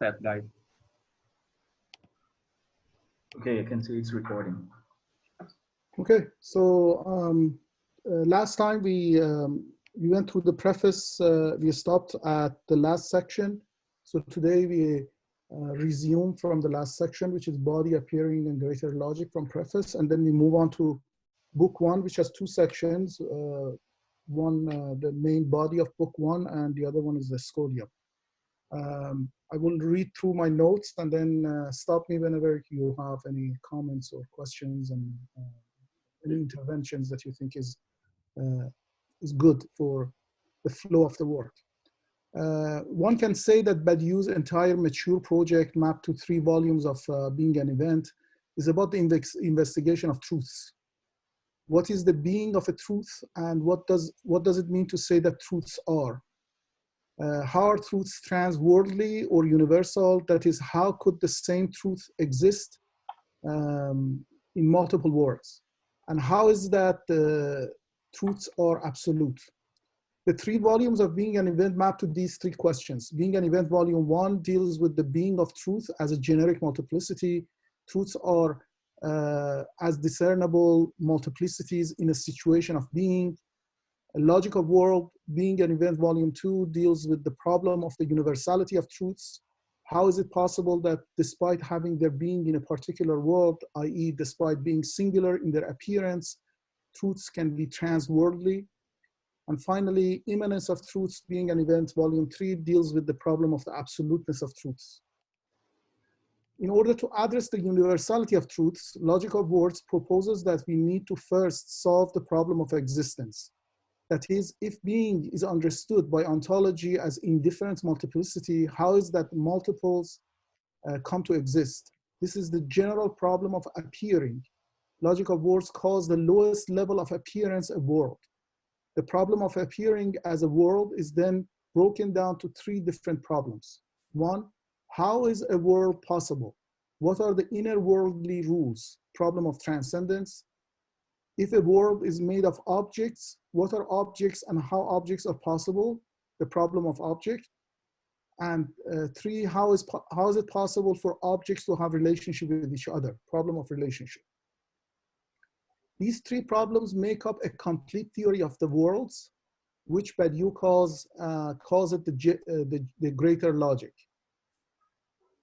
that, guys. Okay, I can see it's recording. Okay, so last time we went through the preface. We stopped at the last section. So today we resume from the last section, which is body, appearing, and greater logic from preface. And then we move on to book one, which has two sections. One, the main body of book one, and the other one is the scholium. I will read through my notes and then stop me whenever you have any comments or questions and any interventions that you think is good for the flow of the work. One can say that Badiou's entire mature project mapped to 3 volumes of Being an Event is about the investigation of truths. What is the being of a truth, and what does it mean to say that truths are? How are truths transworldly or universal? That is, how could the same truth exist in multiple worlds? And how is that truths are absolute? The 3 volumes of Being an Event map to these 3 questions. Being an Event Volume 1 deals with the being of truth as a generic multiplicity. Truths are as discernible multiplicities in a situation of being. A Logical World, Being an Event Volume 2 deals with the problem of the universality of truths. How is it possible that despite having their being in a particular world, i.e. despite being singular in their appearance, truths can be transworldly? And finally, Immanence of Truths, Being an Event Volume 3 deals with the problem of the absoluteness of truths. In order to address the universality of truths, Logical Words proposes that we need to first solve the problem of existence. That is, if being is understood by ontology as indifferent multiplicity, how is that multiples come to exist? This is the general problem of appearing. Logical Words calls the lowest level of appearance a world. The problem of appearing as a world is then broken down to 3 different problems. 1, how is a world possible? What are the inner worldly rules? Problem of transcendence. If a world is made of objects, what are objects and how objects are possible? The problem of object. And 3, how is it possible for objects to have relationship with each other? Problem of relationship. These 3 problems make up a complete theory of the worlds, which Badiou calls it the greater logic.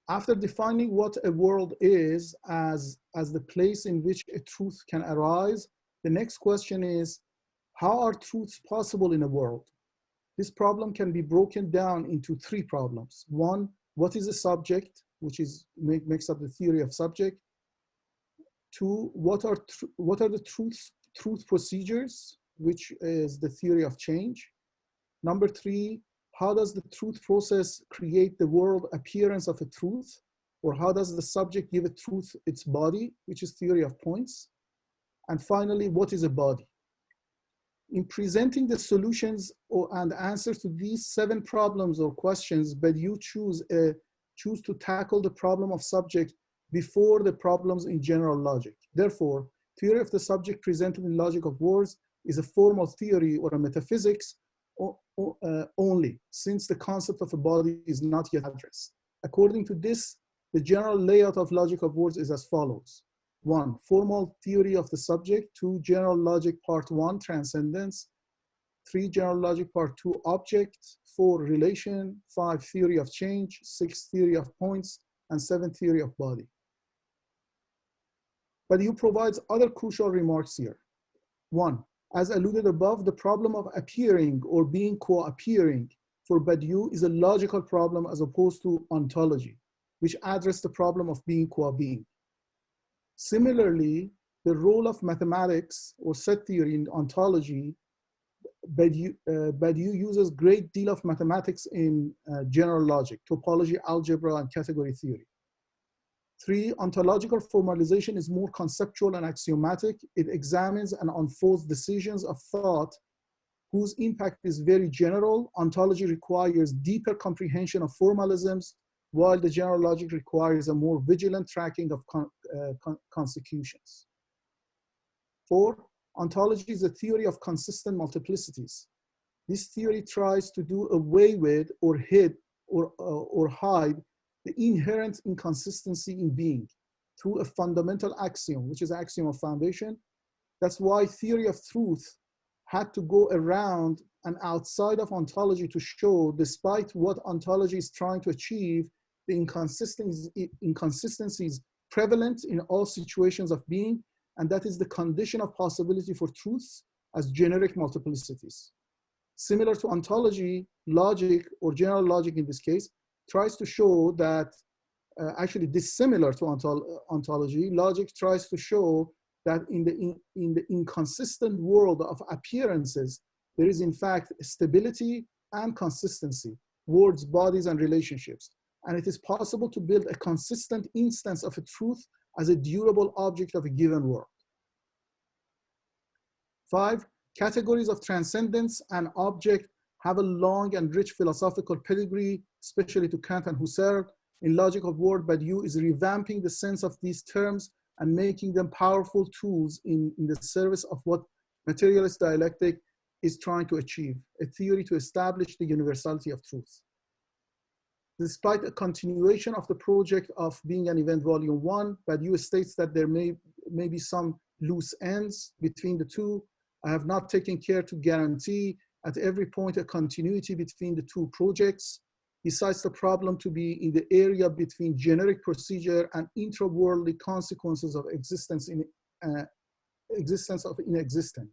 After defining what a world is as the place in which a truth can arise, the next question is, how are truths possible in a world? This problem can be broken down into 3 problems. 1, what is a subject, which makes up the theory of subject. 2, what are the truth procedures, which is the theory of change. Number 3, how does the truth process create the world appearance of a truth? Or how does the subject give a truth its body, which is theory of points? And finally, what is a body? In presenting the solutions and answers to these 7 problems or questions, Badiou choose to tackle the problem of subject before the problems in general logic. Therefore, theory of the subject presented in Logic of Words is a formal theory or a metaphysics only, since the concept of a body is not yet addressed. According to this, the general layout of Logic of Words is as follows. 1, formal theory of the subject. 2, general logic part 1, transcendence. 3, general logic part 2, object. 4, relation. 5, theory of change. 6, theory of points. And 7, theory of body. Badiou provides other crucial remarks here. 1, as alluded above, the problem of appearing or being co-appearing for Badiou is a logical problem as opposed to ontology, which addressed the problem of being co-being. Similarly, the role of mathematics or set theory in ontology, Badiou uses great deal of mathematics in general logic, topology, algebra, and category theory. 3, ontological formalization is more conceptual and axiomatic. It examines and unfolds decisions of thought whose impact is very general. Ontology requires deeper comprehension of formalisms, while the general logic requires a more vigilant tracking of consecutions. 4, ontology is a theory of consistent multiplicities. This theory tries to do away with or hide the inherent inconsistency in being through a fundamental axiom, which is axiom of foundation. That's why theory of truth had to go around and outside of ontology to show, despite what ontology is trying to achieve, the inconsistencies prevalent in all situations of being, and that is the condition of possibility for truths as generic multiplicities. Similar to ontology, logic, or general logic in this case, tries to show that, actually dissimilar to ontology, logic tries to show that in the inconsistent world of appearances, there is in fact stability and consistency, words, bodies, and relationships. And it is possible to build a consistent instance of a truth as a durable object of a given world. 5, categories of transcendence and object have a long and rich philosophical pedigree, especially to Kant and Husserl. In Logic of World, Badiou is revamping the sense of these terms and making them powerful tools in the service of what materialist dialectic is trying to achieve, a theory to establish the universality of truth. Despite a continuation of the project of Being an Event Volume 1, Badiou states that there may be some loose ends between the two. I have not taken care to guarantee at every point a continuity between the two projects. He cites the problem to be in the area between generic procedure and intra-worldly consequences of existence in existence of inexistent.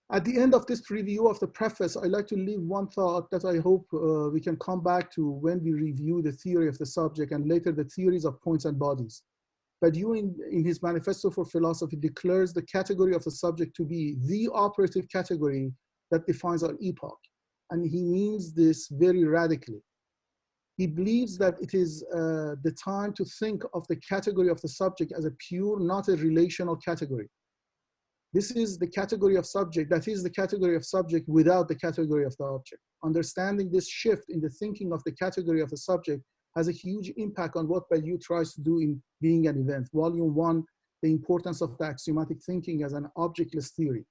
At the end of this review of the preface, I'd like to leave one thought that I hope we can come back to when we review the theory of the subject and later the theories of points and bodies. Badiou in his Manifesto for Philosophy declares the category of the subject to be the operative category that defines our epoch. And he means this very radically. He believes that it is the time to think of the category of the subject as a pure, not a relational category. This is the category of subject, that is the category of subject without the category of the object. Understanding this shift in the thinking of the category of the subject has a huge impact on what Badiou tries to do in Being an Event. Volume 1, the importance of the axiomatic thinking as an objectless theory.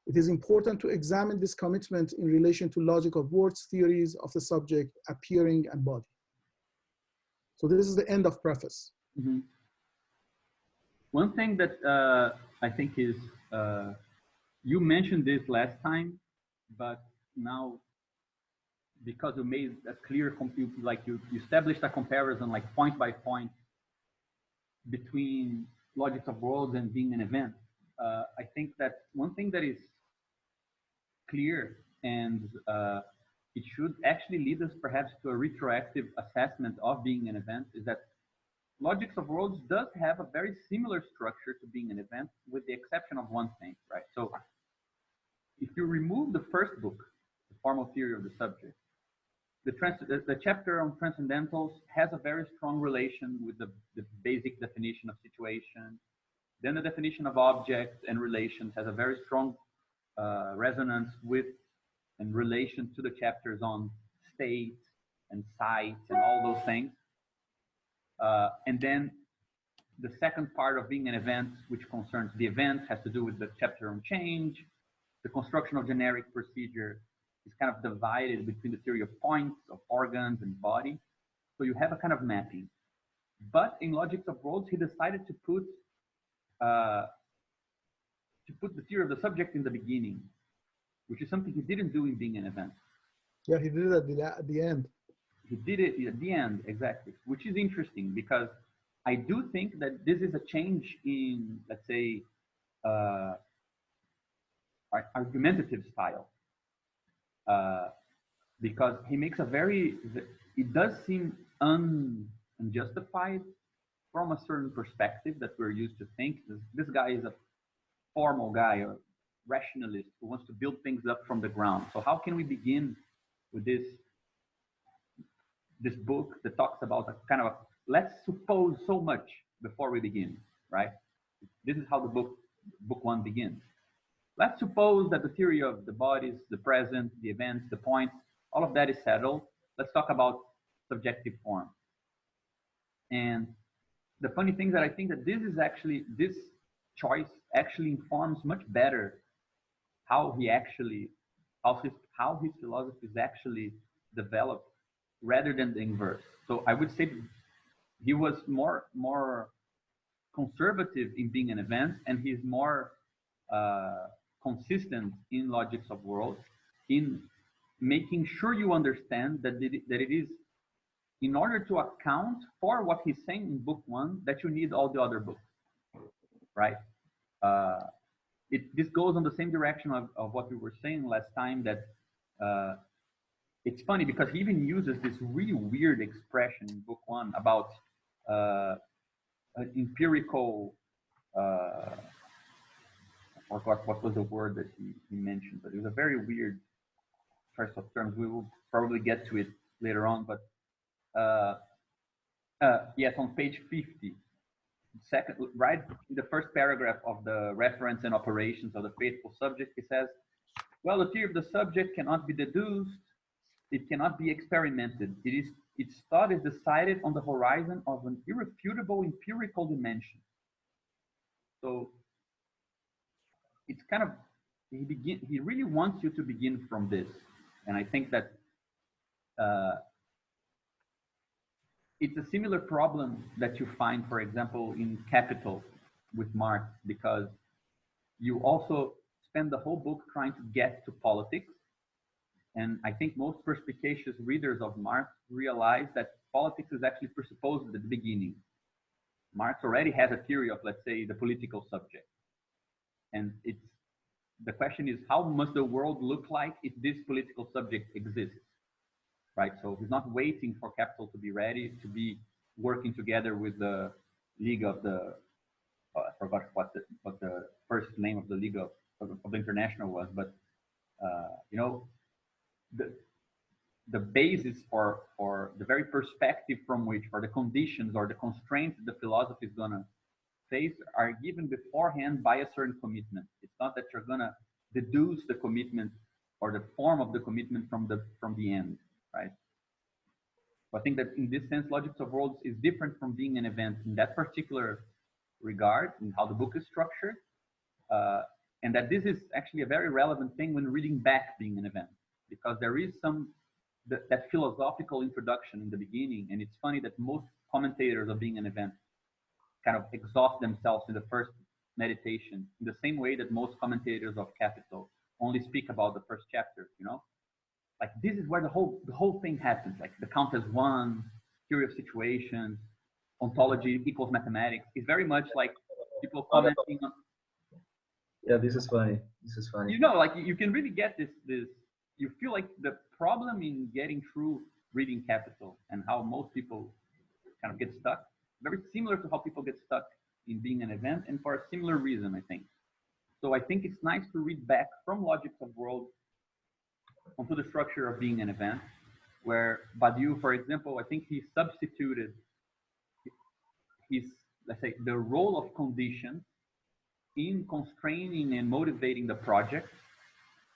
It is important to examine this commitment in relation to logic of words theories of the subject, appearing, and body. So this is the end of preface. Mm-hmm. One thing that I think is, you mentioned this last time, but now, because you made a clear, like you established a comparison, like point by point, between logic of worlds and Being an Event. I think that one thing that is clear, and it should actually lead us perhaps to a retroactive assessment of Being an Event, is that Logic of Worlds does have a very similar structure to Being an Event, with the exception of one thing, right? So if you remove the first book, The Formal Theory of the Subject, the chapter on transcendentals has a very strong relation with the basic definition of situation. Then the definition of objects and relations has a very strong resonance with and relation to the chapters on states and sites and all those things. And then the second part of Being an Event, which concerns the event, has to do with the chapter on change. The construction of generic procedure is kind of divided between the theory of points, of organs, and body. So you have a kind of mapping. But in Logic of Worlds, he decided to put the theory of the subject in the beginning, which is something he didn't do in Being an Event. Yeah, he did it at the end. He did it at the end, exactly, which is interesting because I do think that this is a change in, let's say, argumentative style. Because he makes a very, it does seem unjustified from a certain perspective that we're used to think. This guy is a formal guy, a rationalist who wants to build things up from the ground. So how can we begin with this book that talks about a kind of, let's suppose so much before we begin, right? This is how the book 1 begins. Let's suppose that the theory of the bodies, the present, the events, the points, all of that is settled. Let's talk about subjective form. And the funny thing is that I think that this choice actually informs much better how his philosophy is actually developed rather than the inverse. So I would say he was more conservative in being an event, and he's more consistent in logics of worlds, in making sure you understand that it is in order to account for what he's saying in book one that you need all the other books, right? This goes on the same direction of what we were saying last time, that it's funny because he even uses this really weird expression in book one about an empirical, I forgot what was the word that he mentioned, but it was a very weird choice of terms. We will probably get to it later on, but yes, on page 50, second, right in the first paragraph of the reference and operations of the faithful subject, he says, well, the theory of the subject cannot be deduced, it cannot be experimented. Its thought is decided on the horizon of an irrefutable empirical dimension. So it's kind of, he really wants you to begin from this. And I think that it's a similar problem that you find, for example, in Capital with Marx, because you also spend the whole book trying to get to politics. And I think most perspicacious readers of Marx realize that politics is actually presupposed at the beginning. Marx already has a theory of, let's say, the political subject. And the question is, how must the world look like if this political subject exists? Right? So he's not waiting for Capital to be ready, to be working together with the League of the, I forgot what the first name of the League of the International was, but you know, the basis for the very perspective from which, or the conditions or the constraints the philosophy is gonna face are given beforehand by a certain commitment. It's not that you're gonna deduce the commitment or the form of the commitment from the end, right? So I think that in this sense, Logics of Worlds is different from being an event in that particular regard, in how the book is structured, and that this is actually a very relevant thing when reading back being an event, because there is that philosophical introduction in the beginning. And it's funny that most commentators of being an event kind of exhaust themselves in the first meditation, in the same way that most commentators of Capital only speak about the first chapter, you know? Like, this is where the whole thing happens. Like, the count as one, theory of situations, ontology equals mathematics. It's very much like people commenting on. Yeah, this is funny. This is funny. You know, like, you can really get this. You feel like the problem in getting through reading Capital and how most people kind of get stuck, very similar to how people get stuck in being an event, and for a similar reason, I think. So I think it's nice to read back from Logics of World onto the structure of being an event, where Badiou, for example, I think he substituted let's say, the role of conditions in constraining and motivating the project.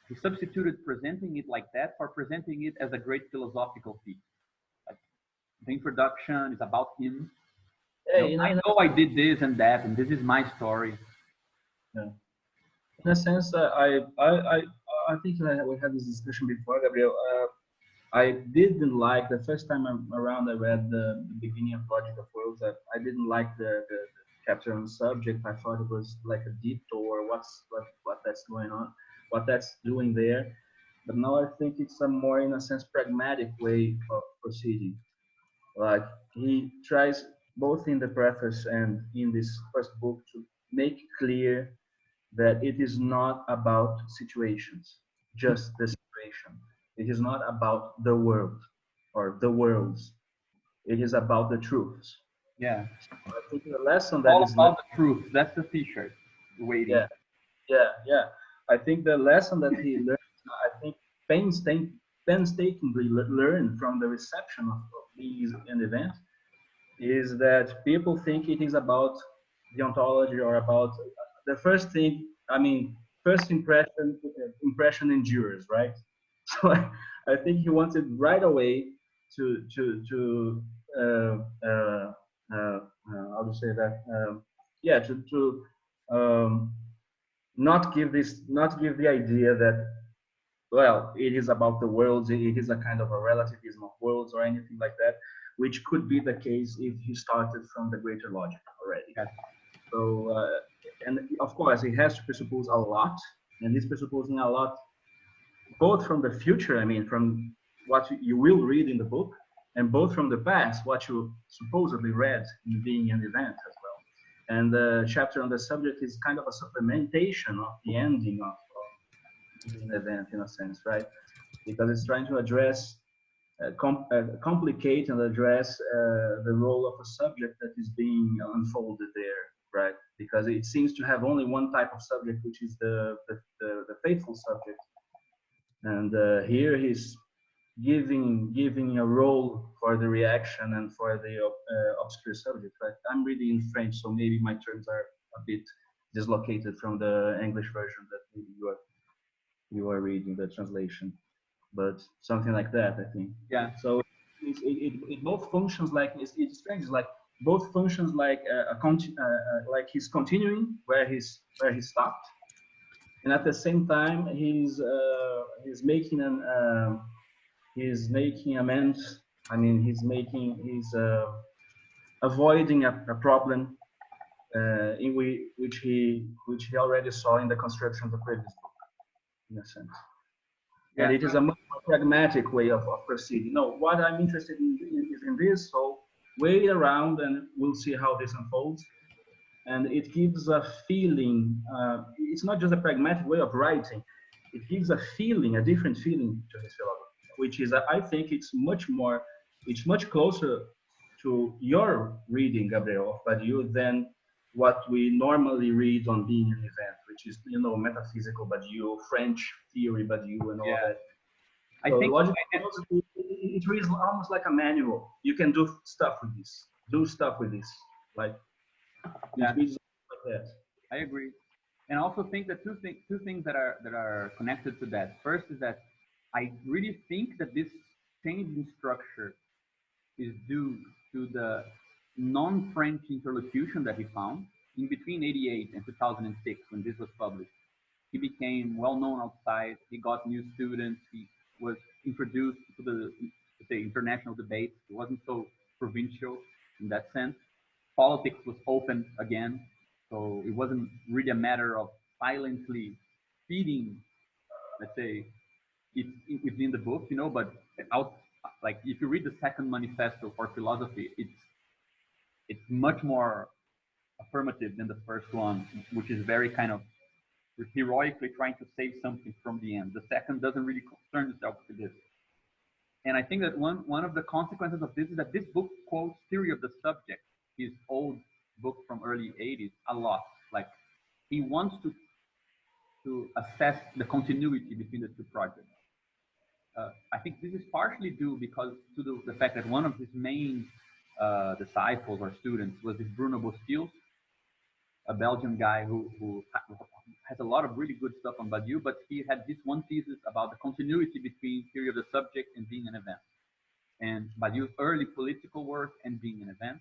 He substituted presenting it like that for presenting it as a great philosophical piece. Like, the introduction is about him. Yeah, I know I did this and that, and this is my story. Yeah. In a sense, I think that we had this discussion before, Gabriel. I didn't like the first time around I read the beginning of Logic of Worlds. I didn't like the chapter on the subject. I thought it was like a detour. What that's going on, what that's doing there. But now I think it's a more, in a sense, pragmatic way of proceeding. Like, he tries both in the preface and in this first book to make clear that it is not about situations, just the situation. It is not about the world or the worlds. It is about the truths. Yeah. So I think the lesson that all is about the truth. That's the T-shirt. Waiting. Yeah. I think the lesson that he learned, I think painstakingly learned from the reception of these an event, is that people think it is about the ontology or about the first thing. I mean, first impression endures, right? So I think he wanted right away to how to say that? To not give the idea that well, it is about the worlds, it is a kind of a relativism of worlds or anything like that, which could be the case if he started from the greater logic already. Yes. So, and of course, he has to presuppose a lot, and he's presupposing a lot, both from the future, I mean, from what you will read in the book, and both from the past, what you supposedly read in Being an Event as well. And the chapter on the subject is kind of a supplementation of the ending of Being an Event, in a sense, right? Because it's trying to address, complicate and address the role of a subject that is being unfolded there, right? Because it seems to have only one type of subject, which is the faithful subject. And here he's giving a role for the reaction and for the obscure subject, right? I'm reading in French, so maybe my terms are a bit dislocated from the English version that maybe you are reading the translation, but something like that, I think. Yeah. So it both functions like it's strange, like both functions like like he's continuing where he stopped, and at the same time he's making amends. I mean, he's avoiding a problem which he already saw in the construction of the previous book, in a sense. Yeah. And it is a much more pragmatic way of proceeding. No, what I'm interested in is in this, so wait around and we'll see how this unfolds. And it gives a feeling, it's not just a pragmatic way of writing, it gives a feeling, a different feeling to his philosophy, which is, I think it's much closer to your reading, Gabriel, of Badiou than what we normally read on Being an Event, which is, metaphysical Badiou, French theory Badiou, and all that. I So think logical philosophy, it reads almost like a manual. You can do stuff with this. Do stuff with this. Like, yeah, it reads like that. I agree. And I also think that two things that are connected to that. First is that I really think that this change in structure is due to the non-French interlocution that he found in between 88 and 2006 when this was published. He became well-known outside. He got new students. He was introduced to the international debate. It wasn't so provincial in that sense. Politics was open again. So it wasn't really a matter of silently feeding, let's say, it within the book, but out, like if you read the second manifesto for philosophy, it's much more affirmative than the first one, which is very kind of heroically trying to save something from the end. The second doesn't really concern itself with this. And I think that one of the consequences of this is that this book quotes Theory of the Subject, his old book from early 80s, a lot. Like he wants to assess the continuity between the two projects. I think this is partially due because to the fact that one of his main disciples or students was this Bruno Bostiels, a Belgian guy who has a lot of really good stuff on Badiou, but he had this one thesis about the continuity between Theory of the Subject and Being an Event, and Badiou's early political work and Being an Event.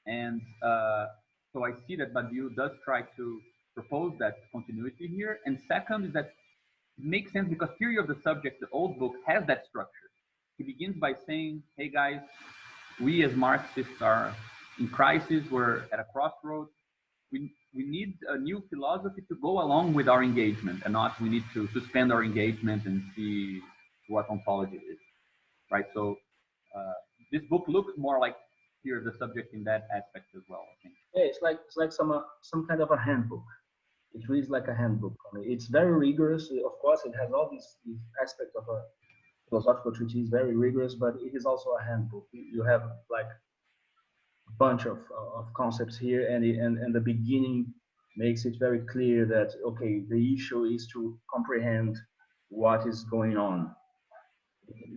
And so I see that Badiou does try to propose that continuity here. And second is that it makes sense because Theory of the Subject, the old book, has that structure. He begins by saying, hey guys, we as Marxists are in crisis, we're at a crossroads. We need a new philosophy to go along with our engagement, and not we need to suspend our engagement and see what ontology is, right? So this book looks more like Theory of the Subject in that aspect as well, I think. Yeah, it's like some kind of a handbook. It reads like a handbook. I mean, it's very rigorous. Of course, it has all these aspects of a philosophical treatise, very rigorous, but it is also a handbook. You have like a bunch of concepts here, and the beginning makes it very clear that, okay, the issue is to comprehend what is going on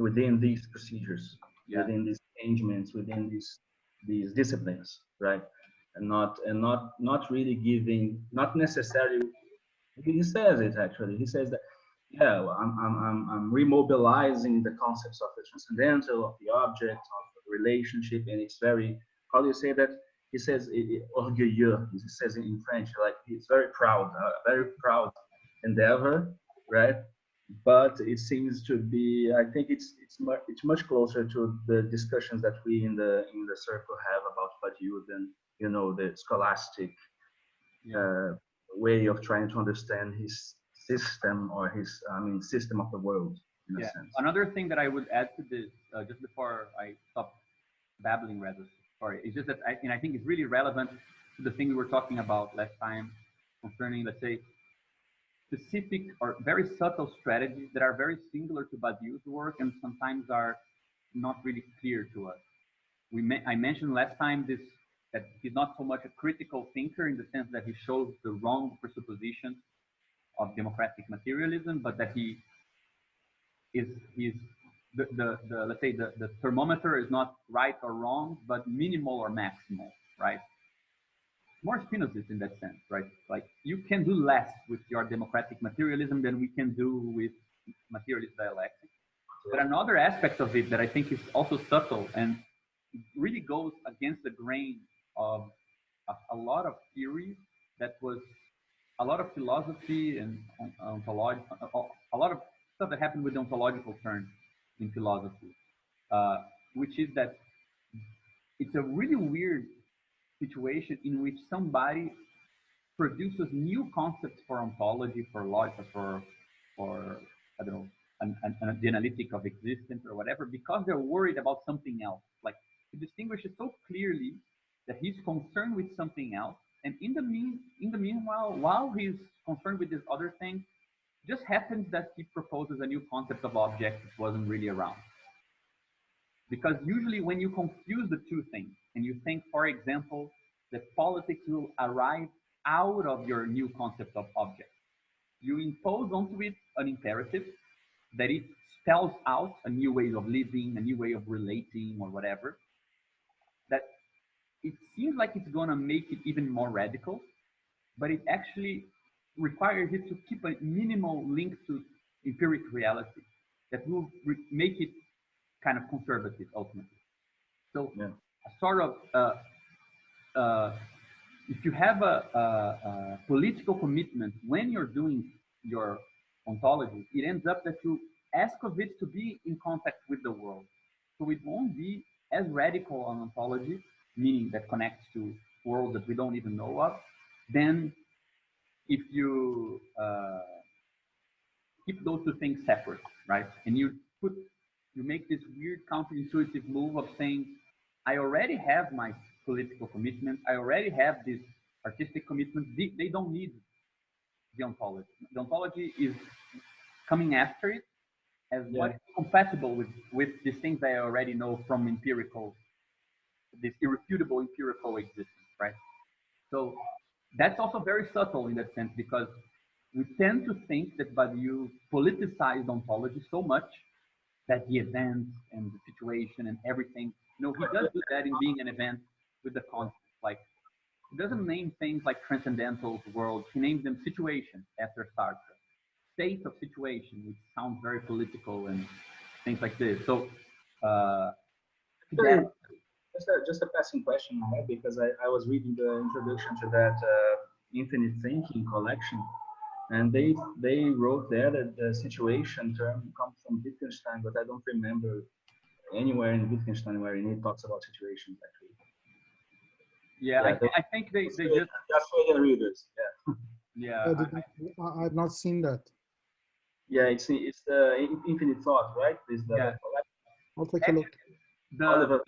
within these procedures, within these arrangements, within these disciplines, right? And not really giving, not necessarily. He says it actually. He says that, yeah, well, I'm remobilizing the concepts of the transcendental, of the object, of the relationship, and it's very, how do you say that? He says orgueilleux. He says it in French, like he's very proud endeavor, right? but it seems to be. I think it's much closer to the discussions that we in the circle have about Badiou than the scholastic way of trying to understand his system or his system of the world in a sense. Another thing that I would add to this, just before I stop babbling, rather, sorry, is just that I think it's really relevant to the thing we were talking about last time concerning, let's say, specific or very subtle strategies that are very similar to Badiou's work and sometimes are not really clear to us. I mentioned last time that he's not so much a critical thinker in the sense that he shows the wrong presupposition of democratic materialism, but that he's let's say the thermometer is not right or wrong, but minimal or maximal, right? More Spinozist in that sense, right? Like you can do less with your democratic materialism than we can do with materialist dialectics. But another aspect of it that I think is also subtle and really goes against the grain of a lot of theories that was a lot of philosophy and ontology, a lot of stuff that happened with the ontological turn in philosophy, which is that it's a really weird situation in which somebody produces new concepts for ontology, for logic, for I don't know, the analytic of existence or whatever, because they're worried about something else. Like he distinguishes so clearly that he's concerned with something else, and in the meanwhile, while he's concerned with this other thing, just happens that he proposes a new concept of object that wasn't really around. Because usually when you confuse the two things and you think, for example, that politics will arrive out of your new concept of object, you impose onto it an imperative that it spells out a new way of living, a new way of relating or whatever, that it seems like it's going to make it even more radical, but it actually requires it to keep a minimal link to empiric reality that will make it kind of conservative ultimately. So a sort of, if you have a political commitment when you're doing your ontology, it ends up that you ask of it to be in contact with the world. So it won't be as radical an ontology, meaning that connects to worlds that we don't even know of, than if you keep those two things separate, right? And you make this weird counterintuitive move of saying, I already have my political commitment. I already have this artistic commitment. They don't need the ontology. The ontology is coming after it as much compatible with these things I already know from empirical, this irrefutable empirical existence, right? So that's also very subtle in that sense, because we tend to think that Badiou politicized ontology so much that the events and the situation and everything, he does do that in being an event with the concept. Like, he doesn't name things like transcendental worlds. He names them situations after Sartre. State of situation, which sounds very political and things like this. So, just a passing question, right? Because I was reading the introduction to that Infinite Thinking collection, and they wrote there that the situation term comes from Wittgenstein, but I don't remember anywhere in Wittgenstein where he talks about situations actually. I think they just Australian readers. I've not seen that. Yeah, it's the Infinite Thought, right? I'll take a look.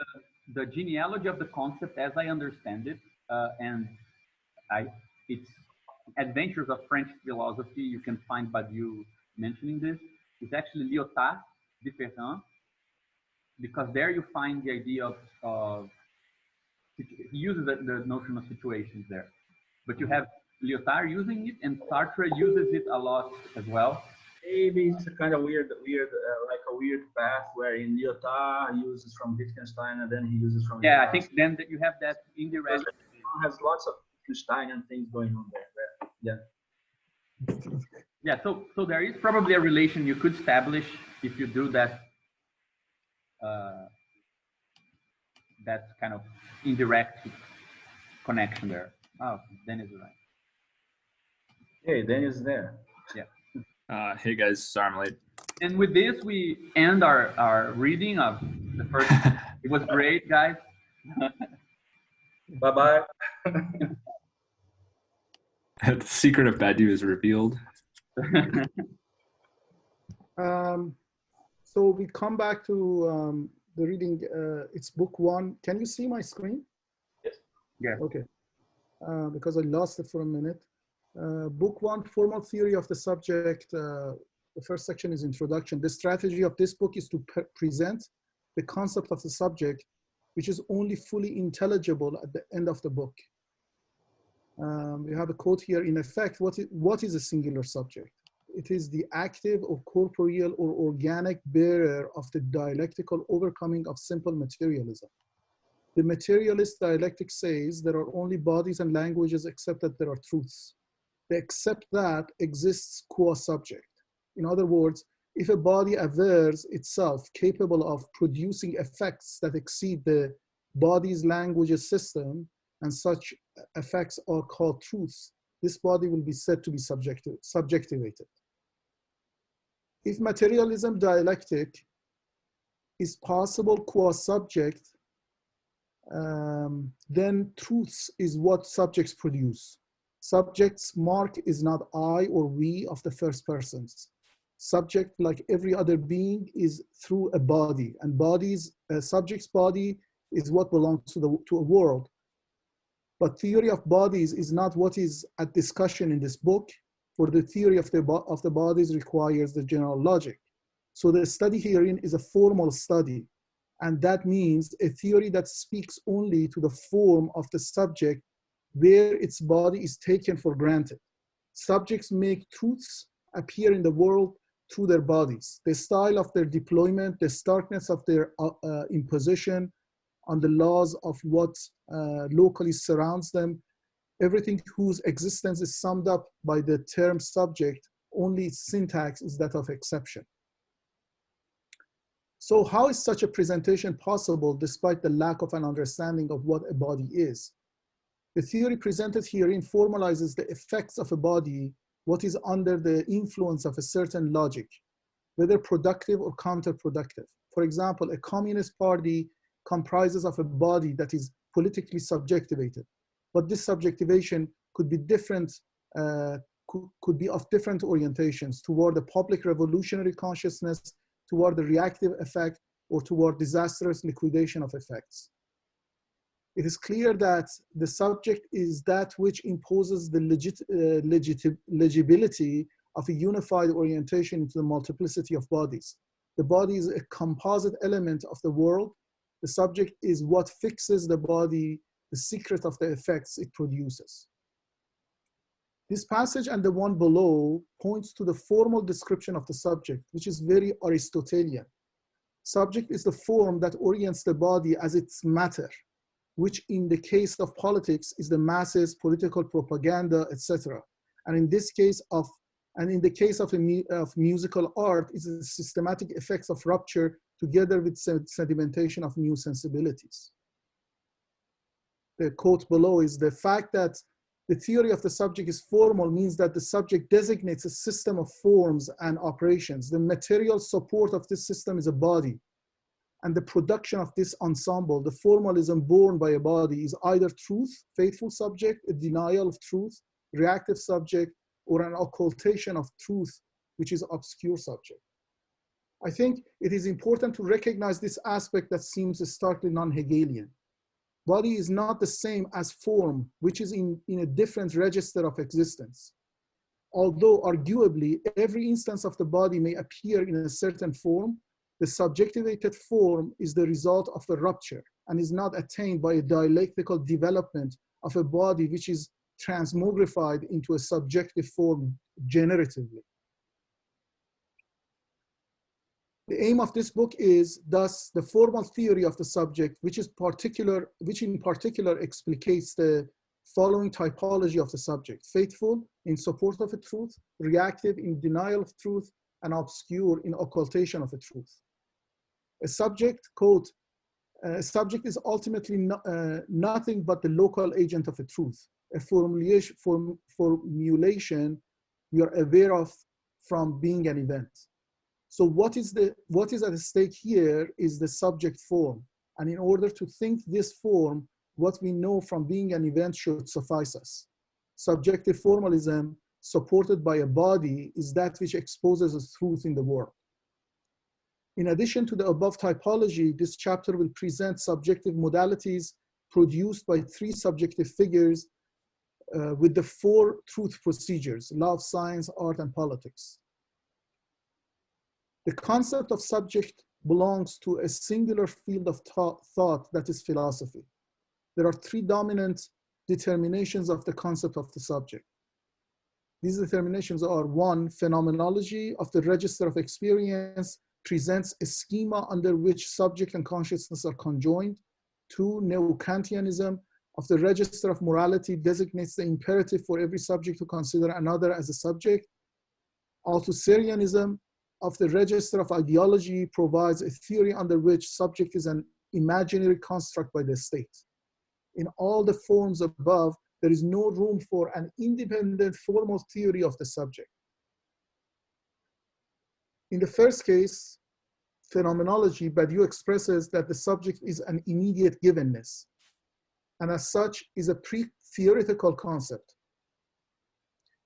The genealogy of the concept, as I understand it, and it's Adventures of French Philosophy. You can find Badiou mentioning this. It's actually Lyotard, Different, because there you find the idea of he uses the notion of situations there. But you have Lyotard using it, and Sartre uses it a lot as well. Maybe it's a kind of weird, like a weird path where in Lyotard uses from Wittgenstein and then he uses from. Yeah, I think then that you have that indirect. Has lots of Wittgensteinian things going on there. Yeah. So there is probably a relation you could establish if you do that. That kind of indirect connection there. Oh, Dennis is right. Hey, Dennis is there. Yeah. Hey guys, sorry I'm late. And with this, we end our reading of the first. It was great, guys. Bye-bye. The secret of Badu is revealed. So we come back to the reading. It's book 1. Can you see my screen? Yes. Yeah. Okay. Because I lost it for a minute. Book 1, Formal Theory of the Subject. The first section is Introduction. The strategy of this book is to present the concept of the subject, which is only fully intelligible at the end of the book. We have a quote here. In effect, what is a singular subject? It is the active or corporeal or organic bearer of the dialectical overcoming of simple materialism. The materialist dialectic says there are only bodies and languages except that there are truths. The except that exists qua subject. In other words, if a body avers itself capable of producing effects that exceed the body's language's system, and such effects are called truths, this body will be said to be subjectivated. If materialism dialectic is possible qua subject, then truths is what subjects produce. Subject's mark is not I or we of the first persons. Subject, like every other being, is through a body, and subject's body is what belongs to a world. But theory of bodies is not what is at discussion in this book, for the theory of the bodies requires the general logic. So the study herein is a formal study, and that means a theory that speaks only to the form of the subject where its body is taken for granted. Subjects make truths appear in the world through their bodies. The style of their deployment, the starkness of their imposition on the laws of what locally surrounds them, everything whose existence is summed up by the term subject, only its syntax is that of exception. So how is such a presentation possible despite the lack of an understanding of what a body is? The theory presented herein formalizes the effects of a body, what is under the influence of a certain logic, whether productive or counterproductive. For example, a communist party comprises of a body that is politically subjectivated, but this subjectivation could be different, could be of different orientations toward the public revolutionary consciousness, toward the reactive effect, or toward disastrous liquidation of effects. It is clear that the subject is that which imposes the legibility of a unified orientation into the multiplicity of bodies. The body is a composite element of the world. The subject is what fixes the body, the secret of the effects it produces. This passage and the one below points to the formal description of the subject, which is very Aristotelian. Subject is the form that orients the body as its matter, which in the case of politics is the masses, political propaganda, etc. And in this case of musical art, is the systematic effects of rupture together with sedimentation of new sensibilities. The quote below is the fact that the theory of the subject is formal means that the subject designates a system of forms and operations. The material support of this system is a body. And the production of this ensemble, the formalism born by a body, is either truth, faithful subject, a denial of truth, reactive subject, or an occultation of truth, which is obscure subject. I think it is important to recognize this aspect that seems starkly non-Hegelian. Body is not the same as form, which is in a different register of existence. Although arguably every instance of the body may appear in a certain form, the subjectivated form is the result of the rupture and is not attained by a dialectical development of a body which is transmogrified into a subjective form generatively. The aim of this book is thus the formal theory of the subject, which in particular explicates the following typology of the subject: faithful in support of a truth, reactive in denial of truth, and obscure in occultation of a truth. A subject, quote, a subject is ultimately nothing but the local agent of a truth, a formulation we are aware of from being an event. So what is at stake here is the subject form. And in order to think this form, what we know from being an event should suffice us. Subjective formalism supported by a body is that which exposes a truth in the world. In addition to the above typology, this chapter will present subjective modalities produced by three subjective figures with the four truth procedures: love, science, art, and politics. The concept of subject belongs to a singular field of thought that is philosophy. There are three dominant determinations of the concept of the subject. These determinations are: one, phenomenology of the register of experience presents a schema under which subject and consciousness are conjoined. Two, neo-Kantianism of the register of morality designates the imperative for every subject to consider another as a subject. Althusserianism of the register of ideology provides a theory under which subject is an imaginary construct by the state. In all the forms above, there is no room for an independent formal theory of the subject. In the first case, phenomenology, Badiou expresses that the subject is an immediate givenness, and as such is a pre-theoretical concept.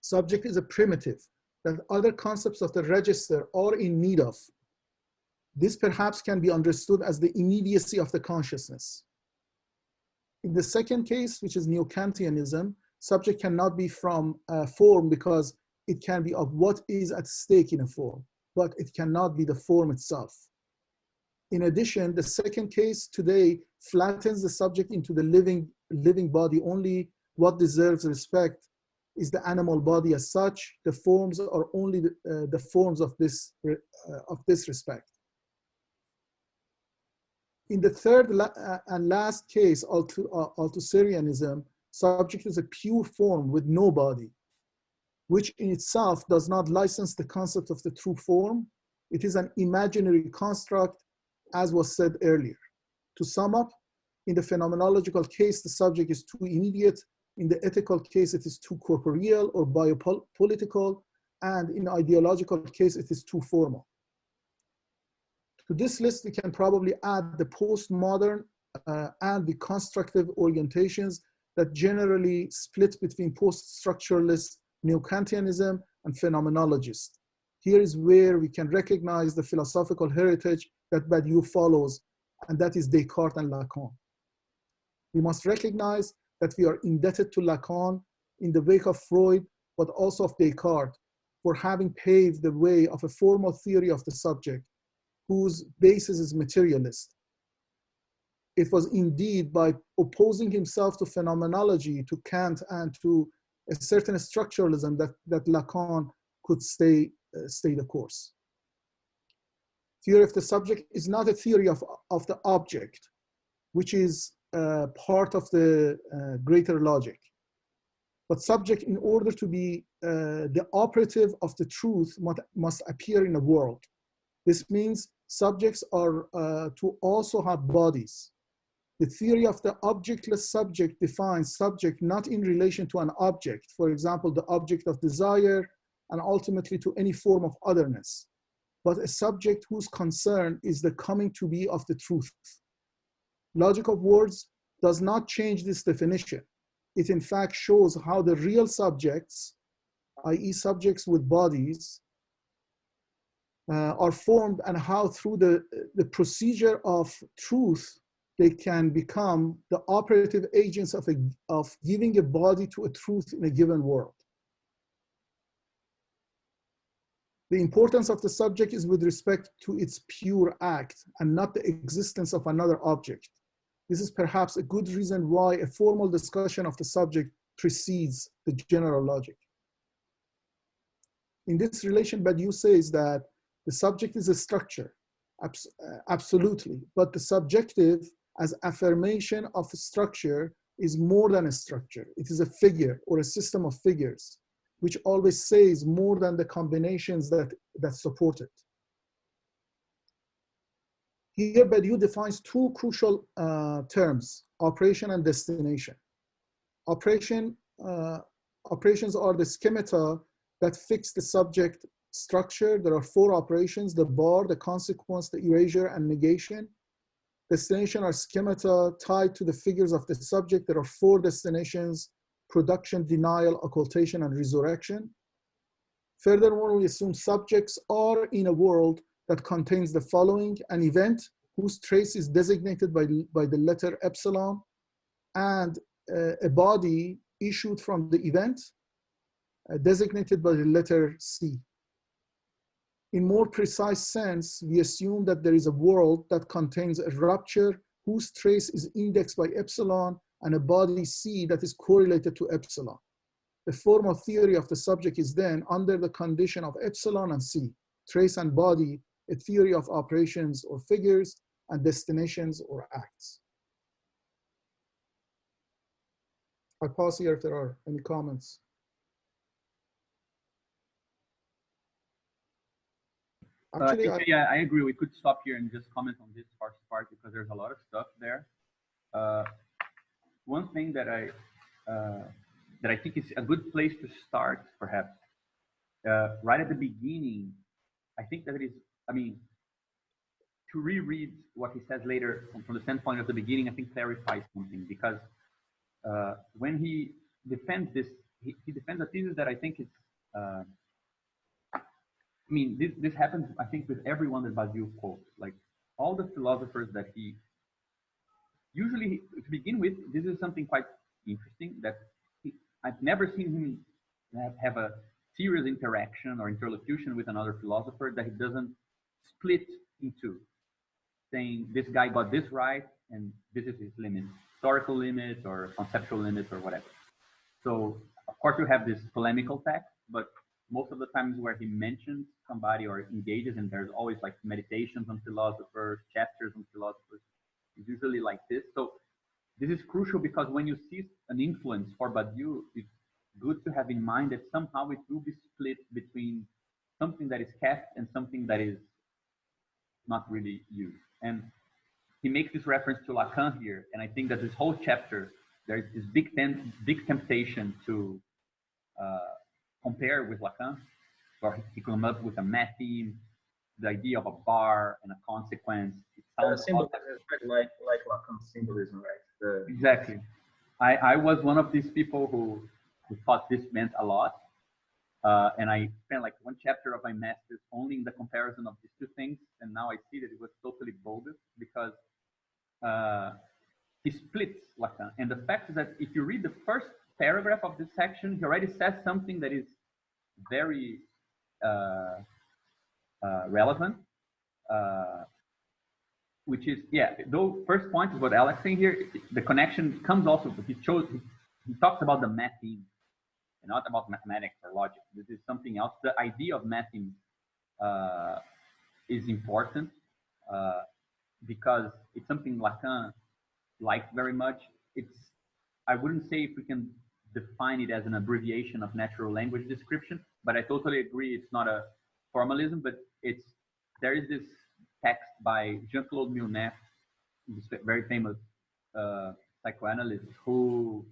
Subject is a primitive that other concepts of the register are in need of. This perhaps can be understood as the immediacy of the consciousness. In the second case, which is neo-Kantianism, subject cannot be from a form because it can be of what is at stake in a form, but it cannot be the form itself. In addition, the second case today flattens the subject into the living body. Only what deserves respect is the animal body as such. The forms are only the forms of this respect. In the third and last case, Althusserianism, subject is a pure form with no body, which in itself does not license the concept of the true form. It is an imaginary construct, as was said earlier. To sum up, in the phenomenological case, the subject is too immediate. In the ethical case, it is too corporeal or biopolitical. And in the ideological case, it is too formal. To this list, we can probably add the postmodern and the constructive orientations that generally split between post-structuralist neo-Kantianism and phenomenologists. Here is where we can recognize the philosophical heritage that Badiou follows, and that is Descartes and Lacan. We must recognize that we are indebted to Lacan in the wake of Freud, but also of Descartes, for having paved the way of a formal theory of the subject, whose basis is materialist. It was indeed by opposing himself to phenomenology, to Kant, and to a certain structuralism that Lacan could stay the course. Theory of the subject is not a theory of the object, which is part of the greater logic. But subject, in order to be the operative of the truth, must appear in a world. This means subjects are to also have bodies. The theory of the objectless subject defines subject not in relation to an object, for example, the object of desire, and ultimately to any form of otherness, but a subject whose concern is the coming to be of the truth. Logic of words does not change this definition. It in fact shows how the real subjects, i.e. subjects with bodies, are formed, and how through the procedure of truth, they can become the operative agents of giving a body to a truth in a given world. The importance of the subject is with respect to its pure act and not the existence of another object. This is perhaps a good reason why a formal discussion of the subject precedes the general logic. In this relation, Badiou says that the subject is a structure, absolutely, but the subjective as affirmation of a structure is more than a structure. It is a figure or a system of figures, which always says more than the combinations that support it. Here, Badiou defines two crucial terms, operation and destination. Operations are the schemata that fix the subject structure, there are 4 operations: the bar, the consequence, the erasure, and negation. Destination are schemata tied to the figures of the subject. There are 4 destinations: production, denial, occultation, and resurrection. Furthermore, we assume subjects are in a world that contains the following: an event whose trace is designated by the letter epsilon, and a body issued from the event designated by the letter C. In more precise sense, we assume that there is a world that contains a rupture whose trace is indexed by epsilon and a body C that is correlated to epsilon. The formal theory of the subject is then, under the condition of epsilon and C, trace and body, a theory of operations or figures, and destinations or acts. I pause here if there are any comments. Actually, yeah, I agree. We could stop here and just comment on this first part because there's a lot of stuff there. One thing that I think is a good place to start, perhaps, right at the beginning, I think that it is, I mean, to reread what he says later from the standpoint of the beginning, I think clarifies something, because when he defends this, he defends a thesis that I think is, I mean, this happens, I think, with everyone that Badiou quotes. Like, all the philosophers that he, usually, to begin with, this is something quite interesting, that I've never seen him have a serious interaction or interlocution with another philosopher that he doesn't split into, saying this guy got this right and this is his limit, historical limit or conceptual limit or whatever. So, of course, you have this polemical text, but most of the times where he mentions somebody or engages, and there's always like meditations on philosophers, chapters on philosophers, it's usually like this. So this is crucial because when you see an influence for Badiou, it's good to have in mind that somehow it will be split between something that is kept and something that is not really used. And he makes this reference to Lacan here, and I think that this whole chapter, there's this big temptation to compare with Lacan, or he comes up with a matheme, the idea of a bar and a consequence. It sounds symbolism is like Lacan's symbolism, right? Exactly. I was one of these people who thought this meant a lot, and I spent like 1 chapter of my master's only in the comparison of these 2 things, and now I see that it was totally bogus because he splits Lacan. And the fact is that if you read the first paragraph of this section, he already says something that is very relevant, which is, yeah, though first point is what Alex saying here, the connection comes also, he talks about the matheme and not about mathematics or logic. This is something else. The idea of matheme is important because it's something Lacan liked very much. I wouldn't say if we can define it as an abbreviation of natural language description, but I totally agree it's not a formalism, but there is this text by Jean-Claude Milnet, this very famous psychoanalyst, who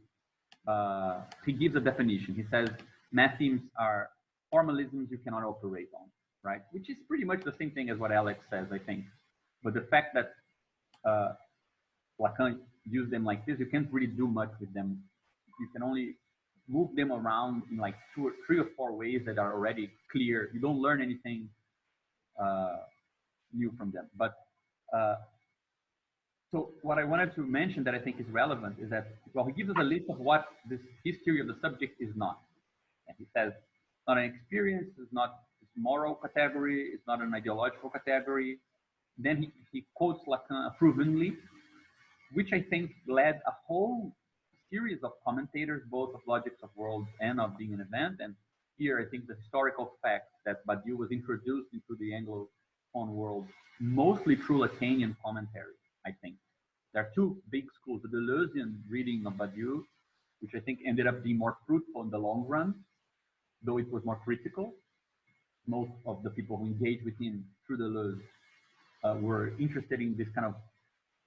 he gives a definition. He says mathemes are formalisms you cannot operate on, right? Which is pretty much the same thing as what Alex says, I think. But the fact that Lacan used them like this, you can't really do much with them. You can only move them around in like 2 or 3 or 4 ways that are already clear. You don't learn anything new from them. But so what I wanted to mention that I think is relevant is that, well, he gives us a list of what this history of the subject is not. And he says it's not an experience, it's not a moral category, it's not an ideological category. Then he quotes Lacan approvingly, which I think led a whole series of commentators, both of Logics of Worlds and of Being an Event. And here, I think the historical fact that Badiou was introduced into the Anglophone world mostly through Lacanian commentary, I think. There are 2 big schools, the Deleuzean reading of Badiou, which I think ended up being more fruitful in the long run, though it was more critical. Most of the people who engaged with him through Deleuze were interested in this kind of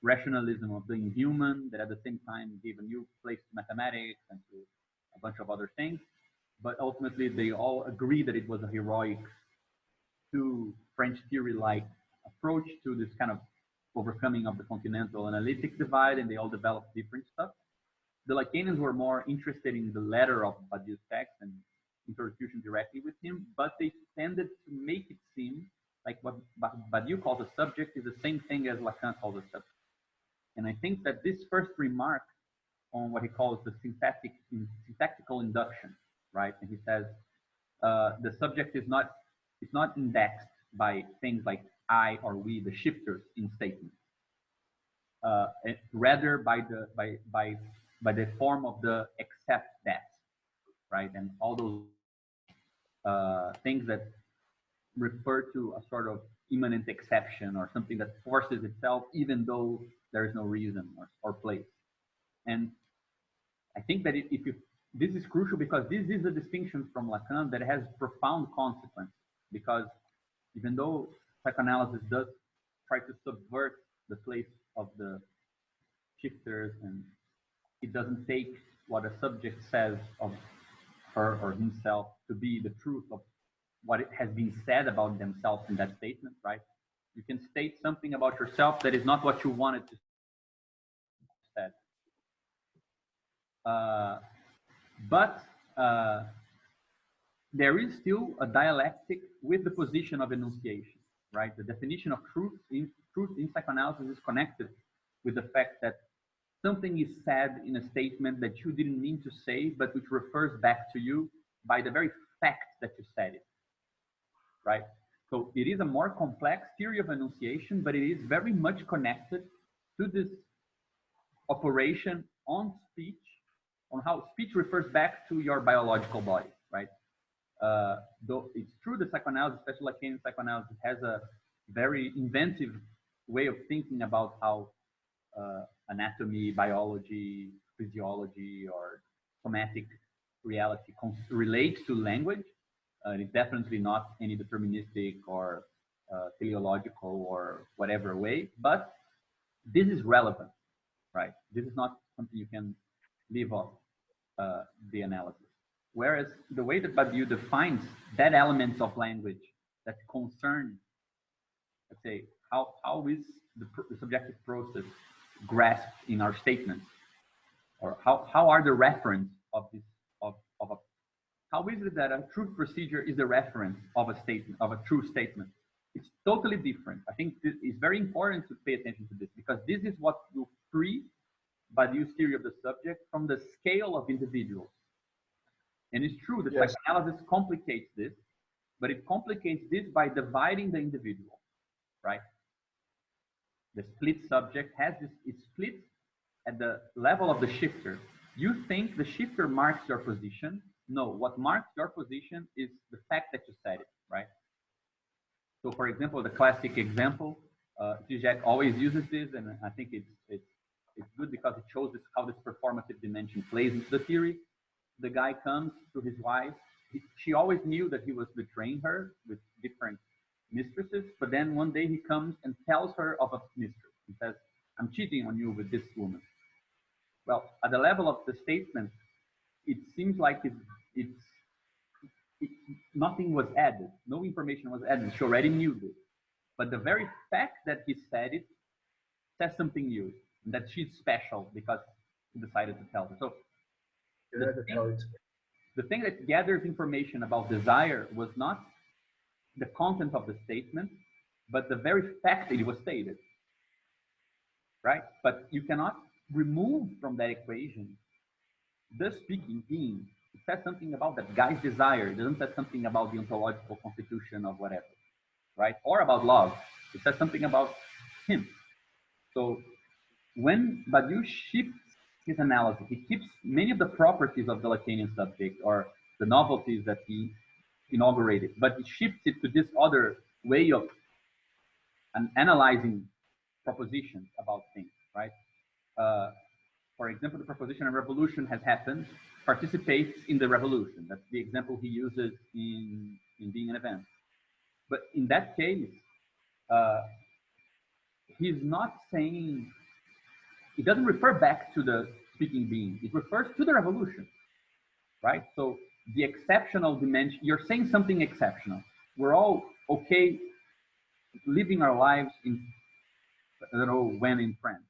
rationalism of being human that at the same time gave a new place to mathematics and to a bunch of other things. But ultimately, they all agree that it was a heroic to French theory-like approach to this kind of overcoming of the continental analytic divide, and they all developed different stuff. The Lacanians were more interested in the letter of Badiou's text and interlocution directly with him, but they tended to make it seem like what Badiou calls a subject is the same thing as Lacan calls a subject. And I think that this first remark on what he calls the syntactical induction, right? And he says the subject is not indexed by things like I or we, the shifters in statements, rather by the form of the except that, right? And all those things that refer to a sort of immanent exception or something that forces itself even though there is no reason or place. And I think that this is crucial because this is a distinction from Lacan that has profound consequence, because even though psychoanalysis does try to subvert the place of the shifters, and it doesn't take what a subject says of her or himself to be the truth of what it has been said about themselves in that statement, right? You can state something about yourself that is not what you wanted to say. But there is still a dialectic with the position of enunciation, right? The definition of truth in psychoanalysis is connected with the fact that something is said in a statement that you didn't mean to say, but which refers back to you by the very fact that you said it, right? So it is a more complex theory of enunciation, but it is very much connected to this operation on speech, on how speech refers back to your biological body, right? Though it's true that psychoanalysis, especially Lacanian psychoanalysis, has a very inventive way of thinking about how anatomy, biology, physiology, or somatic reality relates to language. It's definitely not any deterministic or teleological or whatever way, but this is relevant, right? This is not something you can leave off the analysis. Whereas the way that Badiou defines that elements of language that concern, let's say, how is the subjective process grasped in our statements, or how are the reference of this how is it that a truth procedure is the reference of a statement, of a true statement? It's totally different. I think it's very important to pay attention to this, because this is what will free Badiou's theory of the subject from the scale of individuals. And it's true that psychoanalysis complicates this, but it complicates this by dividing the individual, right? The split subject has this, it's split at the level of the shifter. You think the shifter marks your position. No, what marks your position is the fact that you said it, right? So for example, the classic example, Zizek always uses this, and I think it's good because it shows us how this performative dimension plays into the theory. The guy comes to his wife. She always knew that he was betraying her with different mistresses, but then one day he comes and tells her of a mistress. He says, "I'm cheating on you with this woman." Well, at the level of the statement, it seems like nothing was added. No information was added. She already knew this. But the very fact that he said it says something new, and that she's special because he decided to tell her. So the thing that gathers information about desire was not the content of the statement, but the very fact that it was stated, right? But you cannot remove from that equation the speaking being. It says something about that guy's desire. It doesn't say something about the ontological constitution of whatever, right? Or about love. It says something about him. So when Badiou shifts his analysis, he keeps many of the properties of the Lacanian subject or the novelties that he inaugurated, but he shifts it to this other way of analyzing propositions about things, right? For example, the proposition a revolution has happened participates in the revolution. That's the example he uses in Being an Event. But in that case, he's not saying, it doesn't refer back to the speaking being. It refers to the revolution, right? So the exceptional dimension, you're saying something exceptional. we're all okay living our lives in, I don't know when, in France,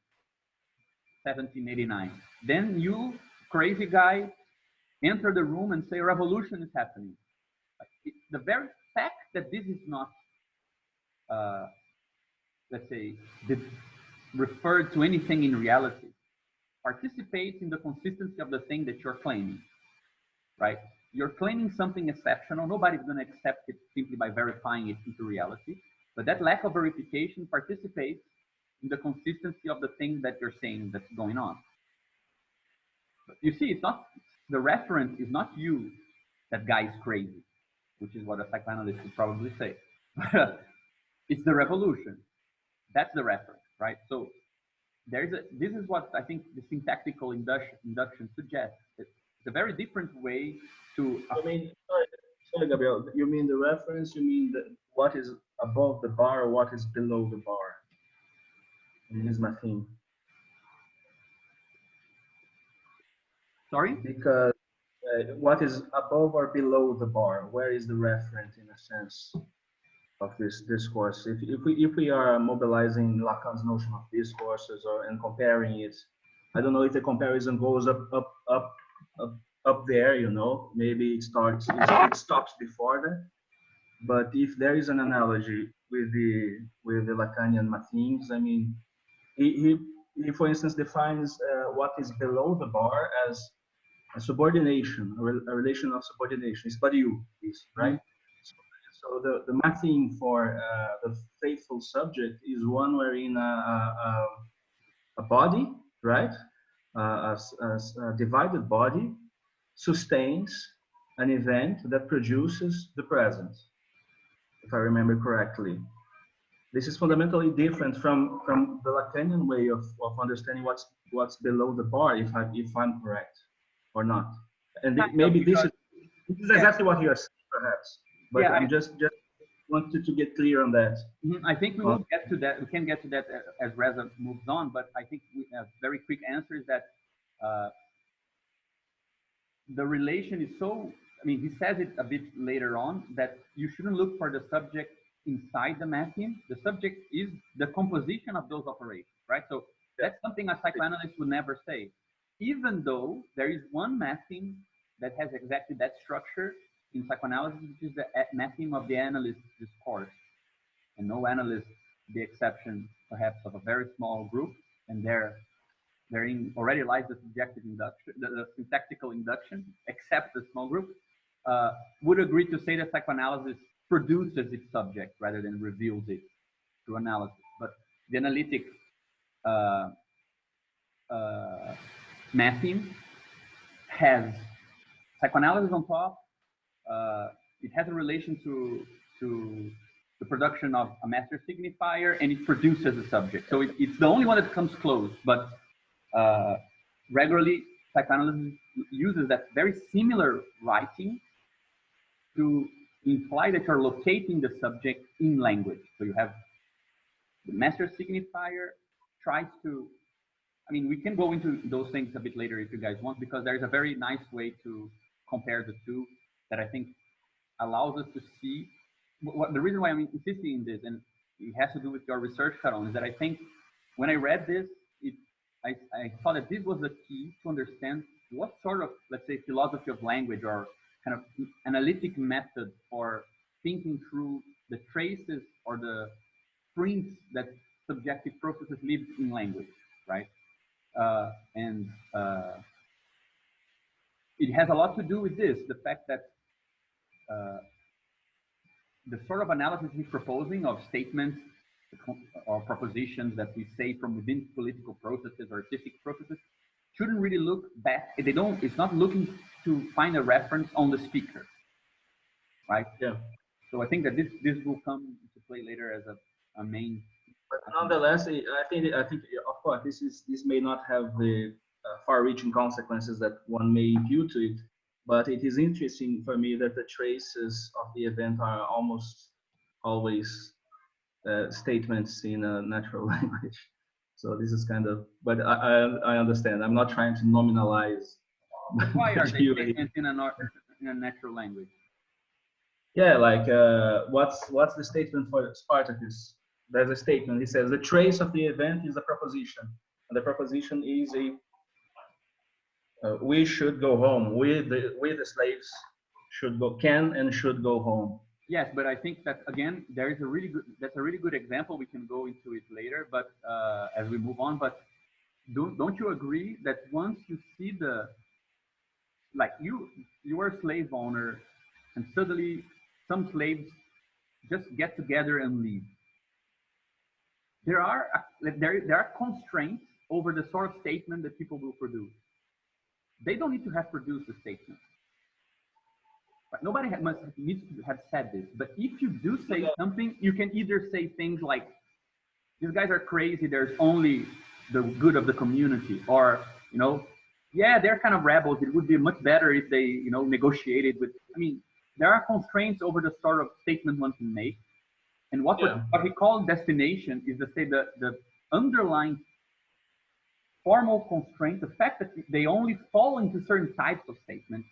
1789. Then you, crazy guy, enter the room and say revolution is happening. The very fact that this is not, let's say, referred to anything in reality, participates in the consistency of the thing that you're claiming, right? You're claiming something exceptional. Nobody's going to accept it simply by verifying it into reality. But that lack of verification participates in the consistency of the thing that you're saying that's going on. But you see, it's not, the reference is not you, that guy is crazy, which is what a psychoanalyst would probably say. It's the revolution. That's the reference, right? So this is what I think the syntactical induction suggests. It's a very different way to. I mean, sorry, Gabriel. You mean the reference? You mean what is above the bar or what is below the bar? And here's my theme. Sorry? Because what is above or below the bar? Where is the reference, in a sense, of this discourse? If we are mobilizing Lacan's notion of discourses and comparing it, I don't know if the comparison goes up there. You know, maybe it stops before that. But if there is an analogy with the Lacanian mathemes, I mean, he for instance defines what is below the bar as a subordination, a relation of subordination. It's badiou, right? So the matheme for the faithful subject is one wherein a body, right, a divided body sustains an event that produces the present, if I remember correctly. This is fundamentally different from the Lacanian way of understanding what's below the bar, if I'm correct or not. And maybe this is exactly what you are saying, perhaps. But I'm just wanted to get clear on that. I think we will get to that. We can get to that as Reza moves on. But I think a very quick answer is that the relation is so. I mean, he says it a bit later on that you shouldn't look for the subject inside the matheme. The subject is the composition of those operations, right? So that's something a psychoanalyst would never say, even though there is one matheme that has exactly that structure in psychoanalysis, which is the matheme of the analyst discourse. And no analyst, the exception perhaps of a very small group, and therein already lies the subjective induction, the syntactical induction, except the small group, would agree to say that psychoanalysis produces its subject rather than reveals it through analysis. But the analytic matheme has psychoanalysis on top. It has a relation to the production of a master signifier, and it produces a subject. So it's the only one that comes close. But regularly, psychoanalysis uses that very similar writing to imply that you're locating the subject in language. So you have the master signifier tries to, I mean, we can go into those things a bit later if you guys want, because there's a very nice way to compare the two that I think allows us to see what the reason why I'm insisting in this, and it has to do with your research, Caron, is that I think when I read this, I thought that this was the key to understand what sort of, let's say, philosophy of language or kind of analytic method for thinking through the traces or the prints that subjective processes leave in language, right? It has a lot to do with this, the fact that the sort of analysis he's proposing of statements or propositions that we say from within political processes or artistic processes shouldn't really look back. It's not looking to find a reference on the speaker, right? Yeah. So I think that this will come into play later as a main. But nonetheless, I think of course this may not have the far-reaching consequences that one may impute to it, but it is interesting for me that the traces of the event are almost always statements in a natural language. So this is kind of, but I understand. I'm not trying to nominalize. Why are they statements in a natural language? Yeah, like what's the statement for Spartacus? There's a statement. He says the trace of the event is a proposition, and the proposition is a we should go home. We the slaves should go can and should go home. Yes, but I think that again, there is a really good. That's a really good example. We can go into it later, but as we move on. But don't you agree that once you see the like you are a slave owner, and suddenly some slaves just get together and leave. There are constraints over the sort of statement that people will produce. They don't need to have produced a statement. But nobody needs to have said this. But if you do say something, you can either say things like, "These guys are crazy. There's only the good of the community," or yeah, they're kind of rebels. It would be much better if they negotiated with. I mean, there are constraints over the sort of statement one can make. And what we call destination is to say the underlying formal constraint, the fact that they only fall into certain types of statements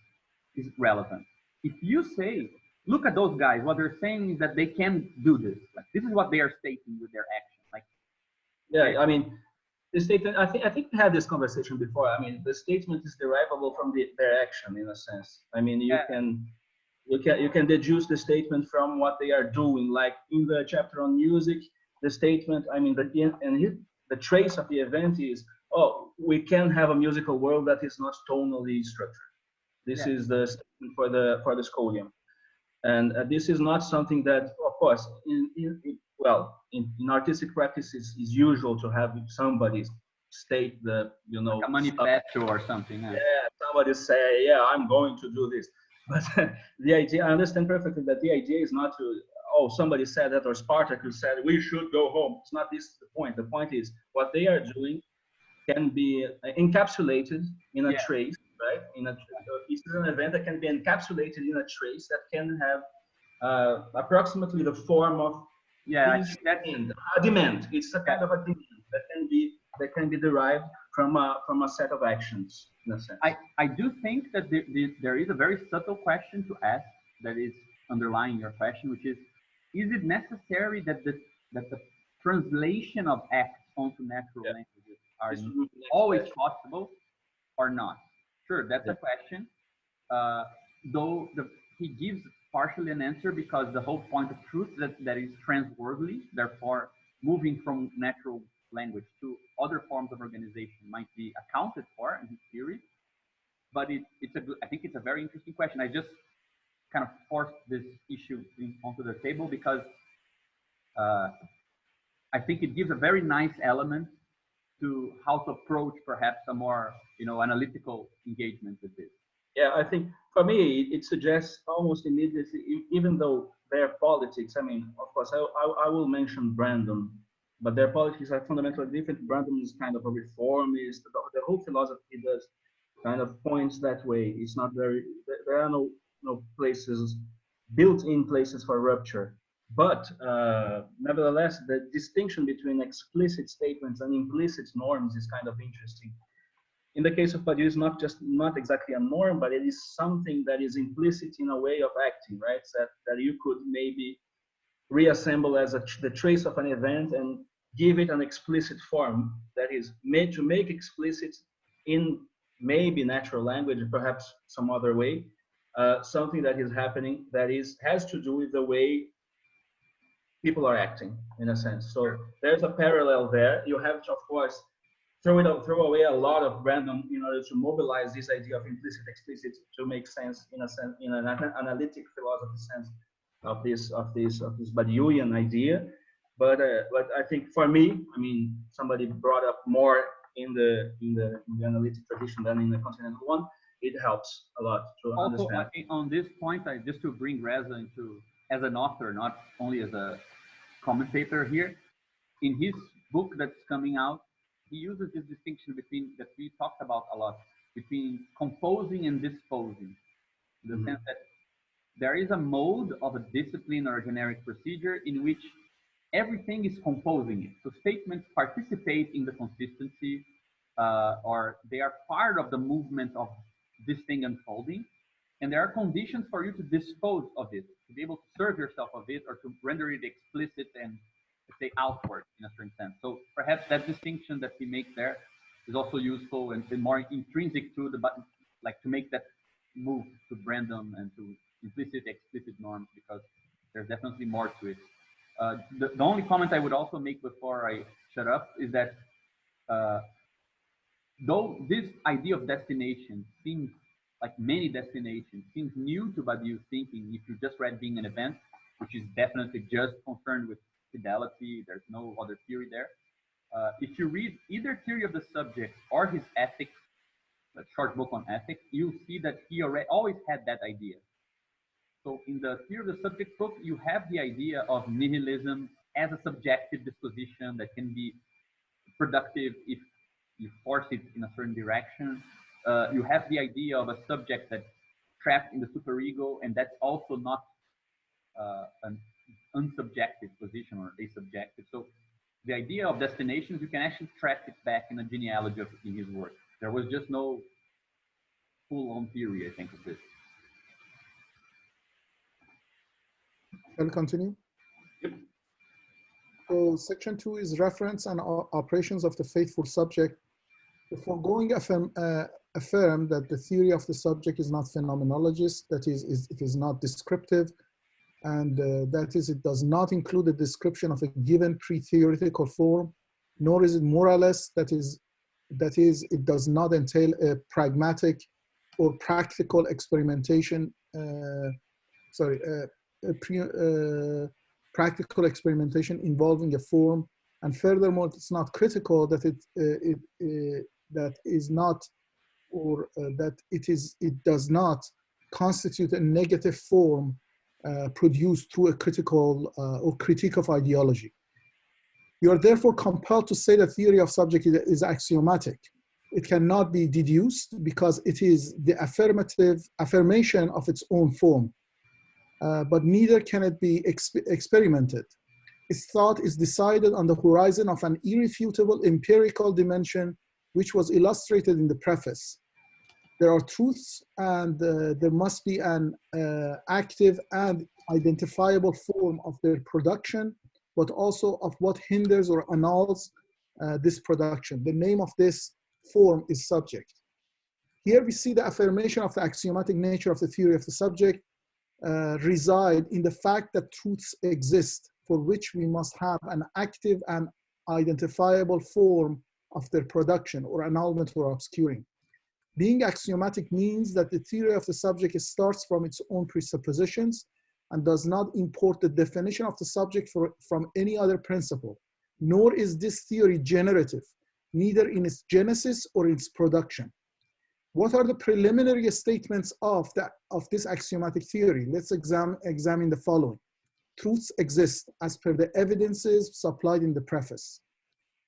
is relevant. If you say, look at those guys, what they're saying is that they can do this. Like this is what they are stating with their action. Like, yeah, I mean, the statement. I think we had this conversation before. I mean, the statement is derivable from their action in a sense. I mean, you can deduce the statement from what they are doing. Like in the chapter on music, the statement. I mean, the trace of the event is, oh, we can have a musical world that is not tonally structured. This is the statement for the scholium, and this is not something that, of course, in artistic practice is usual to have somebody state the like a manifesto or something. Yeah, somebody say, yeah, I'm going to do this. But the idea, I understand perfectly that the idea is not to, oh, somebody said that, or Spartacus said we should go home. It's not this the point. The point is what they are doing can be encapsulated in a trace, right? This is an event that can be encapsulated in a trace that can have approximately the form of a demand. It's a kind of a demand that can be derived from a set of actions, in a sense. I do think that there is a very subtle question to ask that is underlying your question, which is it necessary that the translation of acts onto natural languages are always possible or not? Sure, that's a question. Though he gives partially an answer because the whole point of truth that is transworldly, therefore moving from natural language to other forms of organization might be accounted for in his theory. But I think it's a very interesting question. I just kind of forced this issue onto the table because I think it gives a very nice element to how to approach perhaps a more analytical engagement with this. Yeah, I think for me it suggests almost immediately, even though their politics. I mean, of course, I will mention Brandon, but their politics are fundamentally different. Brandon is kind of a reformist. The whole philosophy does kind of points that way. It's not very. There are no places, built-in places for rupture. But nevertheless, the distinction between explicit statements and implicit norms is kind of interesting. In the case of Badiou, it's not exactly a norm, but it is something that is implicit in a way of acting, right? That you could maybe reassemble as the trace of an event and give it an explicit form that is made to make explicit in maybe natural language, perhaps some other way, something that is happening that has to do with the way people are acting, in a sense. So there's a parallel there. You have to, of course, throw away a lot of Brandon in order to mobilize this idea of implicit explicit to make sense in an analytic philosophy sense of this Badiouian idea. But I think for me, I mean, somebody brought up more in the analytic tradition than in the continental one. It helps a lot to understand. Also, I think on this point, just to bring Reza into as an author, not only as a commentator here, in his book that's coming out, he uses this distinction between that we talked about a lot between composing and disposing, in the sense that there is a mode of a discipline or a generic procedure in which everything is composing it. So statements participate in the consistency, or they are part of the movement of this thing unfolding, and there are conditions for you to dispose of it. to be able to serve yourself of it or to render it explicit and, let's say, outward in a certain sense. So perhaps that distinction that we make there is also useful and more intrinsic to the, like to make that move to Brandon and to implicit, explicit norms, because there's definitely more to it. The only comment I would also make before I shut up is that though this idea of destination seems like many destinations, seems new to Badiou's thinking if you just read Being an Event, which is definitely just concerned with fidelity, there's no other theory there. If you read either Theory of the Subject or his Ethics, a short book on ethics, you'll see that he always had that idea. So in the Theory of the Subject book, you have the idea of nihilism as a subjective disposition that can be productive if you force it in a certain direction. You have the idea of a subject that's trapped in the superego, and that's also not an unsubjective position or asubjective. So the idea of destinations, you can actually track it back in a genealogy in his work. There was just no full-on theory, I think, of this. Shall we continue? Yep. So section 2 is reference and operations of the faithful subject. The foregoing affirm that the theory of the subject is not phenomenologist, that is, it is not descriptive, and that is, it does not include a description of a given pre-theoretical form, nor is it moralist, that is, it does not entail a pragmatic or practical experimentation, practical experimentation involving a form, and furthermore, it's not critical that it does not constitute a negative form produced through a critical or critique of ideology. You are therefore compelled to say the theory of subject is axiomatic. It cannot be deduced because it is the affirmation of its own form, but neither can it be experimented. Its thought is decided on the horizon of an irrefutable empirical dimension, which was illustrated in the preface. There are truths, and there must be an active and identifiable form of their production, but also of what hinders or annuls this production. The name of this form is subject. Here we see the affirmation of the axiomatic nature of the theory of the subject reside in the fact that truths exist for which we must have an active and identifiable form of their production or annulment or obscuring. Being axiomatic means that the theory of the subject starts from its own presuppositions and does not import the definition of the subject from any other principle, nor is this theory generative, neither in its genesis or its production. What are the preliminary statements of this axiomatic theory? Let's examine the following. Truths exist as per the evidences supplied in the preface.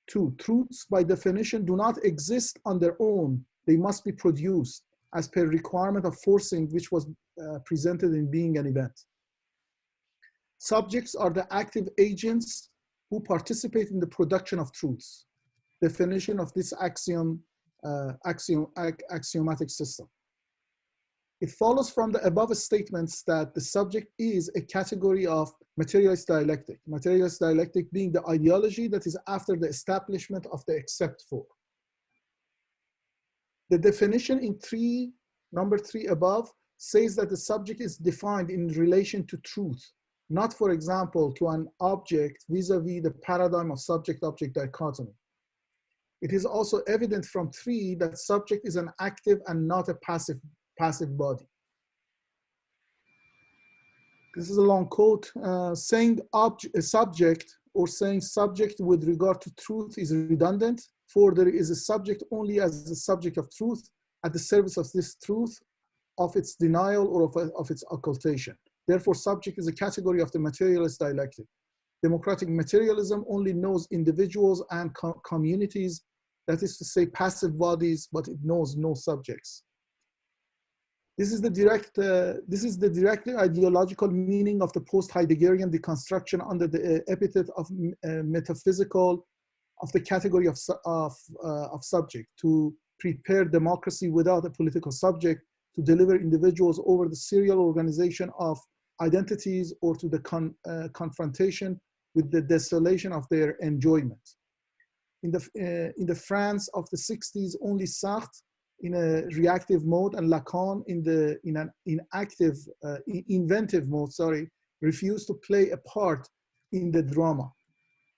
2, truths by definition do not exist on their own. They must be produced as per requirement of forcing, which was presented in Being an Event. Subjects are the active agents who participate in the production of truths. Definition of this axiomatic system. It follows from the above statements that the subject is a category of materialist dialectic. Materialist dialectic being the ideology that is after the establishment of the except for. The definition in number 3 above says that the subject is defined in relation to truth, not, for example, to an object vis-a-vis the paradigm of subject-object dichotomy. It is also evident from 3 that subject is an active and not a passive body. This is a long quote. Saying subject or saying subject with regard to truth is redundant, for there is a subject only as the subject of truth at the service of this truth, of its denial or of its occultation. Therefore, subject is a category of the materialist dialectic. Democratic materialism only knows individuals and communities, that is to say passive bodies, but it knows no subjects. This is the direct ideological meaning of the post-Heideggerian deconstruction under the epithet of metaphysical of the category of subject, to prepare democracy without a political subject, to deliver individuals over the serial organization of identities or to the confrontation with the desolation of their enjoyment. In the France of the 60s, only Sartre in a reactive mode and Lacan in an inventive mode, refused to play a part in the drama.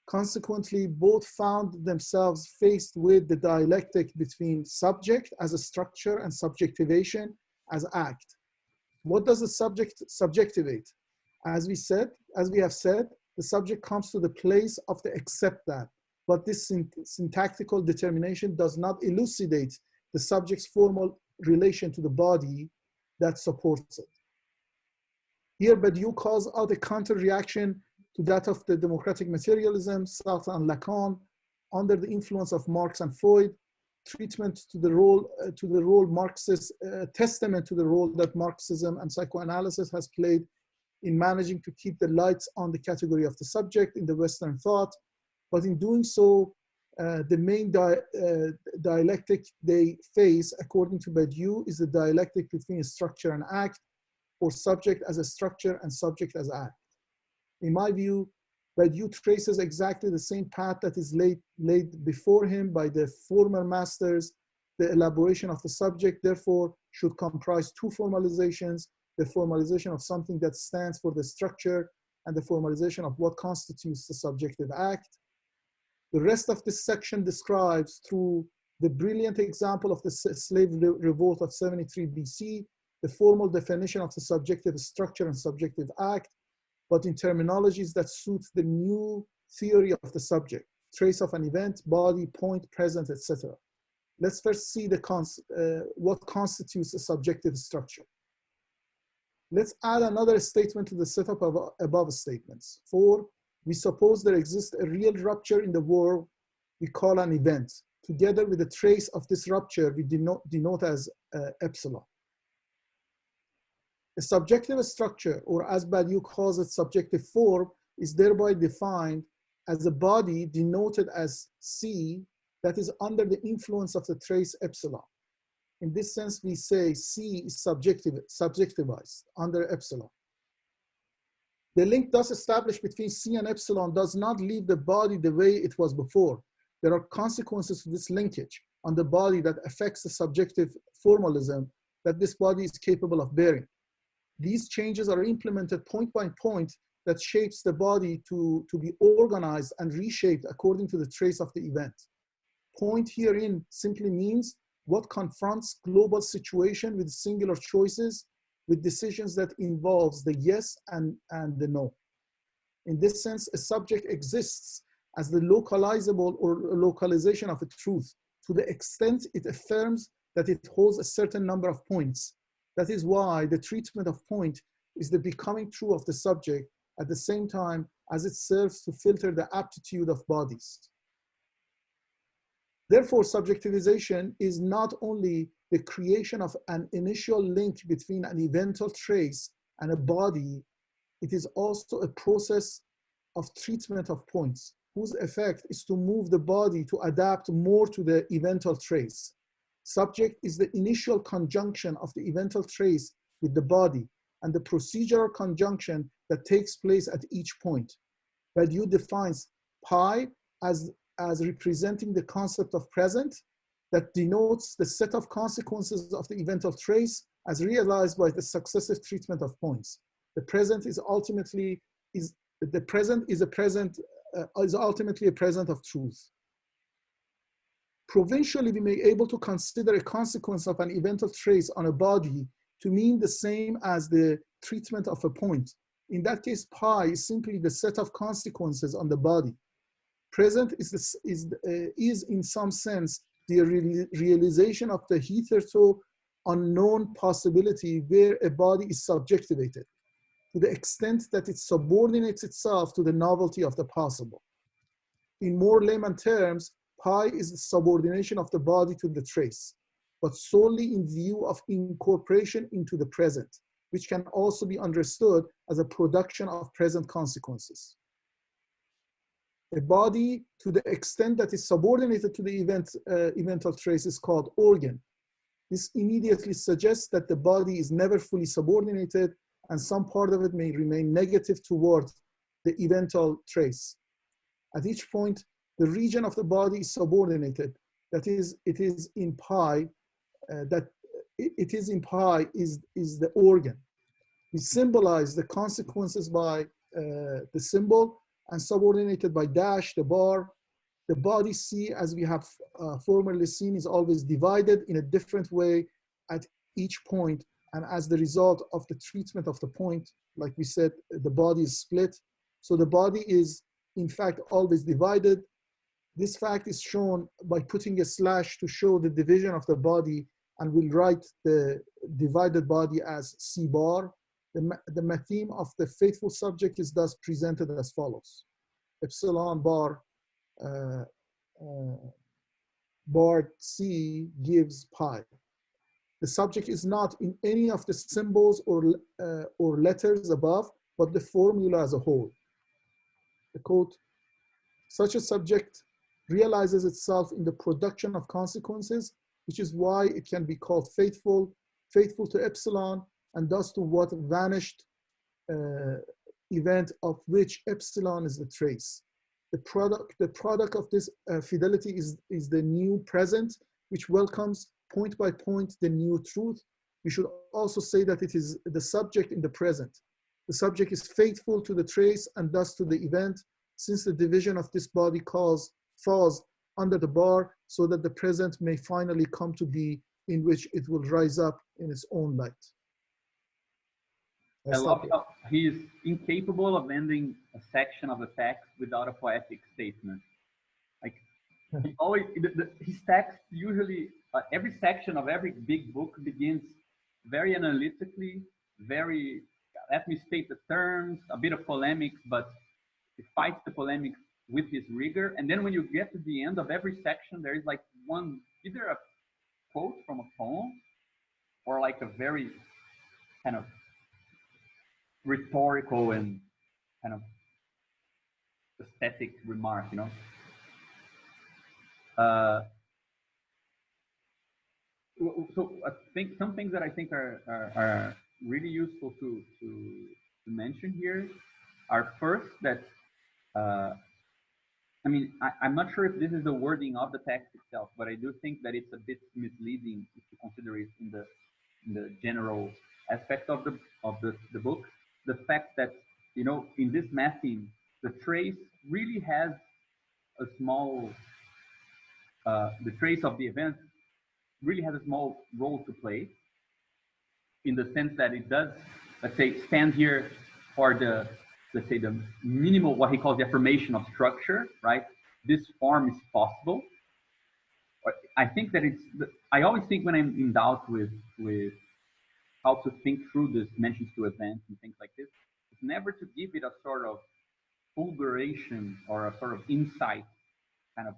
Consequently, both found themselves faced with the dialectic between subject as a structure and subjectivation as act. What does the subject subjectivate? As we have said, the subject comes to the place of the accept that, but this syntactical determination does not elucidate the subject's formal relation to the body that supports it. Here, Badiou calls out a counter-reaction to that of the democratic materialism, Sartre and Lacan, under the influence of Marx and Freud, treatment to the role Marxist, testament to the role that Marxism and psychoanalysis has played in managing to keep the lights on the category of the subject in the Western thought. But in doing so, the main dialectic they face, according to Badiou, is the dialectic between structure and act, or subject as a structure and subject as act. In my view, Badiou traces exactly the same path that is laid before him by the former masters. The elaboration of the subject, therefore, should comprise two formalizations: the formalization of something that stands for the structure and the formalization of what constitutes the subjective act. The rest of this section describes, through the brilliant example of the slave revolt of 73 BC, the formal definition of the subjective structure and subjective act, but in terminologies that suit the new theory of the subject: trace of an event, body, point, present, etc. Let's first see what constitutes a subjective structure. Let's add another statement to the setup of above statements. 4, we suppose there exists a real rupture in the world we call an event. Together with a trace of this rupture, we denote as epsilon. A subjective structure, or as Badiou calls it, subjective form, is thereby defined as a body denoted as C that is under the influence of the trace epsilon. In this sense, we say C is subjectivized under epsilon. The link thus established between C and epsilon does not leave the body the way it was before. There are consequences to this linkage on the body that affects the subjective formalism that this body is capable of bearing. These changes are implemented point by point that shapes the body to be organized and reshaped according to the trace of the event. Point herein simply means what confronts global situation with singular choices, with decisions that involves the yes and the no. In this sense, a subject exists as the localizable or localization of a truth to the extent it affirms that it holds a certain number of points. That is why the treatment of point is the becoming true of the subject at the same time as it serves to filter the aptitude of bodies. Therefore, subjectivization is not only the creation of an initial link between an eventual trace and a body, it is also a process of treatment of points, whose effect is to move the body to adapt more to the eventual trace. Subject is the initial conjunction of the eventual trace with the body and the procedural conjunction that takes place at each point. Badiou defines pi as representing the concept of present that denotes the set of consequences of the eventual trace as realized by the successive treatment of points. The present is ultimately ultimately a present of truth. Provincially, we may be able to consider a consequence of an eventual trace on a body to mean the same as the treatment of a point. In that case, pi is simply the set of consequences on the body. Present is in some sense the realization of the hitherto unknown possibility where a body is subjectivated to the extent that it subordinates itself to the novelty of the possible. In more layman terms, pi is the subordination of the body to the trace, but solely in view of incorporation into the present, which can also be understood as a production of present consequences. A body, to the extent that is subordinated to the eventual trace, is called organ. This immediately suggests that the body is never fully subordinated, and some part of it may remain negative towards the eventual trace. At each point, the region of the body is subordinated. That is, it is in pi, is the organ. We symbolize the consequences by the symbol and subordinated by dash, the bar. The body C, as we have formerly seen, is always divided in a different way at each point. And as the result of the treatment of the point, like we said, the body is split. So the body is, in fact, always divided. This fact is shown by putting a slash to show the division of the body, and we'll write the divided body as C bar. The matheme of the faithful subject is thus presented as follows. Epsilon bar bar C gives pi. The subject is not in any of the symbols or letters above, but the formula as a whole. The quote, such a subject realizes itself in the production of consequences, which is why it can be called faithful to epsilon, and thus to what vanished event of which epsilon is the trace. The product of this fidelity is the new present, which welcomes point by point the new truth. We should also say that it is the subject in the present. The subject is faithful to the trace and thus to the event, since the division of this body falls under the bar, so that the present may finally come to be, in which it will rise up in its own light. I love how he is incapable of ending a section of a text without a poetic statement. Like, he always, his text usually, every section of every big book begins very analytically, very, let me state the terms, a bit of polemics, but he fights the polemics with his rigor. And then when you get to the end of every section, there is like one, either a quote from a poem or like a very kind of rhetorical and kind of aesthetic remark, you know. So I think some things that I think are really useful to mention here are first that I mean, I'm not sure if this is the wording of the text itself, but I do think that it's a bit misleading if you consider it in the general aspect of the book. The fact that, you know, in this matheme, the trace really has a small, the trace of the event really has a small role to play, in the sense that it does, let's say, stand here for the, let's say, the minimal, what he calls the affirmation of structure, right? This form is possible. I think that it's, I always think when I'm in doubt with how to think through this mentions to events and things like this, it's never to give it a sort of fulguration or a sort of insight kind of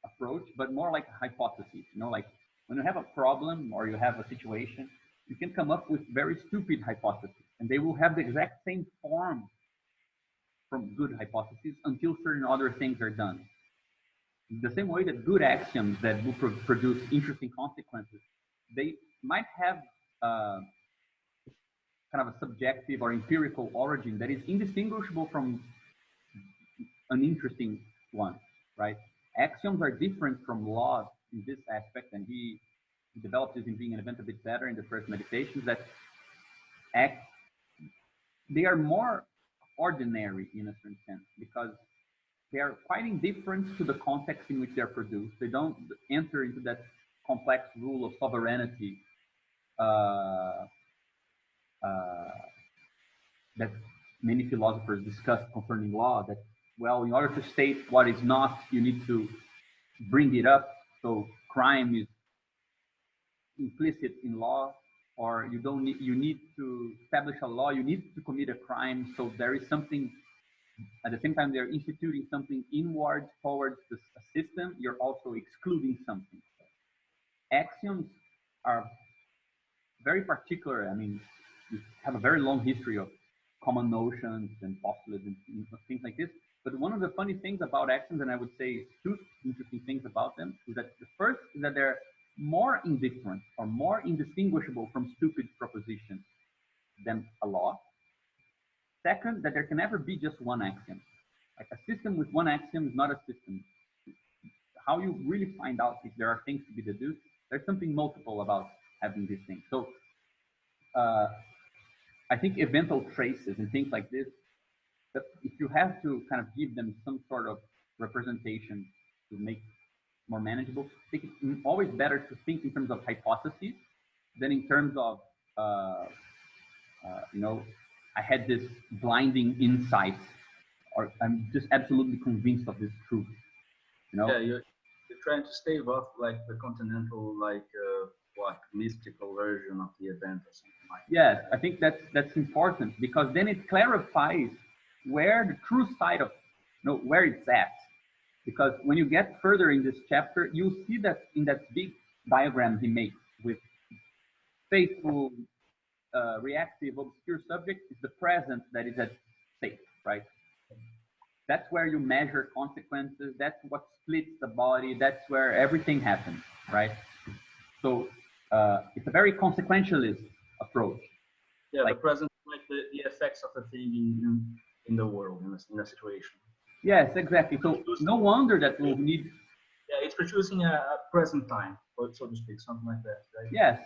approach, but more like a hypothesis, you know, like when you have a problem or you have a situation, you can come up with very stupid hypotheses, and they will have the exact same form from good hypotheses until certain other things are done. The same way that good axioms that will produce interesting consequences, they might have kind of a subjective or empirical origin that is indistinguishable from an interesting one, right? Axioms are different from laws in this aspect, and he developed this in Being an Event a bit better in the first meditations, that they are more ordinary in a certain sense, because they are quite indifferent to the context in which they are produced. They don't enter into that complex rule of sovereignty that many philosophers discuss concerning law, that, well, in order to state what is not, you need to bring it up. So crime is implicit in law, or you don't need, you need to establish a law, you need to commit a crime. So there is something, at the same time they're instituting something inward towards the system, you're also excluding something. Axioms are very particular. I mean, you have a very long history of common notions and postulates and things like this. But one of the funny things about axioms, and I would say two interesting things about them, is that the first is that they're more indifferent or more indistinguishable from stupid propositions than a law. Second, that there can never be just one axiom. Like a system with one axiom is not a system. How you really find out if there are things to be deduced, there's something multiple about having these things. So I think eventual traces and things like this, that if you have to kind of give them some sort of representation to make more manageable, I think it's always better to think in terms of hypotheses than in terms of, you know, I had this blinding insight, or I'm just absolutely convinced of this truth. You know? Yeah, you're trying to stave off like the continental, like what mystical version of the event or something like that. Yes, I think that's important, because then it clarifies where the true side of, you know, where it's at. Because when you get further in this chapter, you'll see that in that big diagram he makes with faithful, reactive, obscure subject is the present that is at stake, right? That's where you measure consequences. That's what splits the body. That's where everything happens, right? So it's a very consequentialist approach. Yeah, like, the present, like the effects of a thing in the world, in a situation. Yes, exactly. So no wonder that we'll need. Yeah, it's producing a present time, so to speak, something like that, right? Yes.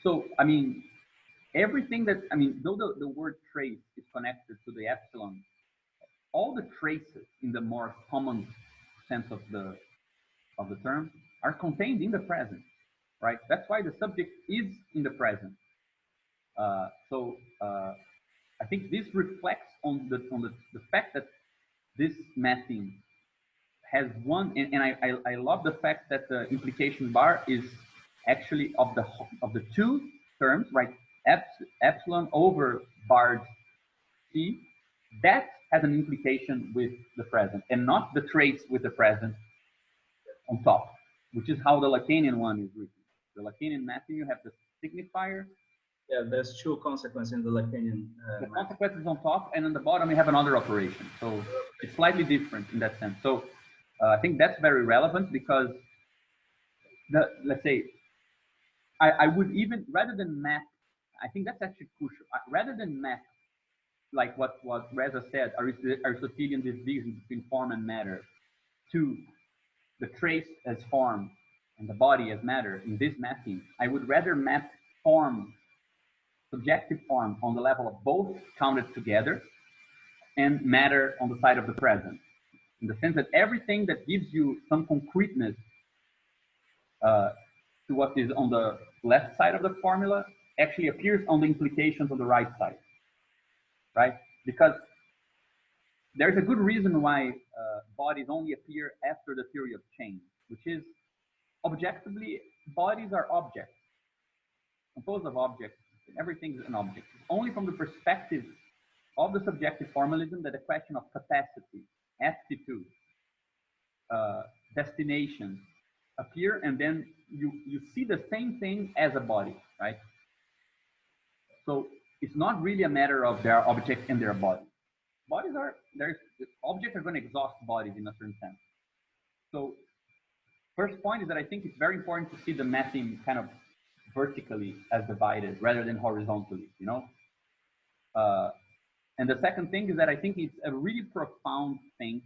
So I mean, everything that, I mean, though the word trace is connected to the epsilon, all the traces in the more common sense of the term are contained in the present, right? That's why the subject is in the present. So I think this reflects on the fact that this mapping has one, and I love the fact that the implication bar is actually of the two terms, right? Epsilon over bar C, that has an implication with the present, and not the trace with the present on top, which is how the Lacanian one is written. The Lacanian mapping, you have the signifier. Yeah, there's two consequences in the Lacanian. The consequence is on top, and on the bottom you have another operation. So it's slightly different in that sense. So I think that's very relevant, because let's say, I would even, rather than map, I think that's actually crucial. Rather than map, like what Reza said, Aristotelian division between form and matter, to the trace as form and the body as matter in this mapping, I would rather map form, subjective form, on the level of both counted together, and matter on the side of the present, in the sense that everything that gives you some concreteness to what is on the left side of the formula actually appears on the implications on the right side, right? Because there's a good reason why bodies only appear after the theory of change, which is, objectively, bodies are objects, composed of objects, and everything is an object. It's only from the perspective of the subjective formalism that the question of capacity, aptitude, destination appear, and then you see the same thing as a body, right? So it's not really a matter of their object and their body. Bodies are, objects are going to exhaust bodies in a certain sense. So first point is that I think it's very important to see the mapping kind of vertically as divided rather than horizontally, you know? And the second thing is that I think it's a really profound thing.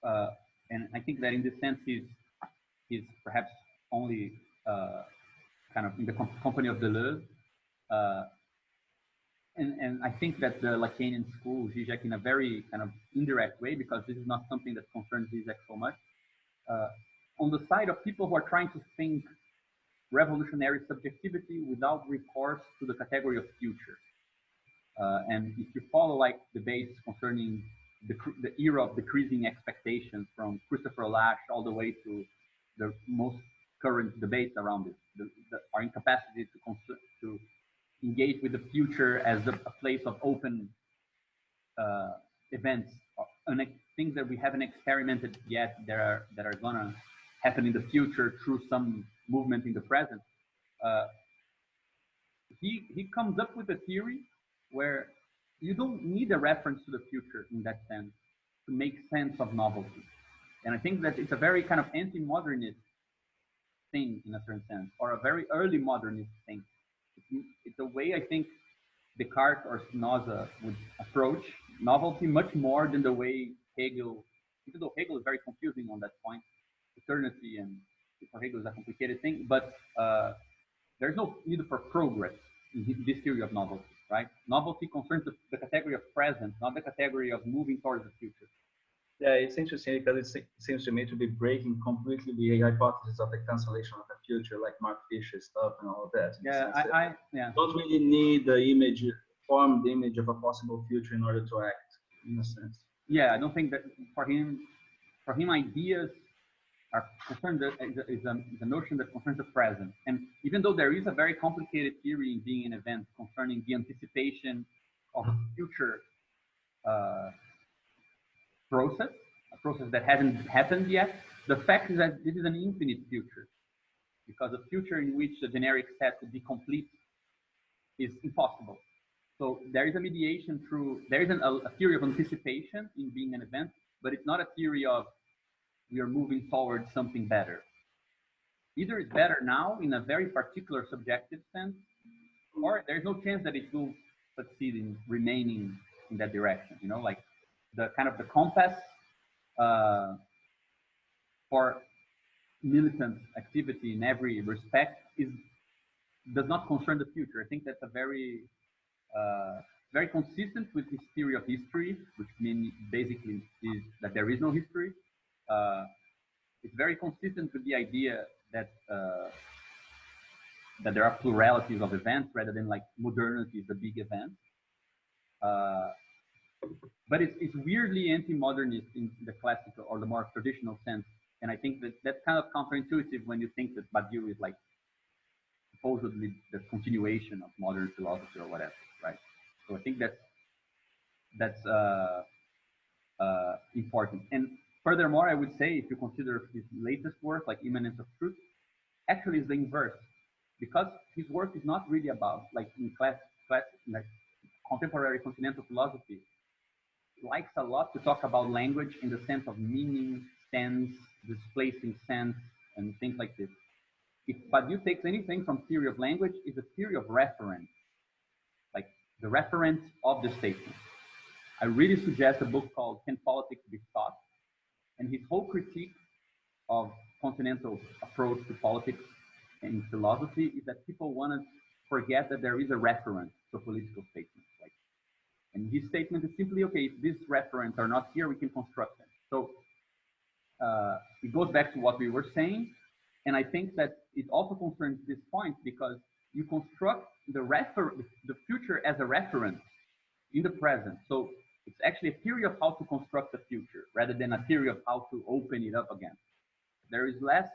And I think that in this sense, he's perhaps only kind of in the company of Deleuze. And I think that the Lacanian school, Zizek, in a very kind of indirect way, because this is not something that concerns Zizek so much, on the side of people who are trying to think revolutionary subjectivity without recourse to the category of future. And if you follow like debates concerning the era of decreasing expectations from Christopher Lasch all the way to the most current debates around it, our incapacity to engage with the future as a place of open events, things that we haven't experimented yet that are gonna happen in the future through some movement in the present. He comes up with a theory where you don't need a reference to the future in that sense to make sense of novelty. And I think that it's a very kind of anti-modernist thing in a certain sense, or a very early modernist thing. It's a way, I think, Descartes or Spinoza would approach novelty much more than the way Hegel, even though Hegel is very confusing on that point, eternity and for Hegel is a complicated thing, but there's no need for progress in this theory of novelty, right? Novelty concerns the category of present, not the category of moving towards the future. Yeah, it's interesting because it seems to me to be breaking completely the hypothesis of the cancellation of the future, like Mark Fisher stuff and all of that. Yeah, yeah. Don't really need the image, form the image of a possible future in order to act, in a sense. Yeah, I don't think that for him, ideas are concerned is a notion that concerns the present. And even though there is a very complicated theory in being an event concerning the anticipation of future process, a process that hasn't happened yet, the fact is that this is an infinite future, because a future in which the generic set would be complete is impossible. So there is a mediation through, there is a theory of anticipation in being an event, but it's not a theory of we are moving towards something better. Either it's better now in a very particular subjective sense, or there's no chance that it will succeed in remaining in that direction. You know, like the kind of the compass for militant activity in every respect does not concern the future. I think that's a very very consistent with his theory of history, which means basically is that there is no history. It's very consistent with the idea that that there are pluralities of events rather than like modernity is the big event. But it's weirdly anti-modernist in the classical or the more traditional sense. And I think that that's kind of counterintuitive when you think that Badiou is like supposedly the continuation of modern philosophy or whatever, right? So I think that's important. And furthermore, I would say if you consider his latest work, like Immanence of Truth, actually is the inverse, because his work is not really about, like in like contemporary continental philosophy, likes a lot to talk about language in the sense of meaning, sense, displacing sense, and things like this. If Badiou takes anything from theory of language, it's a theory of reference, like the reference of the statement. I really suggest a book called Can Politics Be Thought? And his whole critique of continental approach to politics and philosophy is that people want to forget that there is a reference to political statements. Like, and his statement is simply, okay, if these references are not here, we can construct them. So it goes back to what we were saying. And I think that it also concerns this point because you construct the future as a reference in the present. So it's actually a theory of how to construct the future rather than a theory of how to open it up again. There is less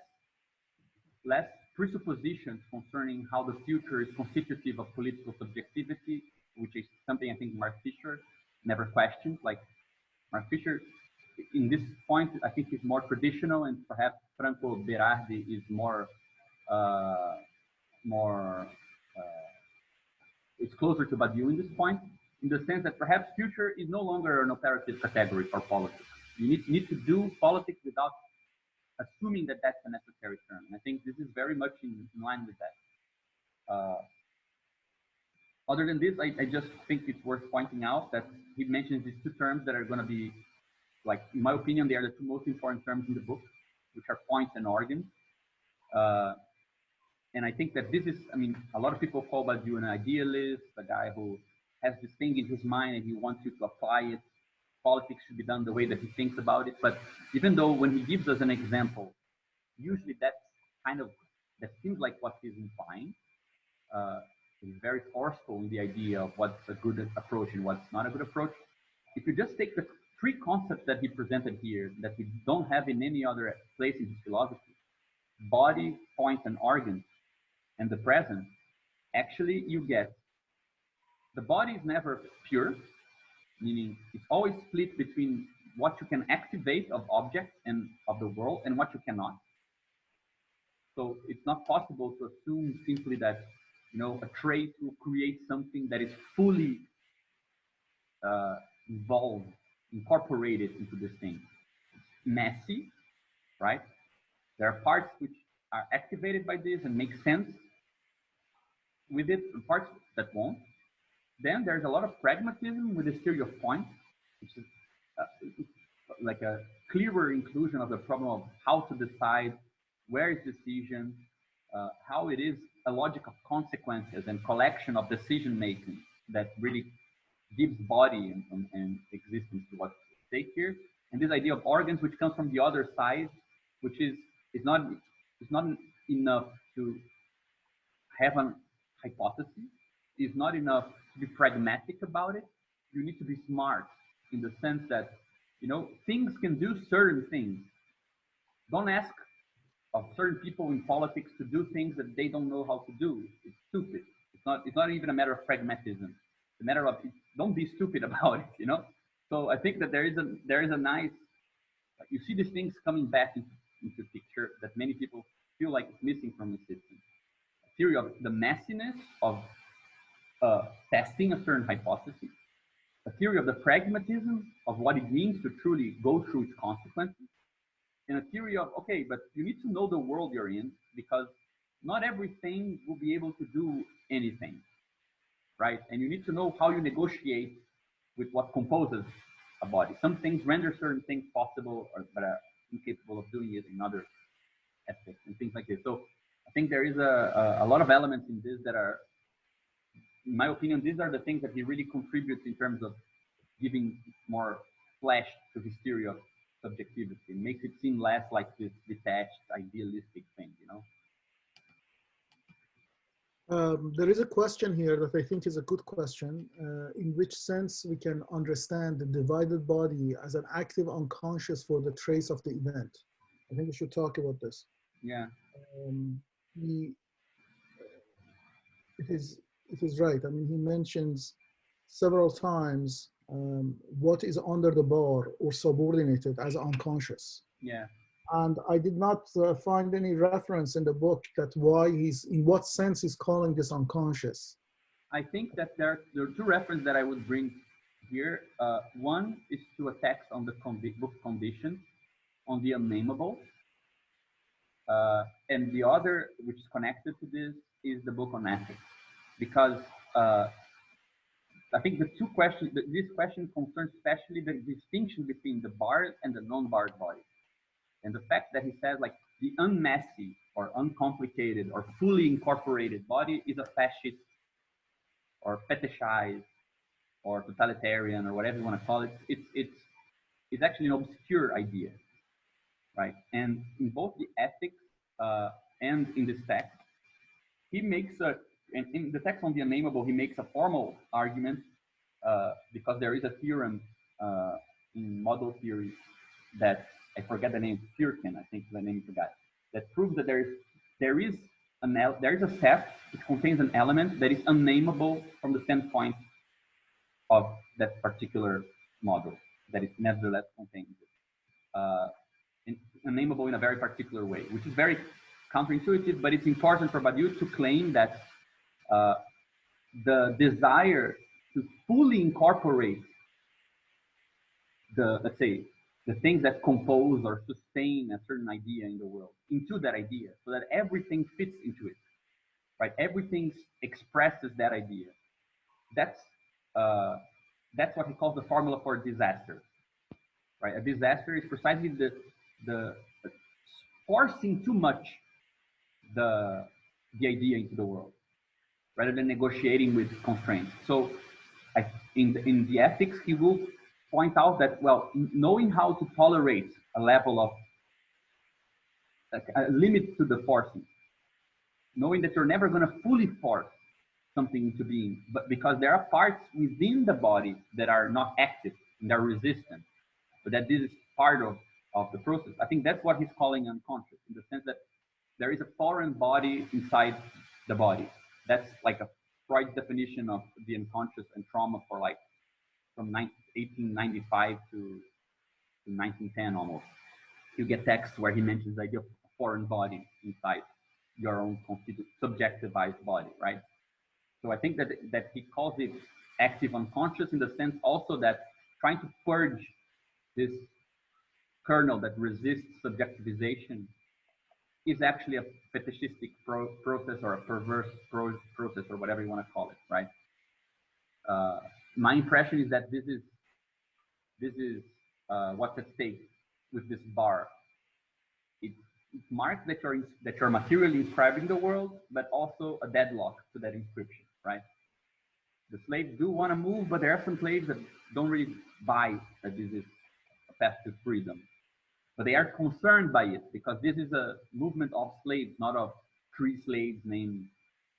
presuppositions concerning how the future is constitutive of political subjectivity, which is something I think Mark Fisher never questioned. Like Mark Fisher, in this point, I think is more traditional, and perhaps Franco Berardi is it's closer to Badiou in this point, in the sense that perhaps future is no longer an operative category for politics. You need to do politics without assuming that that's a necessary term. And I think this is very much in line with that. Other than this, I just think it's worth pointing out that he mentions these two terms that are going to be, like, in my opinion, they are the two most important terms in the book, which are point and organ. And I think that this is, I mean, a lot of people call Badiou an idealist, a guy who has this thing in his mind and he wants you to apply it. Politics should be done the way that he thinks about it. But even though when he gives us an example, usually that seems like what he's implying. He's very forceful in the idea of what's a good approach and what's not a good approach. If you just take the three concepts that he presented here that we don't have in any other place in his philosophy, body, point, and organ, and the present, actually you get the body is never pure, meaning it's always split between what you can activate of objects and of the world and what you cannot. So it's not possible to assume simply that, you know, a trait will create something that is fully involved, incorporated into this thing. It's messy, right? There are parts which are activated by this and make sense with it, and parts that won't. Then there's a lot of pragmatism with this theory of points, which is like a clearer inclusion of the problem of how to decide, where is decision, how it is a logic of consequences and collection of decision making that really gives body and existence to what's at stake here. And this idea of organs, which comes from the other side, which is not enough to have a hypothesis, is not enough to be pragmatic about it. You need to be smart in the sense that, you know, things can do certain things. Don't ask of certain people in politics to do things that they don't know how to do. It's stupid. It's not even a matter of pragmatism. It's a matter of don't be stupid about it, you know? So I think that there is a nice, you see these things coming back into picture that many people feel like it's missing from the system. A theory of the messiness of testing a certain hypothesis, a theory of the pragmatism of what it means to truly go through its consequences, and a theory of, okay, but you need to know the world you're in because not everything will be able to do anything, right? And you need to know how you negotiate with what composes a body. Some things render certain things possible, but are incapable of doing it in other aspects and things like this. So I think there is a lot of elements in this that are, in my opinion, these are the things that he really contributes in terms of giving more flesh to his theory of subjectivity. It makes it seem less like this detached, idealistic thing, you know? There is a question here that I think is a good question. In which sense we can understand the divided body as an active unconscious for the trace of the event? I think we should talk about this. Yeah. It is right. I mean, he mentions several times what is under the bar or subordinated as unconscious. Yeah. And I did not find any reference in the book that why in what sense he's calling this unconscious. I think that there are two references that I would bring here. One is to a text on the book Conditions, on the unnameable. And the other, which is connected to this, is the book on ethics. Because I think the two questions, this question concerns especially the distinction between the barred and the non-barred body. And the fact that he says like the unmessy or uncomplicated or fully incorporated body is a fascist or fetishized or totalitarian or whatever you want to call it. It's actually an obscure idea, right? And in both the ethics and in this text, he makes and in the text on the unnameable, he makes a formal argument because there is a theorem in model theory that I forget the name, Firkin, I think the name forgot, that proves that there is a set which contains an element that is unnameable from the standpoint of that particular model, that it nevertheless contains it. Unnameable in a very particular way, which is very counterintuitive, but it's important for Badiou to claim that the desire to fully incorporate let's say, the things that compose or sustain a certain idea in the world into that idea, so that everything fits into it, right? Everything expresses that idea. That's what he calls the formula for disaster, right? A disaster is precisely the forcing too much the idea into the world, rather than negotiating with constraints. So, in the ethics, he will point out that, well, knowing how to tolerate a level of a limit to the forcing, knowing that you're never going to fully force something into being, but because there are parts within the body that are not active and are resistant, but that this is part of the process. I think that's what he's calling unconscious, in the sense that there is a foreign body inside the body. That's like a Freud's definition of the unconscious and trauma for like from 1895 to 1910 almost. You get texts where he mentions the idea of a foreign body inside your own subjectivized body, right? So I think that he calls it active unconscious in the sense also that trying to purge this kernel that resists subjectivization is actually a fetishistic process or a perverse process or whatever you want to call it, right? my impression is that this is what's at stake with this bar. It marks that you're materially inscribing the world, but also a deadlock to that inscription, right? The slaves do want to move, but there are some slaves that don't really buy that this is a path to freedom. But they are concerned by it because this is a movement of slaves, not of 3 slaves named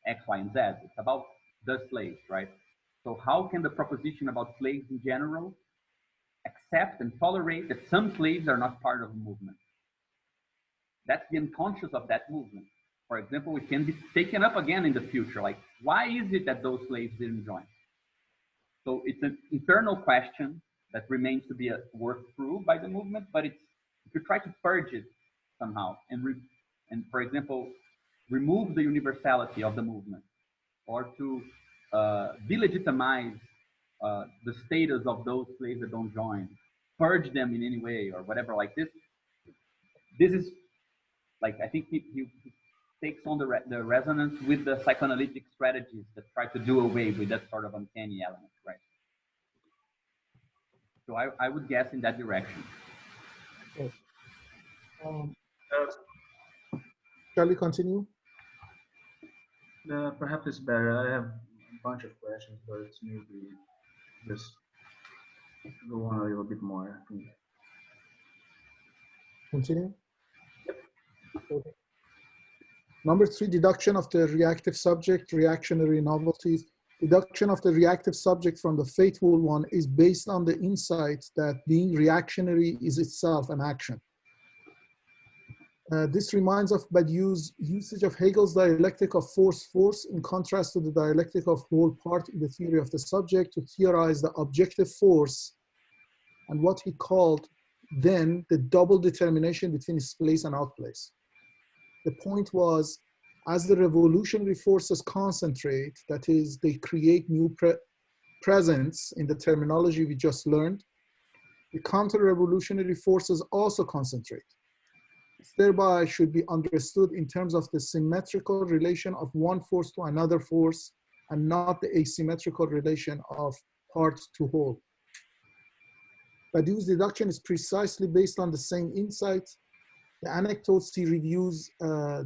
X, Y, and Z. It's about the slaves, right? So how can the proposition about slaves in general accept and tolerate that some slaves are not part of the movement? That's the unconscious of that movement. For example, it can be taken up again in the future. Like, why is it that those slaves didn't join? So it's an internal question that remains to be worked through by the movement, but if you try to purge it somehow and for example, remove the universality of the movement, or to delegitimize the status of those slaves that don't join, purge them in any way or whatever like this. This is like, I think he takes on the resonance with the psychoanalytic strategies that try to do away with that sort of uncanny element, right? So I would guess in that direction. Okay. Shall we continue? Perhaps it's better. I have a bunch of questions, but it's maybe just go on a little bit more, I think. Continue. Okay. Number 3, deduction of the reactive subject, reactionary novelties. Deduction of the reactive subject from the faithful one is based on the insight that being reactionary is itself an action. This reminds of Badiou's usage of Hegel's dialectic of force in contrast to the dialectic of whole part in the theory of the subject to theorize the objective force and what he called then the double determination between its place and outplace. The point was, as the revolutionary forces concentrate, that is, they create new presence in the terminology we just learned, the counter-revolutionary forces also concentrate. This thereby should be understood in terms of the symmetrical relation of one force to another force and not the asymmetrical relation of part to whole. Badiou's deduction is precisely based on the same insight. The anecdotes he reviews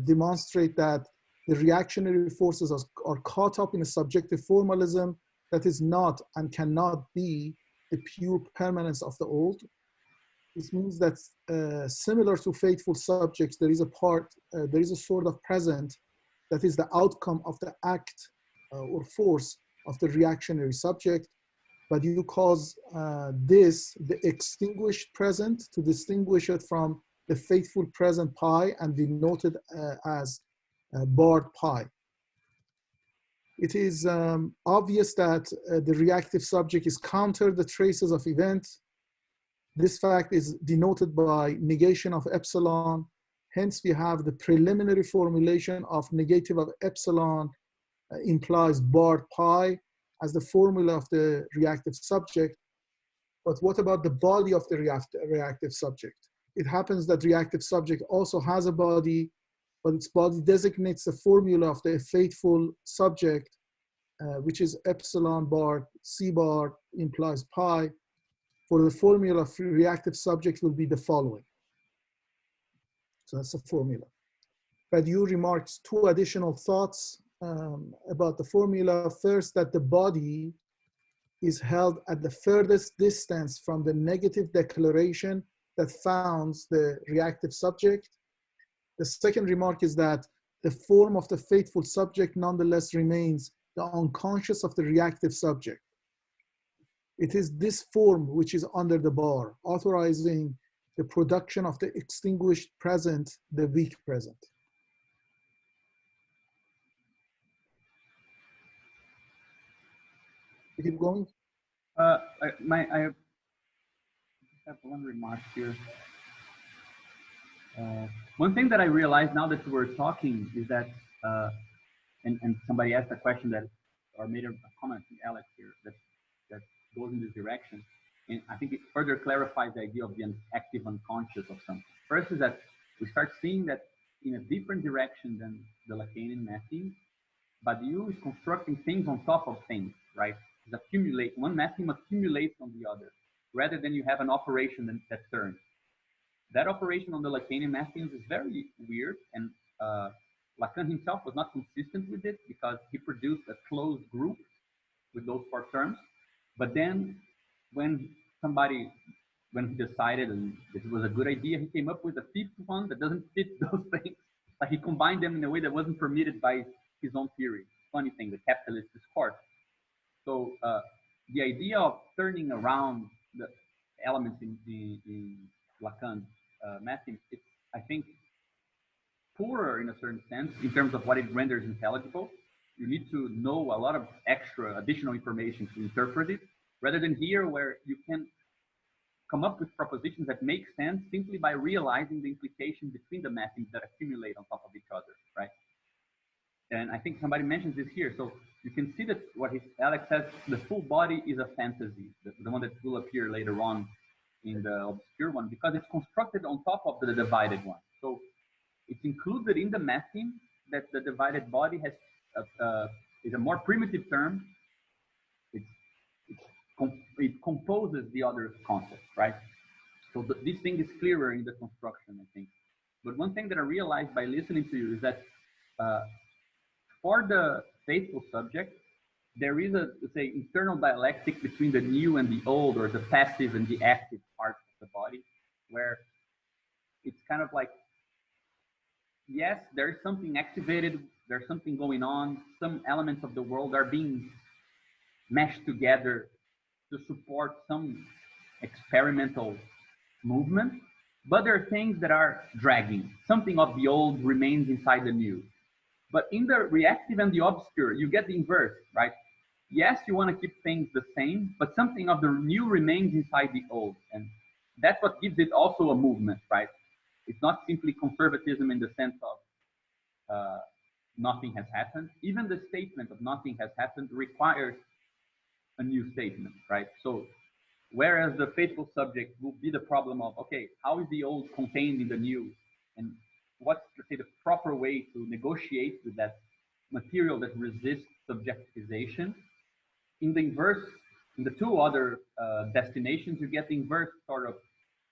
demonstrate that the reactionary forces are caught up in a subjective formalism that is not and cannot be the pure permanence of the old. This means that similar to faithful subjects, there is a sort of present that is the outcome of the act or force of the reactionary subject. But you cause this the extinguished present to distinguish it from the faithful present pi and denoted as barred pi. It is obvious that the reactive subject is counter the traces of event. This fact is denoted by negation of epsilon. Hence, we have the preliminary formulation of negative of epsilon implies barred pi as the formula of the reactive subject. But what about the body of the reactive subject? It happens that reactive subject also has a body, but its body designates the formula of the faithful subject, which is epsilon bar, C bar implies pi. For the formula of reactive subject will be the following. So that's the formula. Badiou remarks 2 additional thoughts about the formula. First, that the body is held at the furthest distance from the negative declaration that founds the reactive subject. The second remark is that the form of the faithful subject nonetheless remains the unconscious of the reactive subject. It is this form which is under the bar, authorizing the production of the extinguished present, the weak present. Keep going. I have one remark here. One thing that I realized now that we're talking is that, and somebody asked a question that, or made a comment, Alex here, that goes in this direction. And I think it further clarifies the idea of the active unconscious of something. First is that we start seeing that in a different direction than the Lacanian mapping, Badiou is constructing things on top of things, right? is accumulate, one maxim accumulates on the other, rather than you have an operation that turns. That operation on the Lacanian maxims is very weird, and Lacan himself was not consistent with it because he produced a closed group with those four terms. But then when he decided and this was a good idea, he came up with a fifth one that doesn't fit those things. Like he combined them in a way that wasn't permitted by his own theory. Funny thing, the capitalist discourse. So the idea of turning around the elements in Lacan's maxim, it's, I think, poorer in a certain sense in terms of what it renders intelligible. You need to know a lot of extra additional information to interpret it, rather than here where you can come up with propositions that make sense simply by realizing the implication between the maxims that accumulate on top of each other, right? And I think somebody mentions this here. So you can see that what Alex says, the full body is a fantasy, the one that will appear later on in the obscure one, because it's constructed on top of the divided one. So it's included in the maxim that the divided body has is a more primitive term. It composes the other concepts, right? So this thing is clearer in the construction, I think. But one thing that I realized by listening to you is that for the faithful subject, there is a, let's say, internal dialectic between the new and the old, or the passive and the active part of the body, where it's kind of like, yes, there's something activated, there's something going on, some elements of the world are being meshed together to support some experimental movement, but there are things that are dragging. Something of the old remains inside the new. But in the reactive and the obscure, you get the inverse, right? Yes, you want to keep things the same, but something of the new remains inside the old. And that's what gives it also a movement, right? It's not simply conservatism in the sense of nothing has happened. Even the statement of nothing has happened requires a new statement, right? So whereas the faithful subject will be the problem of, okay, how is the old contained in the new? And what's, let's say, the proper way to negotiate with that material that resists subjectivization? In the inverse, in the two other destinations, you get the inverse sort of,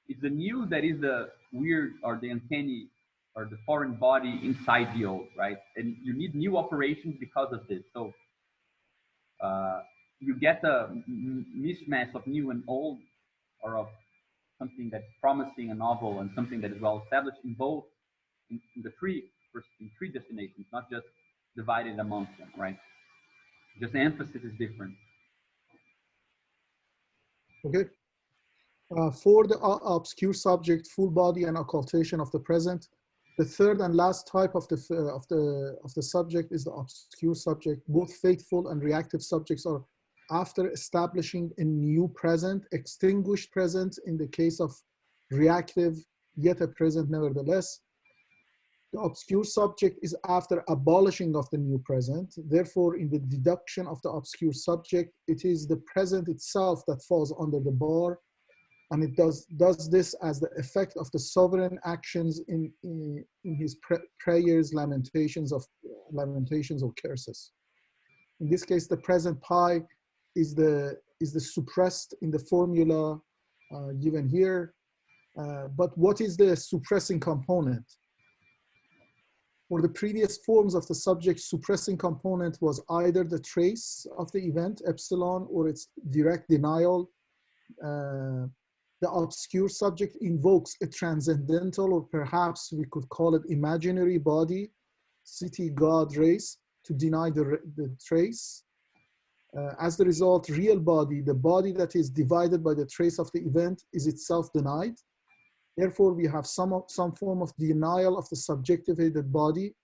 it's the new that is the weird or the uncanny or the foreign body inside the old, right? And you need new operations because of this. So you get a mismatch of new and old, or of something that's promising and novel and something that is well established in both, in three destinations, not just divided amongst them, right? Just the emphasis is different. Okay. For the obscure subject, full body and occultation of the present, the third and last type of the subject is the obscure subject. Both faithful and reactive subjects are after establishing a new present, extinguished present in the case of reactive, yet a present nevertheless. The obscure subject is after abolishing of the new present. Therefore, in the deduction of the obscure subject, it is the present itself that falls under the bar, and it does this as the effect of the sovereign actions in his prayers, lamentations or curses. In this case, the present pi is the suppressed in the formula given here. But what is the suppressing component? For the previous forms of the subject, suppressing component was either the trace of the event, epsilon, or its direct denial. The obscure subject invokes a transcendental, or perhaps we could call it imaginary body, city, God, race, to deny the trace. As the result, real body, the body that is divided by the trace of the event, is itself denied. Therefore, we have some form of denial of the subjectivated body,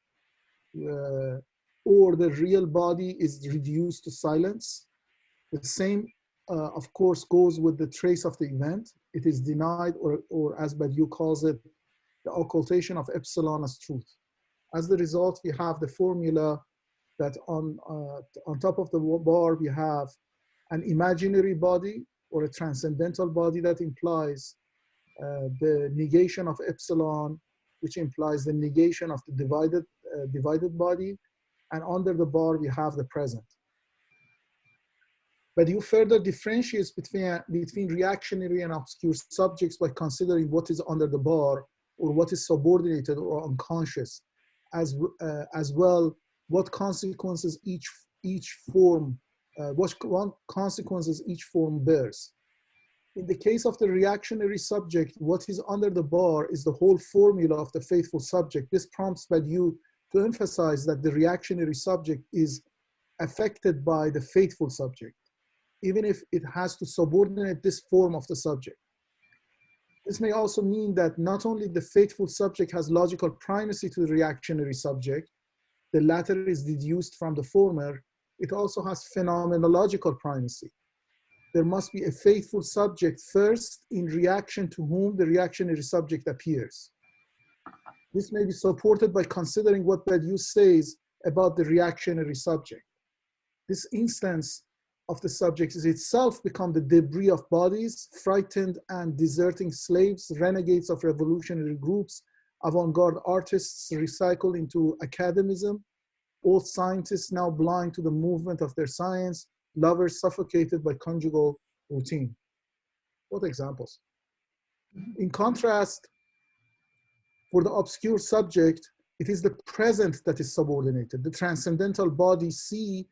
or the real body is reduced to silence. The same, of course, goes with the trace of the event. It is denied, or as Badiou calls it, the occultation of epsilon as truth. As the result, we have the formula that on top of the bar, we have an imaginary body or a transcendental body that implies the negation of epsilon, which implies the negation of the divided body. And under the bar, we have the present. Badiou further differentiates between reactionary and obscure subjects by considering what is under the bar or what is subordinated or unconscious, as well what consequences each form bears. In the case of the reactionary subject, what is under the bar is the whole formula of the faithful subject. This prompts Badiou to emphasize that the reactionary subject is affected by the faithful subject, even if it has to subordinate this form of the subject. This may also mean that not only the faithful subject has logical primacy to the reactionary subject, the latter is deduced from the former, it also has phenomenological primacy. There must be a faithful subject first in reaction to whom the reactionary subject appears. This may be supported by considering what Badiou says about the reactionary subject. This instance of the subject is itself become the debris of bodies, frightened and deserting slaves, renegades of revolutionary groups, avant-garde artists recycled into academism, old scientists now blind to the movement of their science, lovers suffocated by conjugal routine. What examples? In contrast, for the obscure subject, it is the present that is subordinated. The transcendental body C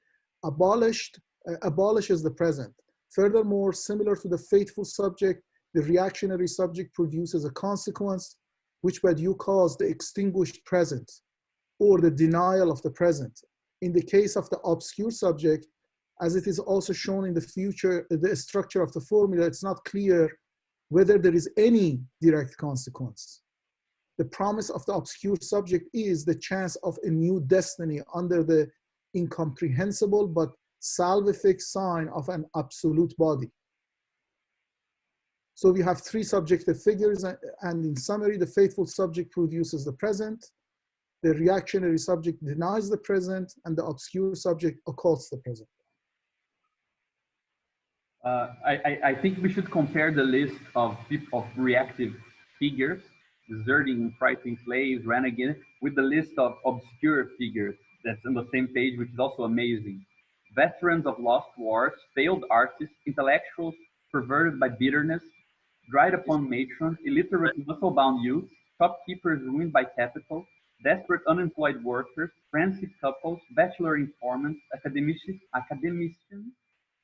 abolishes the present. Furthermore, similar to the faithful subject, the reactionary subject produces a consequence, which Badiou calls the extinguished present, or the denial of the present. In the case of the obscure subject, as it is also shown in the structure of the formula, it's not clear whether there is any direct consequence. The promise of the obscure subject is the chance of a new destiny under the incomprehensible but salvific sign of an absolute body. So we have three subjective figures, and in summary, the faithful subject produces the present, the reactionary subject denies the present, and the obscure subject occults the present. I think we should compare the list of reactive figures, deserting, frightening slaves, renegade, with the list of obscure figures that's on the same page, which is also amazing. Veterans of lost wars, failed artists, intellectuals perverted by bitterness, dried upon matrons, illiterate muscle-bound youths, shopkeepers ruined by capital, desperate unemployed workers, frenzied couples, bachelor informants, academicians,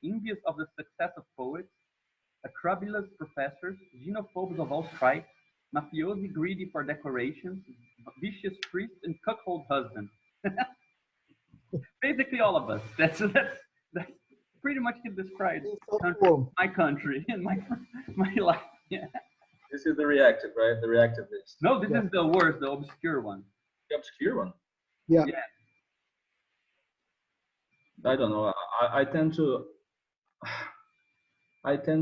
envious of the success of poets, atrabilious professors, xenophobes of all stripes, mafiosi greedy for decorations, vicious priests, and cuckold husbands. Basically all of us. That's pretty much can describe my country and my life. Yeah. This is the reactive, right? The reactive list. No, this is the worst, the obscure one. The obscure one? Yeah. I don't know. I tend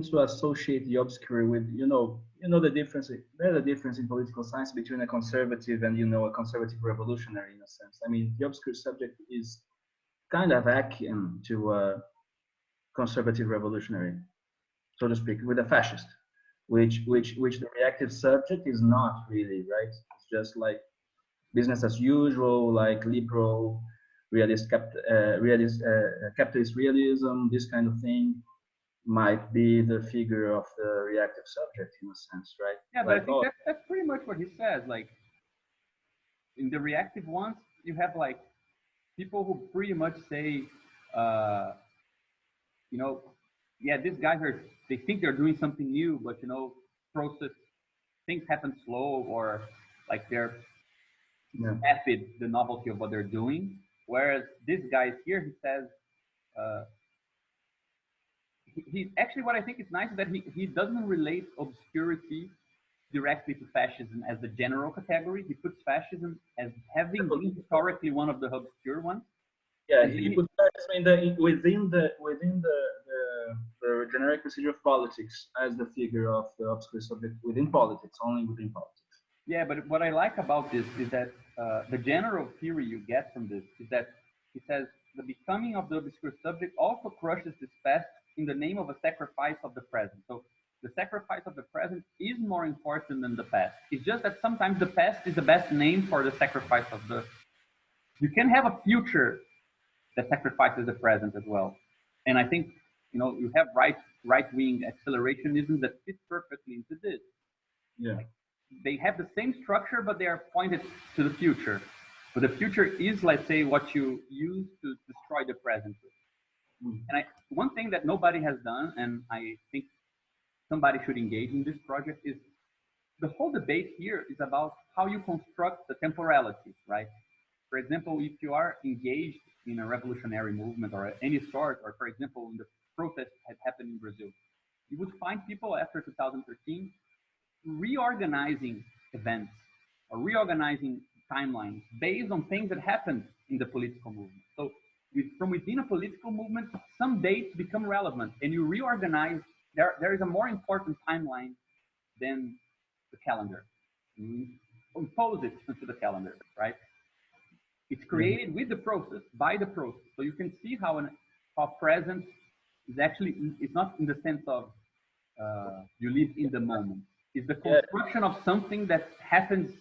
to associate the obscure with, the difference. There's a difference in political science between a conservative and, a conservative revolutionary in a sense. I mean, the obscure subject is kind of akin to a conservative revolutionary, so to speak, with a fascist, which the reactive subject is not really, right? It's just like business as usual, like liberal, capitalist realism, this kind of thing might be the figure of the reactive subject in a sense, right? Yeah, but like, I think that's pretty much what he says. Like in the reactive ones, you have like people who pretty much say, yeah, these guys they think they're doing something new, but things happen slow, or like they're tepid the novelty of what they're doing. Whereas this guy here, he says, he actually, what I think is nice is that he doesn't relate obscurity directly to fascism as the general category. He puts fascism as having been historically one of the obscure ones. Yeah, he puts fascism within the generic procedure of politics as the figure of the obscure subject within politics, only within politics. Yeah, but what I like about this is that the general theory you get from this is that he says the becoming of the obscure subject also crushes this past in the name of a sacrifice of the present. So the sacrifice of the present is more important than the past. It's just that sometimes the past is the best name for the sacrifice of the... You can have a future that sacrifices the present as well. And I think you know, you have right-wing accelerationism that fits perfectly into this. Yeah. Like, they have the same structure, but they are pointed to the future. But the future is, let's say, what you use to destroy the present. And one thing that nobody has done, and I think somebody should engage in this project, is the whole debate here is about how you construct the temporality, right? For example, if you are engaged in a revolutionary movement or any sort, or for example, in the protest that happened in Brazil, you would find people after 2013 reorganizing events or reorganizing timelines based on things that happened in the political movement. So from within a political movement, some dates become relevant and you reorganize. There is a more important timeline than the calendar. You impose it into the calendar, right? It's created with the process, by the process. So you can see how present is actually, it's not in the sense of you live in the moment. It's the construction of something that happens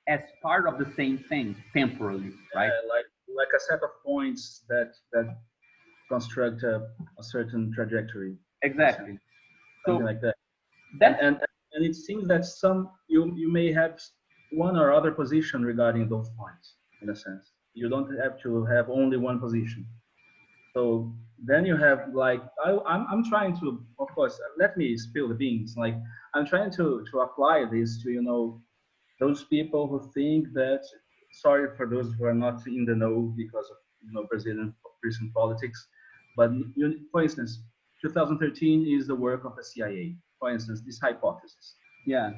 as part of the same thing temporally, right? Like a set of points that construct a certain trajectory. Exactly. Something like that. And it seems that you may have one or other position regarding those points, in a sense. You don't have to have only one position. So then you have like, I'm trying to, of course, let me spill the beans. Like I'm trying to apply this to, you know, those people who think that, sorry for those who are not in the know because of, you know, Brazilian recent politics, but for instance, 2013 is the work of the CIA. For instance, this hypothesis. Yeah.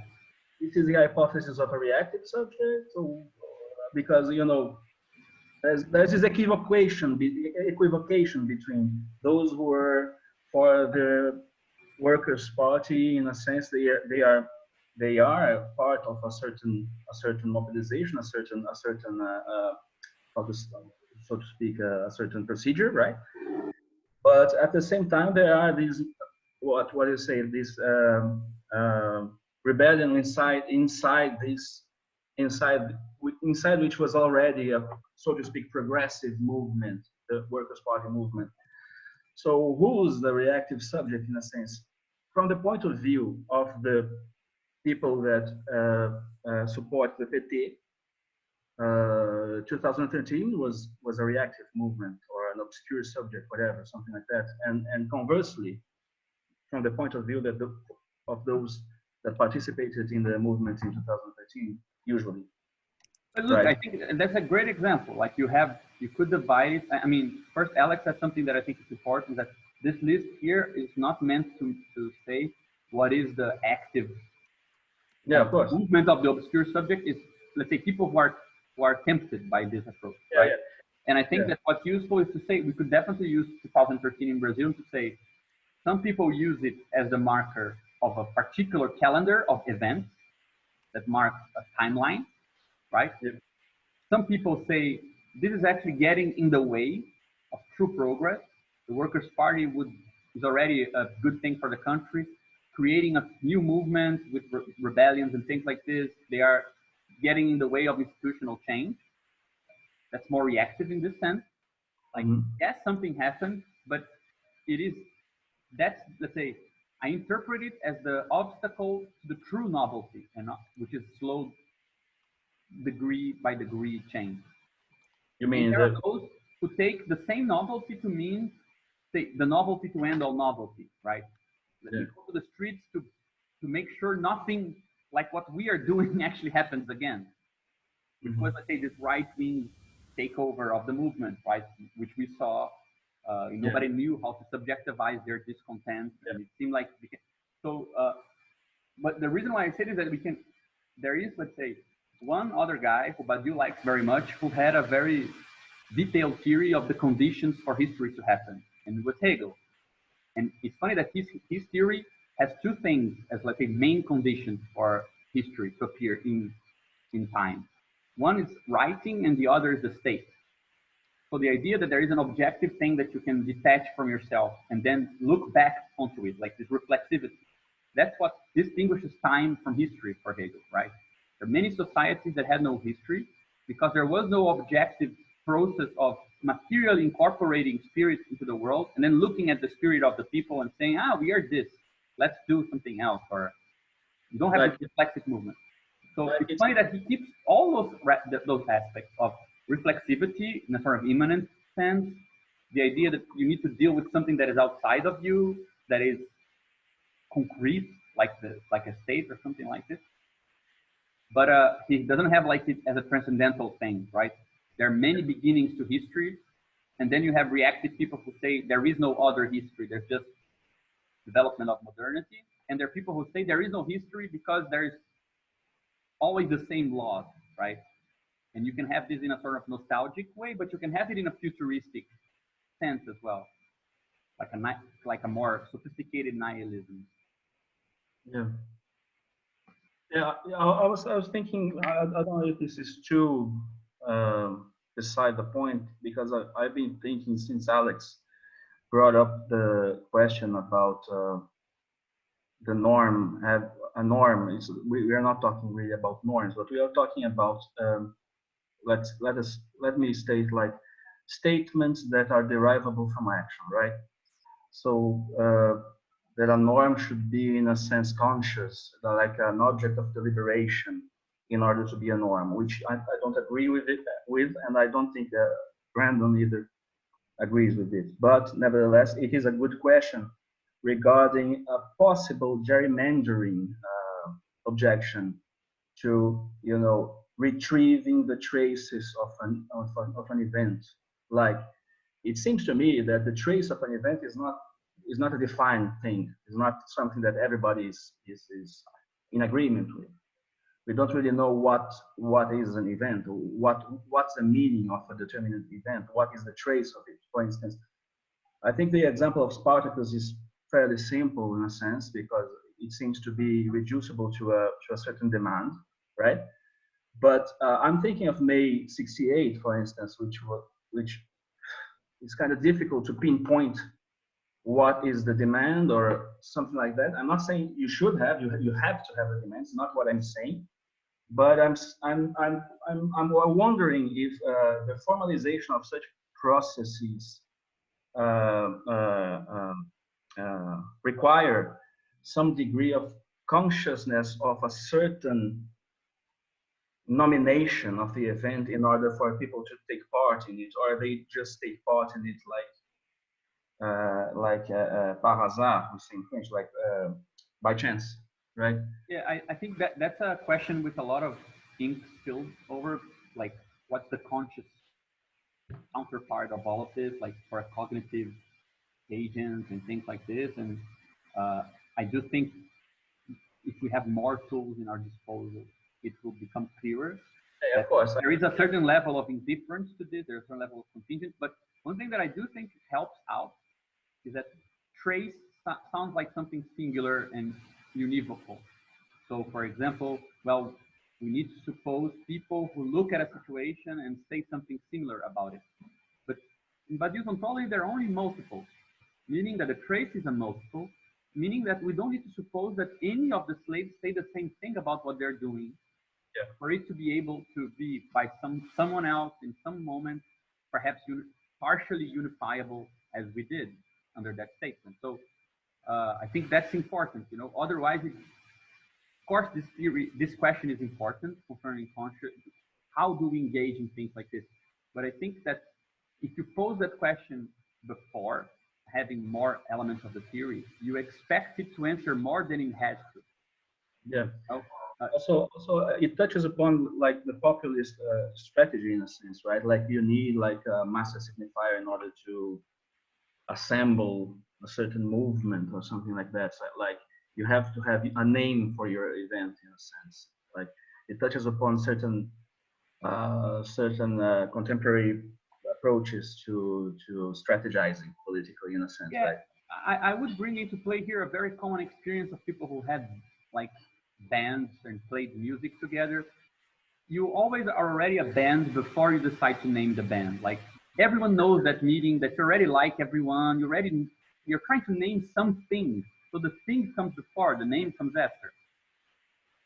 This is the hypothesis of a reactive subject, so, because, you know, there's this equivocation between those who are for the Workers' Party. In a sense, they are part of a certain mobilization, a certain so to speak, a certain procedure, right? But at the same time, there are these what do you say, this rebellion inside which was already a, so to speak, progressive movement, the Workers' Party movement. So who's the reactive subject, in a sense? From the point of view of the people that support the PT, 2013 was a reactive movement or an obscure subject, whatever, something like that. And conversely, from the point of view that of those that participated in the movement in 2013, usually. But look, right. I think that's a great example. Like you could divide it. I mean, first, Alex said something that I think is important, that this list here is not meant to say what is the active of course. movement of the obscure subject. Is, let's say, people who are tempted by this approach, right? And I think that what's useful is to say, we could definitely use 2013 in Brazil to say, some people use it as the marker of a particular calendar of events that mark a timeline, right? Some people say this is actually getting in the way of true progress. The Workers' Party is already a good thing for the country. Creating a new movement with rebellions and things like this, they are getting in the way of institutional change. That's more reactive in this sense. Like, yes, something happened, but let's say, I interpret it as the obstacle to the true novelty, and which is slow degree by degree change. You mean there are those who take the same novelty to mean, say, the novelty to end all novelty, right? Let me go to the streets to make sure nothing like what we are doing actually happens again. Which was, let's say, this right-wing takeover of the movement, right? Which we saw. Nobody knew how to subjectivize their discontent, and it seemed like so. But the reason why I say this is that there is, let's say, one other guy who Badiou likes very much, who had a very detailed theory of the conditions for history to happen, and it was Hegel. And it's funny that his theory has two things as, let's say, main conditions for history to appear in time. One is writing, and the other is the state. So the idea that there is an objective thing that you can detach from yourself and then look back onto it, like this reflexivity. That's what distinguishes time from history for Hegel, right? There are many societies that had no history because there was no objective process of materially incorporating spirit into the world and then looking at the spirit of the people and saying, we are this, let's do something else, or you don't have this reflexive movement. So it's funny that he keeps all those aspects of reflexivity in a sort of immanent sense, the idea that you need to deal with something that is outside of you, that is concrete, like a state or something like this. But he doesn't have like it as a transcendental thing, right? There are many beginnings to history, and then you have reactive people who say there is no other history, there's just development of modernity. And there are people who say there is no history because there is always the same laws, right? And you can have this in a sort of nostalgic way, but you can have it in a futuristic sense as well, like a more sophisticated nihilism. Yeah. Yeah, I was thinking, I don't know if this is too beside the point, because I've been thinking since Alex brought up the question about the norm. Have a norm is we are not talking really about norms, but we are talking about let me state like statements that are derivable from action, right? So that a norm should be in a sense conscious, like an object of deliberation in order to be a norm, which I don't agree with, and I don't think that Brandon either agrees with it. But nevertheless, it is a good question regarding a possible gerrymandering objection to, retrieving the traces of an event. Like, it seems to me that the trace of an event is not a defined thing. It's not something that everybody is in agreement with. We don't really know what is an event, what's the meaning of a determinate event, what is the trace of it. For instance, I think the example of Spartacus is fairly simple in a sense, because it seems to be reducible to a certain demand, right? But I'm thinking of May 68, for instance, which is kind of difficult to pinpoint what is the demand or something like that. I'm not saying you should have, you have to have a demand. It's not what I'm saying, but I'm wondering if the formalization of such processes require some degree of consciousness of a certain nomination of the event in order for people to take part in it, or they just take part in it par hasard, we say in French, like by chance, right? Yeah, I think that's a question with a lot of ink spilled over, like what's the conscious counterpart of all of this, like for cognitive agents and things like this. And I do think if we have more tools in our disposal, it will become clearer. Yeah, of course. There is a certain level of indifference to this, there's a certain level of contingent, but one thing that I do think helps out is that trace sounds like something singular and univocal. So for example, well, we need to suppose people who look at a situation and say something similar about it. But in Badiou's ontology, there are only multiples, meaning that a trace is a multiple, meaning that we don't need to suppose that any of the slaves say the same thing about what they're doing, for it to be able to be by someone else in some moment, perhaps partially unifiable as we did under that statement. So I think that's important, otherwise, of course, this question is important concerning conscious, how do we engage in things like this? But I think that if you pose that question before having more elements of the theory, you expect it to answer more than it has to. Yeah. Also, it touches upon like the populist strategy in a sense, right? Like you need like a master signifier in order to assemble a certain movement or something like that. So, like you have to have a name for your event in a sense. Like it touches upon certain contemporary approaches to strategizing politically in a sense. Yeah, right? I would bring into play here a very common experience of people who had like bands and played music together. You always are already a band before you decide to name the band. Like everyone knows that meeting that you already like everyone. You're trying to name something. So the thing comes before, the name comes after.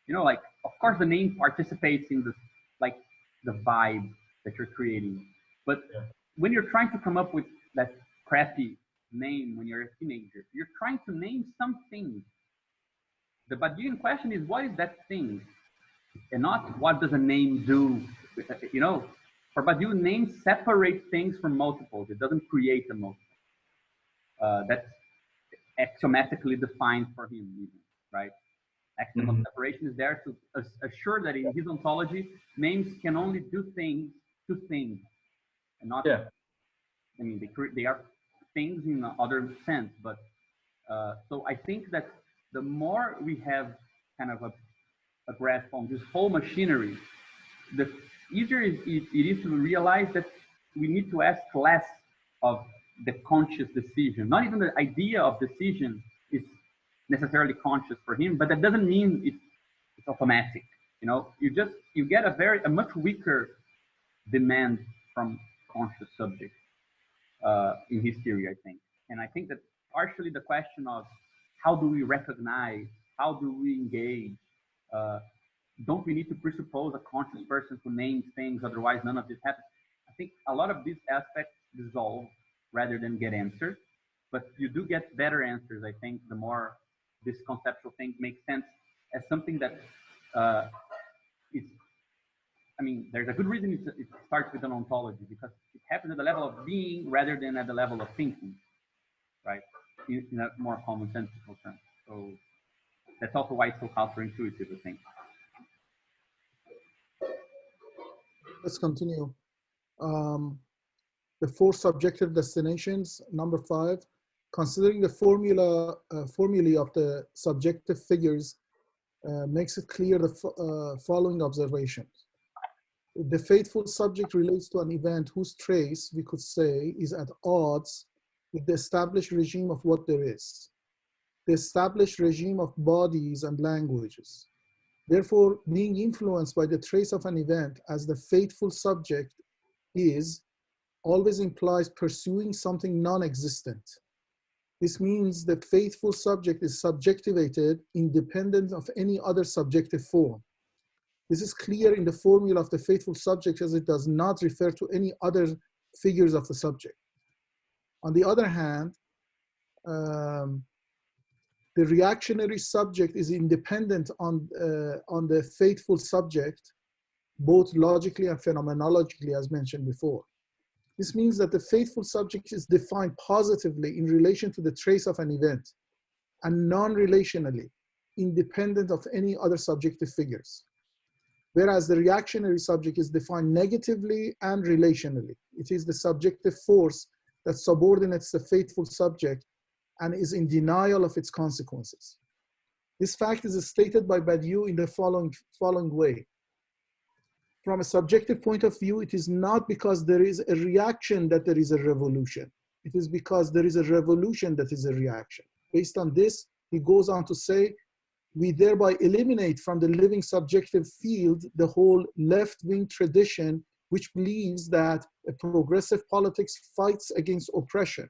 Like of course the name participates in the vibe that you're creating, but when you're trying to come up with that crappy name when you're a teenager, you're trying to name something. The Badiouian question is, what is that thing? And not what does a name do? You know, for Badiou, names separate things from multiples. It doesn't create a multiple. That's axiomatically defined for him, even, right? Axiom of separation is there to assure that in his ontology, names can only do things to things, and not. Yeah. I mean, they are things in other sense, but so I think that the more we have kind of a grasp on this whole machinery, the easier it is to realize that we need to ask less of the conscious decision. Not even the idea of decision is necessarily conscious for him, but that doesn't mean it's automatic. You know, you get a much weaker demand from conscious subjects in his theory, I think. And I think that partially the question of how do we recognize, how do we engage, don't we need to presuppose a conscious person who names things, otherwise none of this happens? I think a lot of these aspects dissolve rather than get answered, but you do get better answers, I think, the more this conceptual thing makes sense as something that is, I mean, there's a good reason it starts with an ontology, because it happens at the level of being rather than at the level of thinking, right? In a more commonsensical sense. So that's also why it's so counterintuitive, I think. Let's continue. The four subjective destinations, number 5, considering the formulae of the subjective figures makes it clear the following observations. The faithful subject relates to an event whose trace, we could say, is at odds with the established regime of what there is, the established regime of bodies and languages. Therefore, being influenced by the trace of an event as the faithful subject is, always implies pursuing something non-existent. This means the faithful subject is subjectivated independent of any other subjective form. This is clear in the formula of the faithful subject, as it does not refer to any other figures of the subject. On the other hand, the reactionary subject is independent on the faithful subject, both logically and phenomenologically, as mentioned before. This means that the faithful subject is defined positively in relation to the trace of an event, and non-relationally, independent of any other subjective figures. Whereas the reactionary subject is defined negatively and relationally. It is the subjective force that subordinates the faithful subject and is in denial of its consequences. This fact is stated by Badiou in the following way. From a subjective point of view, it is not because there is a reaction that there is a revolution. It is because there is a revolution that is a reaction. Based on this, he goes on to say, we thereby eliminate from the living subjective field the whole left-wing tradition which believes that a progressive politics fights against oppression.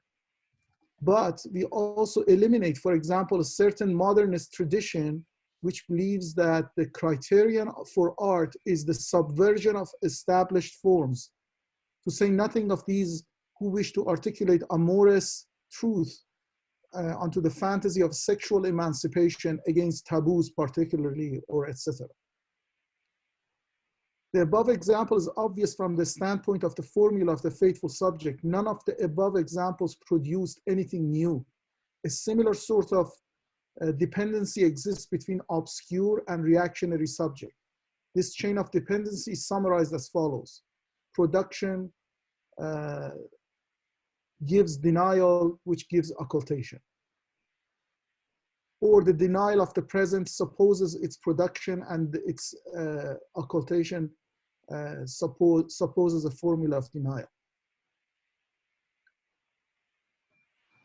But we also eliminate, for example, a certain modernist tradition which believes that the criterion for art is the subversion of established forms, to say nothing of these who wish to articulate amorous truth onto the fantasy of sexual emancipation against taboos particularly, or etc. The above example is obvious from the standpoint of the formula of the faithful subject. None of the above examples produced anything new. A similar sort of dependency exists between obscure and reactionary subject. This chain of dependency is summarized as follows. Production gives denial, which gives occultation. Or the denial of the present supposes its production, and its occultation supposes a formula of denial.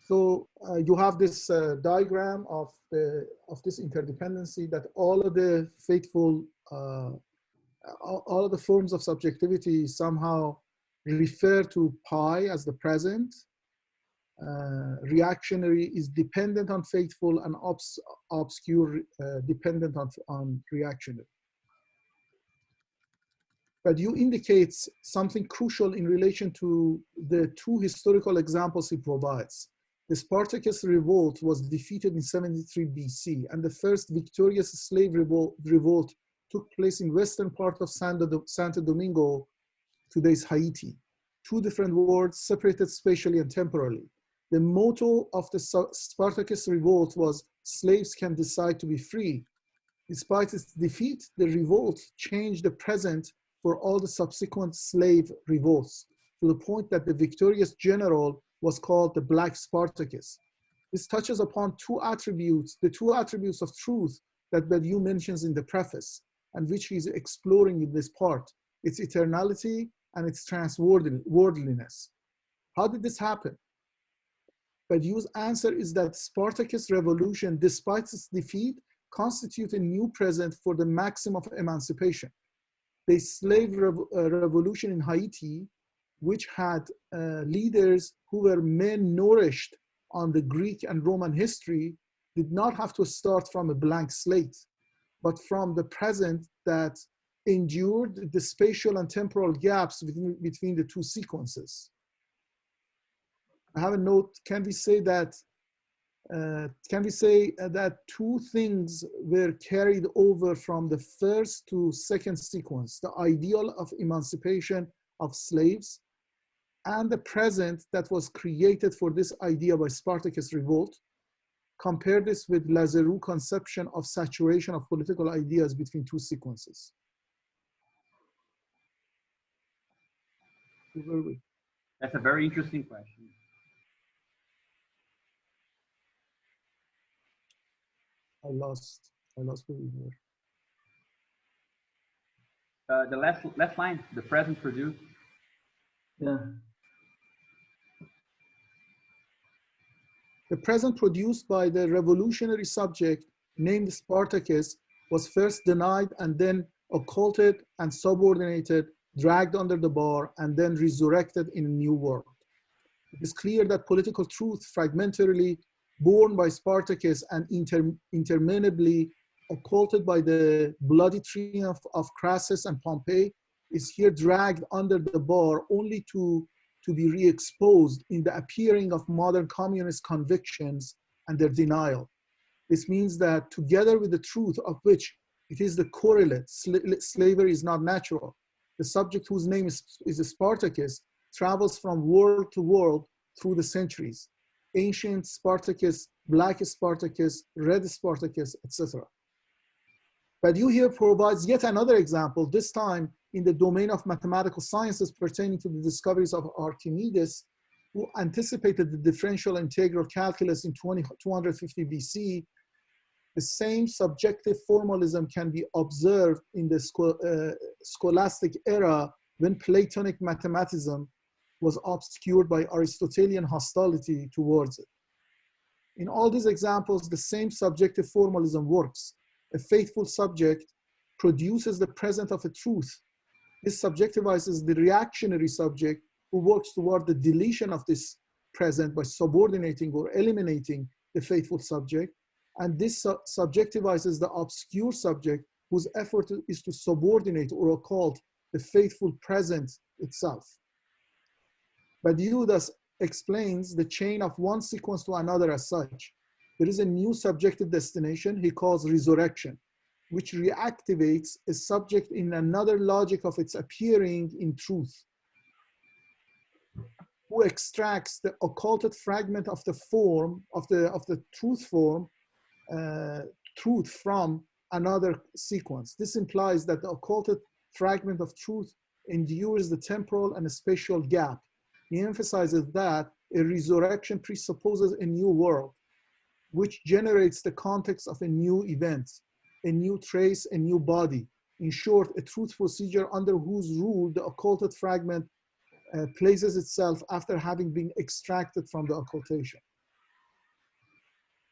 So you have this diagram of this interdependency, that all of the faithful, all of the forms of subjectivity somehow refer to pi as the present. Reactionary is dependent on faithful, and obscure dependent on reactionary. Badiou indicates something crucial in relation to the two historical examples he provides. The Spartacus revolt was defeated in 73 BC, and the first victorious slave revolt took place in western part of Santo Domingo, today's Haiti. Two different worlds separated spatially and temporally. The motto of the Spartacus revolt was, "Slaves can decide to be free." Despite its defeat, the revolt changed the present for all the subsequent slave revolts, to the point that the victorious general was called the Black Spartacus. This touches upon the two attributes of truth that Badiou mentions in the preface, and which he's exploring in this part, its eternality and its transworldliness. How did this happen? Badiou's answer is that Spartacus revolution, despite its defeat, constitute a new present for the maximum of emancipation. The slave revolution in Haiti, which had leaders who were men nourished on the Greek and Roman history, did not have to start from a blank slate, but from the present that endured the spatial and temporal gaps between the two sequences. I have a note. Can we say that two things were carried over from the first to second sequence: the ideal of emancipation of slaves and the present that was created for this idea by Spartacus revolt? Compare this with Lazarou's conception of saturation of political ideas between two sequences. Where were we? That's a very interesting question. I lost where we were. The last line, the present produced. Yeah. The present produced by the revolutionary subject named Spartacus was first denied and then occulted and subordinated, dragged under the bar, and then resurrected in a new world. It is clear that political truth, fragmentarily born by Spartacus and interminably occulted by the bloody triumph of Crassus and Pompey, is here dragged under the bar only to be re-exposed in the appearing of modern communist convictions and their denial. This means that together with the truth of which it is the correlate, slavery is not natural, the subject whose name is Spartacus travels from world to world through the centuries. Ancient Spartacus, Black Spartacus, Red Spartacus, etc. Badiou here provides yet another example, this time in the domain of mathematical sciences pertaining to the discoveries of Archimedes, who anticipated the differential integral calculus in 250 BC. The same subjective formalism can be observed in the scholastic era when Platonic mathematicism was obscured by Aristotelian hostility towards it. In all these examples, the same subjective formalism works. A faithful subject produces the present of a truth. This subjectivizes the reactionary subject who works toward the deletion of this present by subordinating or eliminating the faithful subject. And this subjectivizes the obscure subject whose effort is to subordinate or occult the faithful present itself. Badiou thus explains the chain of one sequence to another as such. There is a new subjective destination he calls resurrection, which reactivates a subject in another logic of its appearing in truth, who extracts the occulted fragment of the form, of the truth form, truth from another sequence. This implies that the occulted fragment of truth endures the temporal and spatial gap. He emphasizes that a resurrection presupposes a new world, which generates the context of a new event, a new trace, a new body. In short, a truth procedure under whose rule the occulted fragment places itself after having been extracted from the occultation.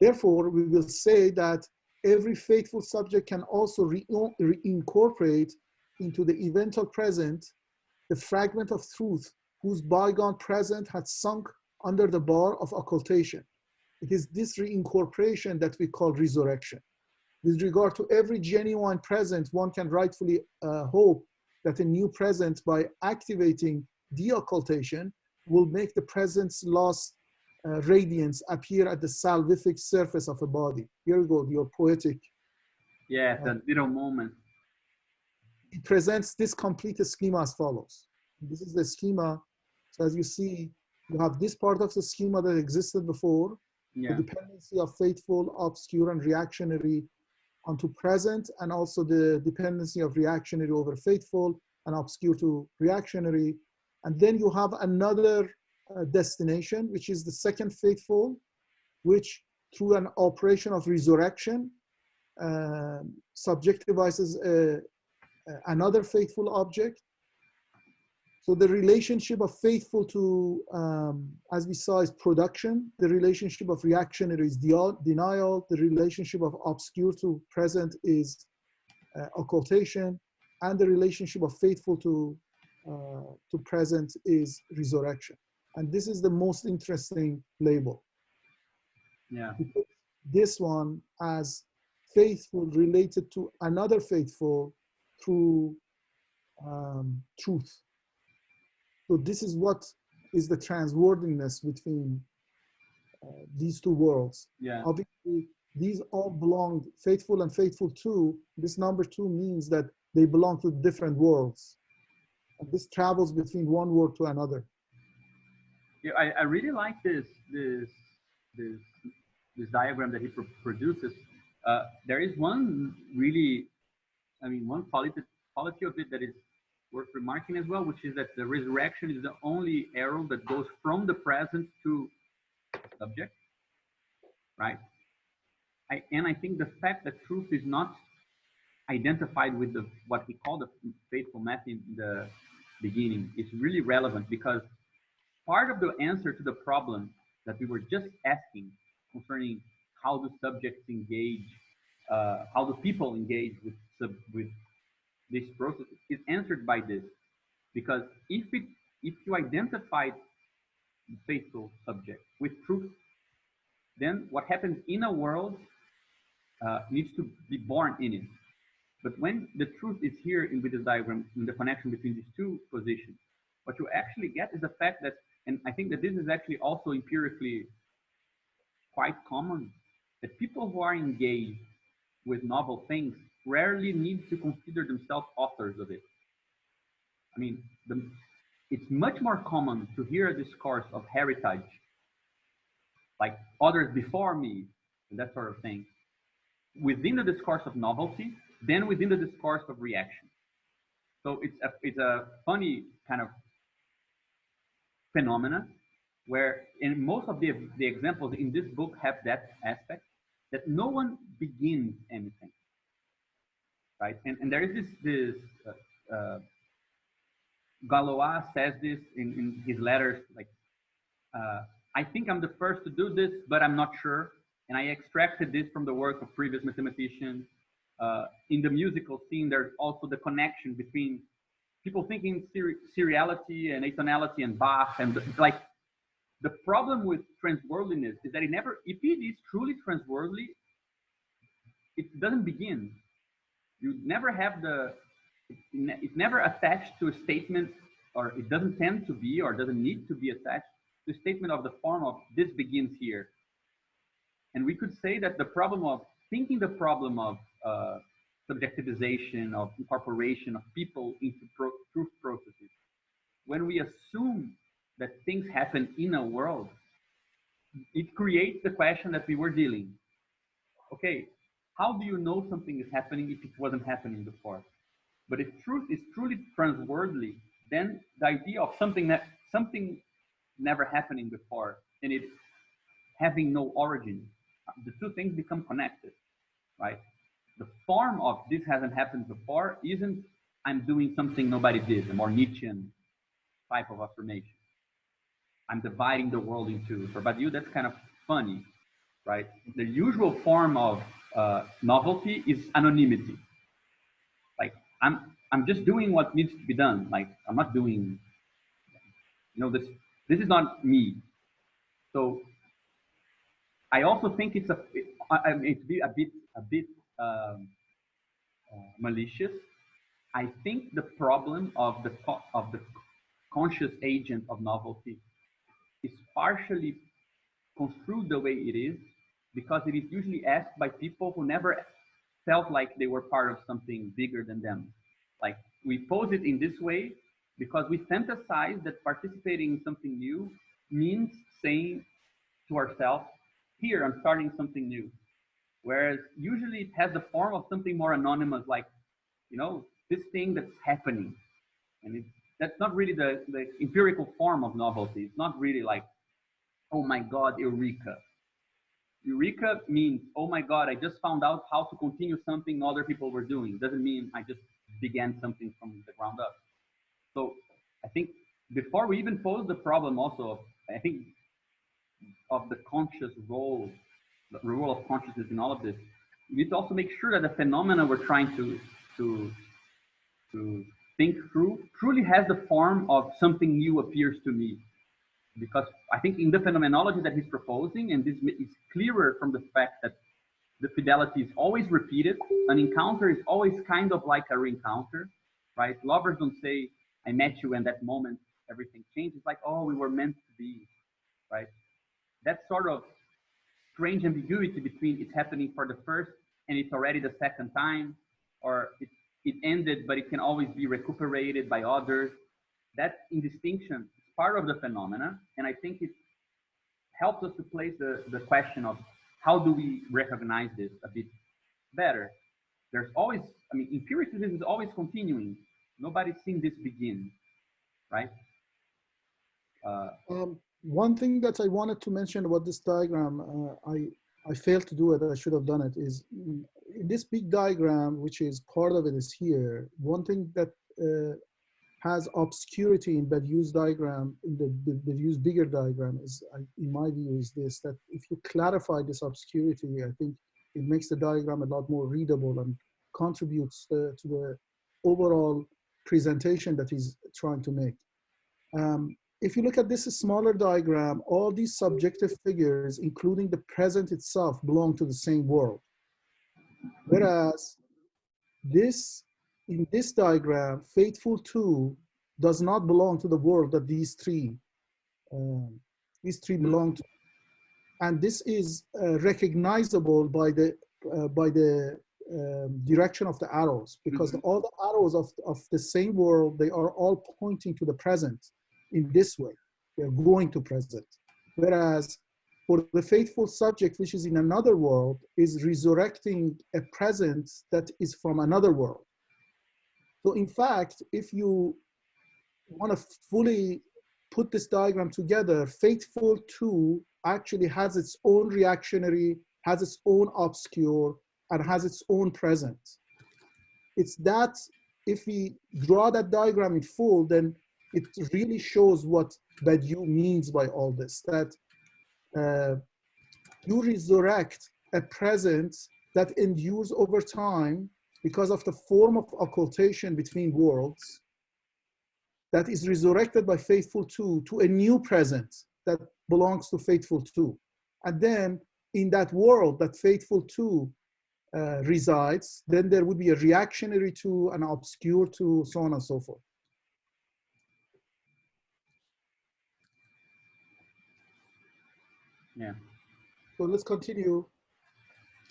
Therefore, we will say that every faithful subject can also reincorporate into the eventual present the fragment of truth whose bygone present had sunk under the bar of occultation. It is this reincorporation that we call resurrection. With regard to every genuine present, one can rightfully hope that a new present, by activating deoccultation, will make the present's lost radiance appear at the salvific surface of a body. Here you go, your poetic. Yeah, the little moment. It presents this complete schema as follows. This is the schema. So as you see, you have this part of the schema that existed before, Yeah. the dependency of faithful, obscure, and reactionary onto present, and also the dependency of reactionary over faithful and obscure to reactionary. And then you have another destination, which is the second faithful, which through an operation of resurrection subjectivizes another faithful object. So the relationship of faithful to, as we saw, is production. The relationship of reactionary is denial. The relationship of obscure to present is occultation. And the relationship of faithful to present is resurrection. And this is the most interesting label. Yeah. Because this one as faithful related to another faithful through truth. So this is what is the transwordiness between these two worlds. Yeah. Obviously, these all belong, faithful and faithful two. This number two means that they belong to different worlds. And this travels between one world to another. Yeah, I really like this diagram that he produces. There is one really, I mean, one quality of it that is worth remarking as well, which is that the resurrection is the only arrow that goes from the present to subject, right? And I think the fact that truth is not identified with what he called the faithful method in the beginning is really relevant, because part of the answer to the problem that we were just asking concerning how do subjects engage, how do people engage with this process is answered by this. Because if you identify the faithful subject with truth, then what happens in a world needs to be born in it. But when the truth is here with this diagram, in the connection between these two positions, what you actually get is the fact that, and I think that this is actually also empirically quite common, that people who are engaged with novel things rarely need to consider themselves authors of it. I mean, it's much more common to hear a discourse of heritage, like others before me, and that sort of thing, within the discourse of novelty than within the discourse of reaction. So it's a funny kind of phenomena where, in most of the examples in this book have that aspect, that no one begins anything, right? And there is this Galois says this in his letters, like, I think I'm the first to do this, but I'm not sure. And I extracted this from the work of previous mathematicians. In the musical scene, there's also the connection between people thinking seriality and atonality and Bach. And like, the problem with transworldliness is that if it is truly transworldly, it doesn't begin. You never have it's never attached to a statement, or it doesn't tend to be, or doesn't need to be attached to a statement of the form of this begins here. And we could say that the problem of subjectivization, of incorporation of people into truth processes, when we assume that things happen in a world, it creates the question that we were dealing. Okay, how do you know something is happening if it wasn't happening before? But if truth is truly transworldly, then the idea of something never happening before and it having no origin, the two things become connected, right? The form of this hasn't happened before isn't I'm doing something nobody did, a more Nietzschean type of affirmation. I'm dividing the world in two. For Badiou, that's kind of funny, right? The usual form of novelty is anonymity. Like, I'm just doing what needs to be done. Like, I'm not doing, this is not me. So I also think it's a bit malicious. I think the problem of the conscious agent of novelty is partially construed the way it is because it is usually asked by people who never felt like they were part of something bigger than them. Like we pose it in this way because we fantasize that participating in something new means saying to ourselves, here, I'm starting something new. Whereas usually it has the form of something more anonymous, like, you know, this thing that's happening. And that's not really the empirical form of novelty. It's not really like, oh my God, eureka. Eureka means, oh my God, I just found out how to continue something other people were doing. It doesn't mean I just began something from the ground up. So I think before we even pose the problem also, I think of the conscious role, the role of consciousness in all of this, we need to also make sure that the phenomena we're trying to think through truly has the form of something new appears to me. Because I think in the phenomenology that he's proposing, and this is clearer from the fact that the fidelity is always repeated, an encounter is always kind of like a re-encounter, right? Lovers don't say, I met you and that moment everything changed. It's like, oh, we were meant to be, right? That sort of strange ambiguity between it's happening for the first and it's already the second time, or it ended, but it can always be recuperated by others. That indistinction is part of the phenomena, and I think it helps us to place the question of how do we recognize this a bit better. There's always, I mean, empiricism is always continuing. Nobody's seen this begin, right? One thing that I wanted to mention about this diagram, I failed to do it, I should have done it, is in this big diagram, which is part of it is here, one thing that has obscurity in Badiou's diagram, in the Badiou's bigger diagram is, in my view, is this, that if you clarify this obscurity, I think it makes the diagram a lot more readable and contributes to the overall presentation that he's trying to make. If you look at this smaller diagram, all these subjective figures, including the present itself, belong to the same world. Whereas in this diagram, faithful two does not belong to the world that these three belong to. And this is recognizable by the direction of the arrows, because all the arrows of the same world, they are all pointing to the present in this way. They're going to present. Whereas for the faithful subject, which is in another world, is resurrecting a present that is from another world. So in fact, if you want to fully put this diagram together, faithful two actually has its own reactionary, has its own obscure, and has its own present. It's that if we draw that diagram in full, then it really shows what Badiou means by all this, that you resurrect a present that endures over time because of the form of occultation between worlds that is resurrected by faithful two to a new present that belongs to faithful two. And then in that world that faithful two resides, then there would be a reactionary two, an obscure two, so on and so forth. Yeah. So let's continue.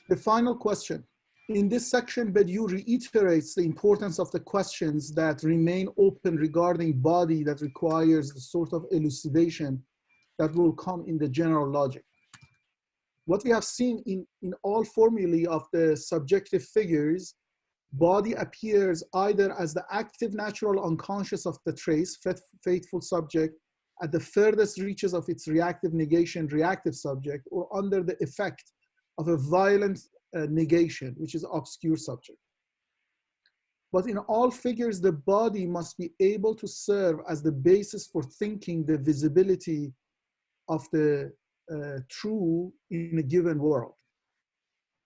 The final question. In this section, Badiou reiterates the importance of the questions that remain open regarding body that requires the sort of elucidation that will come in the general logic. What we have seen in all formulae of the subjective figures, body appears either as the active natural unconscious of the trace, faithful subject, at the furthest reaches of its reactive negation, reactive subject, or under the effect of a violent negation, which is obscure subject. But in all figures, the body must be able to serve as the basis for thinking the visibility of the true in a given world.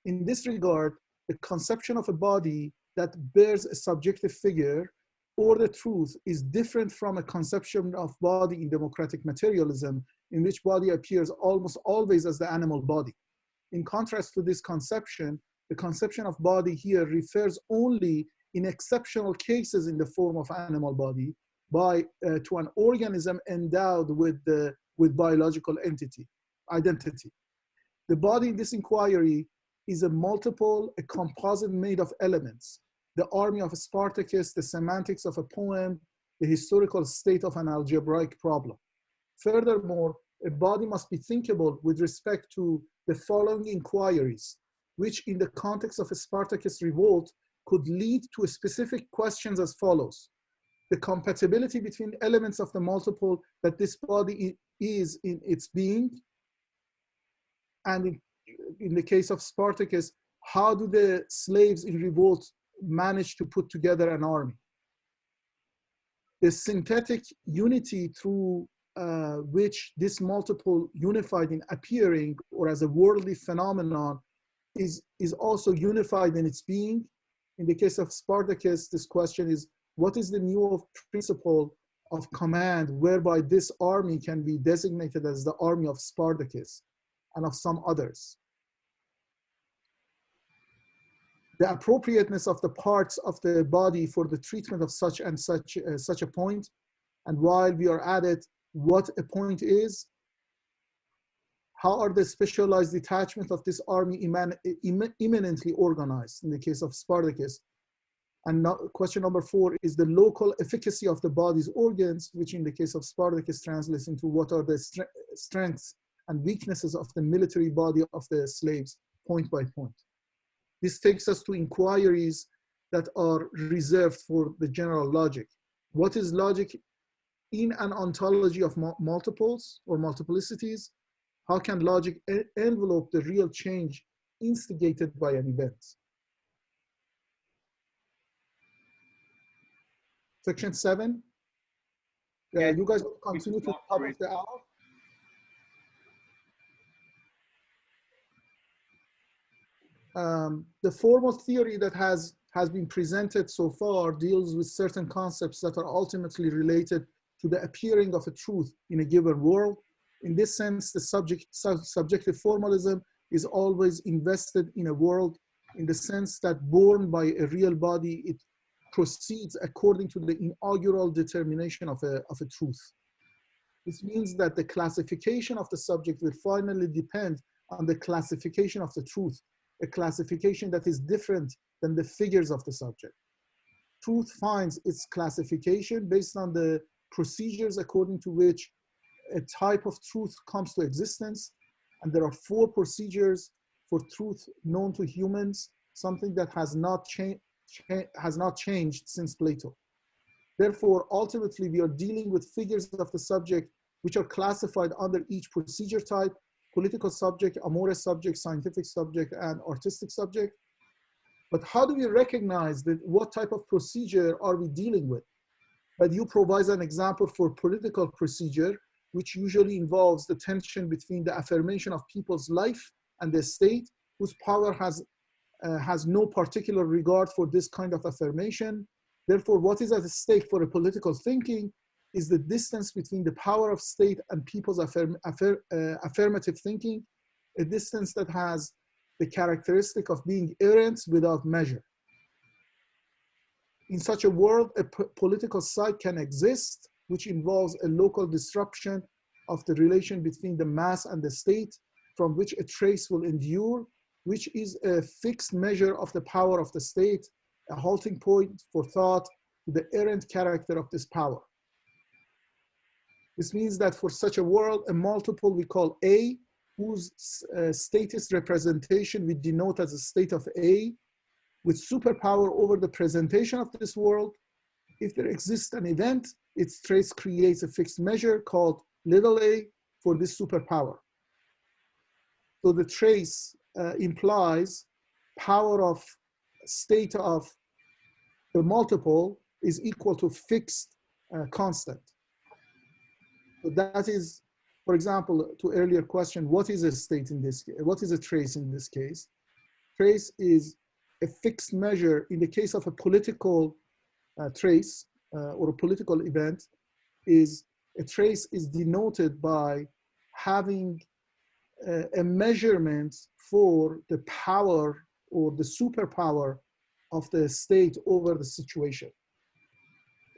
In this regard, the conception of a body that bears a subjective figure or the truth is different from a conception of body in democratic materialism, in which body appears almost always as the animal body. In contrast to this conception, the conception of body here refers only in exceptional cases in the form of animal body to an organism endowed with biological identity. The body in this inquiry is a composite made of elements: the army of Spartacus, the semantics of a poem, the historical state of an algebraic problem. Furthermore, a body must be thinkable with respect to the following inquiries, which in the context of a Spartacus revolt could lead to specific questions as follows: the compatibility between elements of the multiple that this body is in its being, and in the case of Spartacus, how do the slaves in revolt manage to put together an army? The synthetic unity through which this multiple unified in appearing or as a worldly phenomenon is also unified in its being. In the case of Spartacus, this question is, what is the new principle of command whereby this army can be designated as the army of Spartacus and of some others? The appropriateness of the parts of the body for the treatment of such and such a point. And while we are at it, what a point is, how are the specialized detachment of this army imminently organized in the case of Spartacus? And question number 4 is the local efficacy of the body's organs, which in the case of Spartacus translates into what are the strengths and weaknesses of the military body of the slaves, point by point. This takes us to inquiries that are reserved for the general logic. What is logic in an ontology of multiples or multiplicities? How can logic envelope the real change instigated by an event? Section 7. Yeah, you guys will continue to the top of the hour. The formal theory that has been presented so far deals with certain concepts that are ultimately related to the appearing of a truth in a given world. In this sense, the subjective formalism is always invested in a world in the sense that born by a real body, it proceeds according to the inaugural determination of a truth. This means that the classification of the subject will finally depend on the classification of the truth, a classification that is different than the figures of the subject. Truth finds its classification based on the procedures according to which a type of truth comes to existence. And there are 4 procedures for truth known to humans, something that has not changed since Plato. Therefore, ultimately, we are dealing with figures of the subject which are classified under each procedure type: political subject, amorous subject, scientific subject, and artistic subject. But how do we recognize that? What type of procedure are we dealing with? Badiou provides an example for political procedure, which usually involves the tension between the affirmation of people's life and the state, whose power has no particular regard for this kind of affirmation. Therefore, what is at stake for a political thinking is the distance between the power of state and people's affirmative thinking, a distance that has the characteristic of being errant without measure. In such a world, a political side can exist, which involves a local disruption of the relation between the mass and the state, from which a trace will endure, which is a fixed measure of the power of the state, a halting point for thought to the errant character of this power. This means that for such a world, a multiple we call A, whose status representation we denote as a state of A, with superpower over the presentation of this world. If there exists an event, its trace creates a fixed measure called little a for this superpower. So the trace implies power of state of the multiple is equal to fixed constant. So that is, for example, to earlier question, what is a state in this case? What is a trace in this case? Trace is a fixed measure. In the case of a political trace or a political event, is a trace is denoted by having a measurement for the power or the superpower of the state over the situation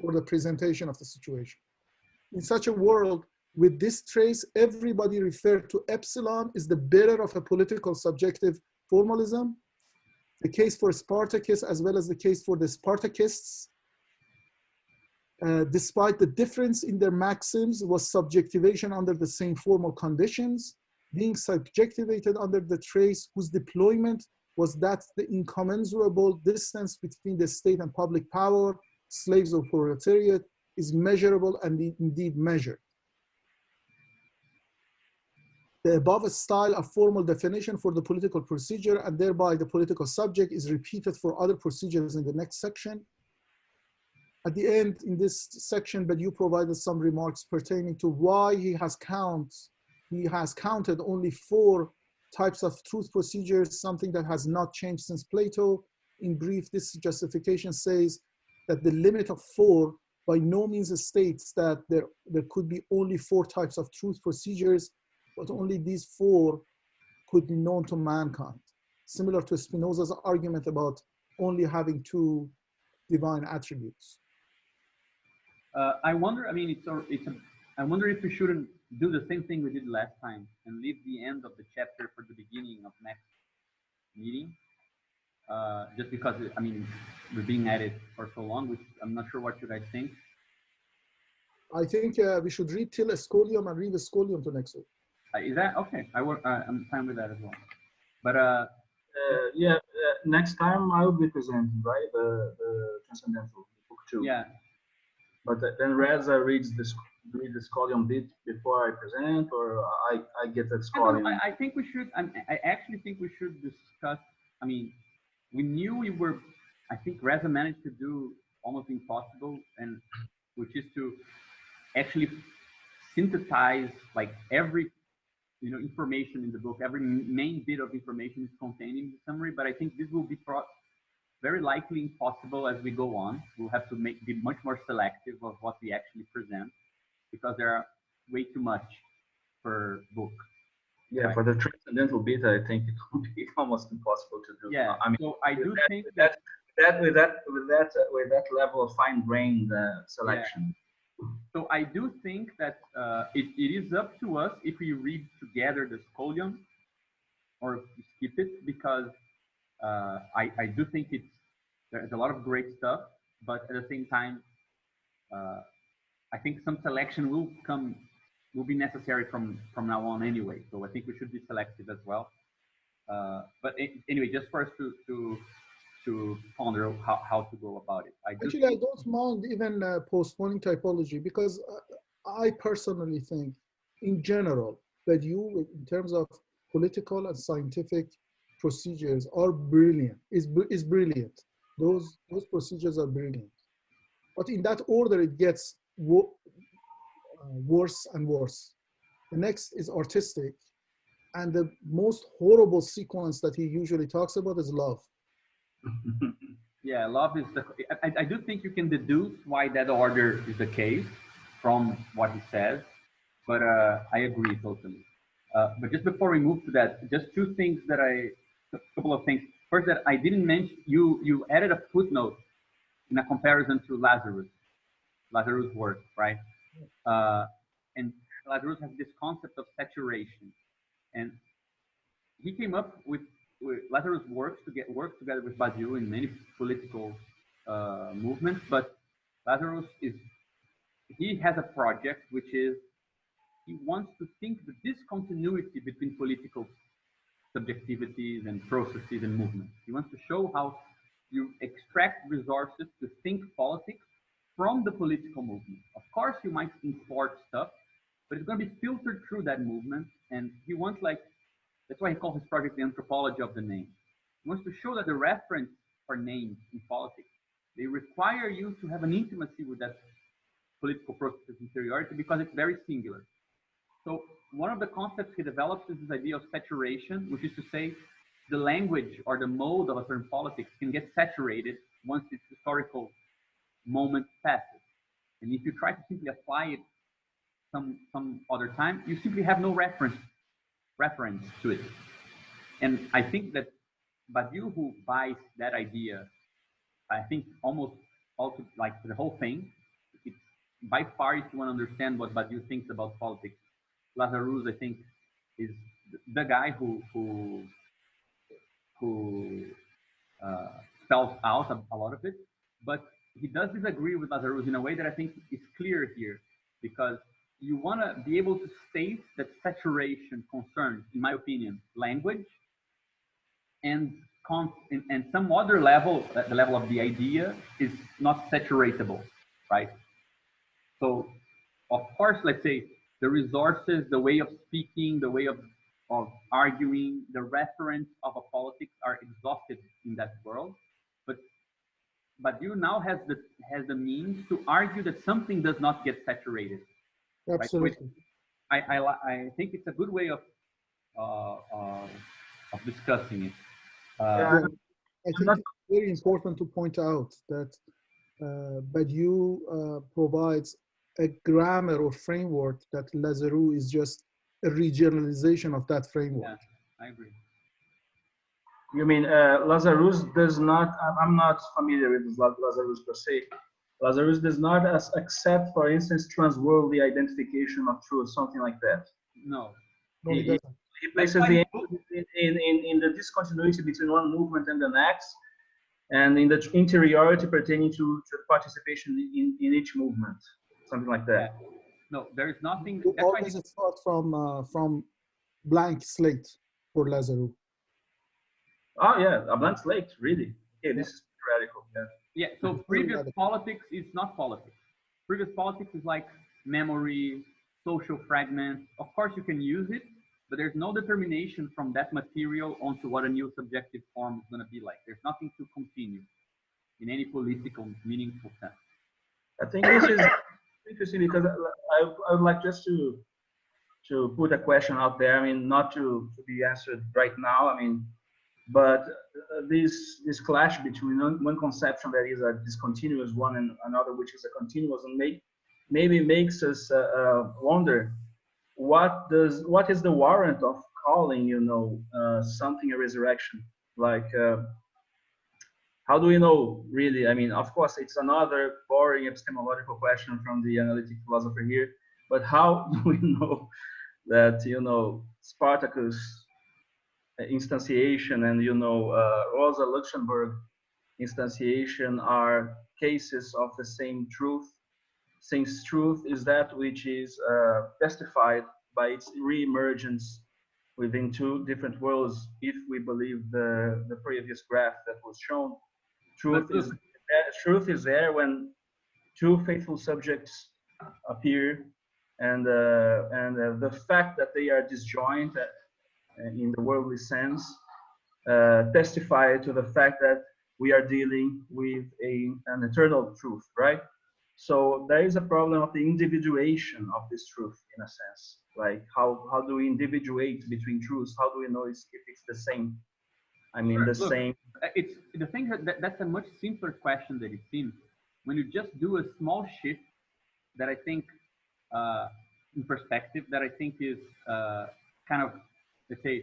or the presentation of the situation. In such a world, with this trace, everybody referred to epsilon is the bearer of a political subjective formalism. The case for Spartacus as well as the case for the Spartakists, despite the difference in their maxims, was subjectivation under the same formal conditions, being subjectivated under the trace whose deployment was that the incommensurable distance between the state and public power, slaves or proletariat, is measurable and indeed measured. The above style of formal definition for the political procedure and thereby the political subject is repeated for other procedures in the next section. At the end, in this section, Badiou provided some remarks pertaining to why he has counted only 4 types of truth procedures, something that has not changed since Plato. In brief, this justification says that the limit of 4 by no means states that there could be only 4 types of truth procedures, but only these 4 could be known to mankind. Similar to Spinoza's argument about only having 2 divine attributes. I wonder, I mean, I wonder if we shouldn't do the same thing we did last time and leave the end of the chapter for the beginning of next meeting. Just because, I mean, we're being at it for so long, which I'm not sure what you guys think. I think we should read till Scholium and read the Scholium to next week. Is that okay? I'm fine with that as well. But yeah, next time I will be presenting, right? The Transcendental book 2. yeah. But then Reza read the Scholium bit before I present, or I get that Scholium. I think we should. I actually think we should discuss. I mean, we knew we were. I think Reza managed to do almost impossible, and which is to actually synthesize like every information in the book. Every main bit of information is contained in the summary. But I think this will be very likely impossible as we go on. We'll have to be much more selective of what we actually present, because there are way too much per book. Yeah, right? For the transcendental bit, I think it will be almost impossible to do. Yeah, I mean, so I do think with that level of fine-grained selection. Yeah. So I do think that it is up to us if we read together the Scholium or skip it, because I do think there's a lot of great stuff, but at the same time, I think some selection will be necessary from now on anyway. So I think we should be selective as well. But anyway, just for us to ponder how to go about it. I don't mind even postponing typology, because I personally think, in general, that you, in terms of political and scientific procedures, are brilliant. Is brilliant. Those procedures are brilliant. But in that order, it gets worse and worse. The next is artistic, and the most horrible sequence that he usually talks about is love. Yeah, love is I do think you can deduce why that order is the case from what he says, but I agree totally. But just before we move to that, just 2 things that a couple of things. First, that I didn't mention, you added a footnote in a comparison to Lazarus' work, right? And Lazarus has this concept of saturation, and he came up with Lazarus work together with Badiou in many political movements. But Lazarus he has a project which is he wants to think the discontinuity between political subjectivities and processes and movements. He wants to show how you extract resources to think politics from the political movement. Of course, you might import stuff, but it's going to be filtered through that movement. And he wants, that's why he calls his project the anthropology of the name. He wants to show that the reference for names in politics, they require you to have an intimacy with that political process interiority, because it's very singular. So one of the concepts he develops is this idea of saturation, which is to say the language or the mode of a certain politics can get saturated once its historical moment passes. And if you try to simply apply it some other time, you simply have no reference to it. And I think that Badiou, who buys that idea I think almost also like the whole thing. It's by far, if you want to understand what Badiou thinks about politics, Lazarus, I think, is the guy who spells out a lot of it. But he does disagree with Lazarus in a way that I think is clear here, because you want to be able to state that saturation concerns, in my opinion, language and some other level, the level of the idea, is not saturatable, right? So, of course, let's say the resources, the way of speaking, the way of arguing, the reference of a politics are exhausted in that world. But you now has the means to argue that something does not get saturated. Absolutely. Right? I think it's a good way of discussing it. Yeah, I think it's very important to point out that Badiou provides a grammar or framework that Lazarus is just a regionalization of that framework. Yeah, I agree. You mean Lazarus does not, I'm not familiar with Lazarus per se. Lazarus does not accept, for instance, transworldly identification of truth, something like that. No. He doesn't. He places the in the discontinuity between one movement and the next, and in the interiority pertaining to participation in each movement, something like that. Yeah. No, there is nothing. You always start from blank slate for Lazarus. Oh yeah, a blank slate, really. Okay, this is radical. Yeah. Yeah. So previous politics is not politics. Previous politics is like memory, social fragments. Of course, you can use it, but there's no determination from that material onto what a new subjective form is going to be like. There's nothing to continue in any political, meaningful sense. I think this is interesting because I would like just to put a question out there. I mean, not to be answered right now. I mean, but this clash between one conception that is a discontinuous one and another which is a continuous, and maybe makes us wonder what is the warrant of calling something a resurrection? Like how do we know really? I mean, of course, it's another boring epistemological question from the analytic philosopher here, but how do we know that Spartacus instantiation and Rosa Luxemburg instantiation are cases of the same truth, since truth is that which is testified by its re-emergence within two different worlds. If we believe the previous graph that was shown, truth is there when two faithful subjects appear, and the fact that they are disjoint in the worldly sense testify to the fact that we are dealing with an eternal truth, right? So there is a problem of the individuation of this truth, in a sense. Like how do we individuate between truths? How do we know if it's the same? I mean, the same. It's the thing that's a much simpler question than it seems. When you just do a small shift, that I think, in perspective, that I think is kind of, let's say,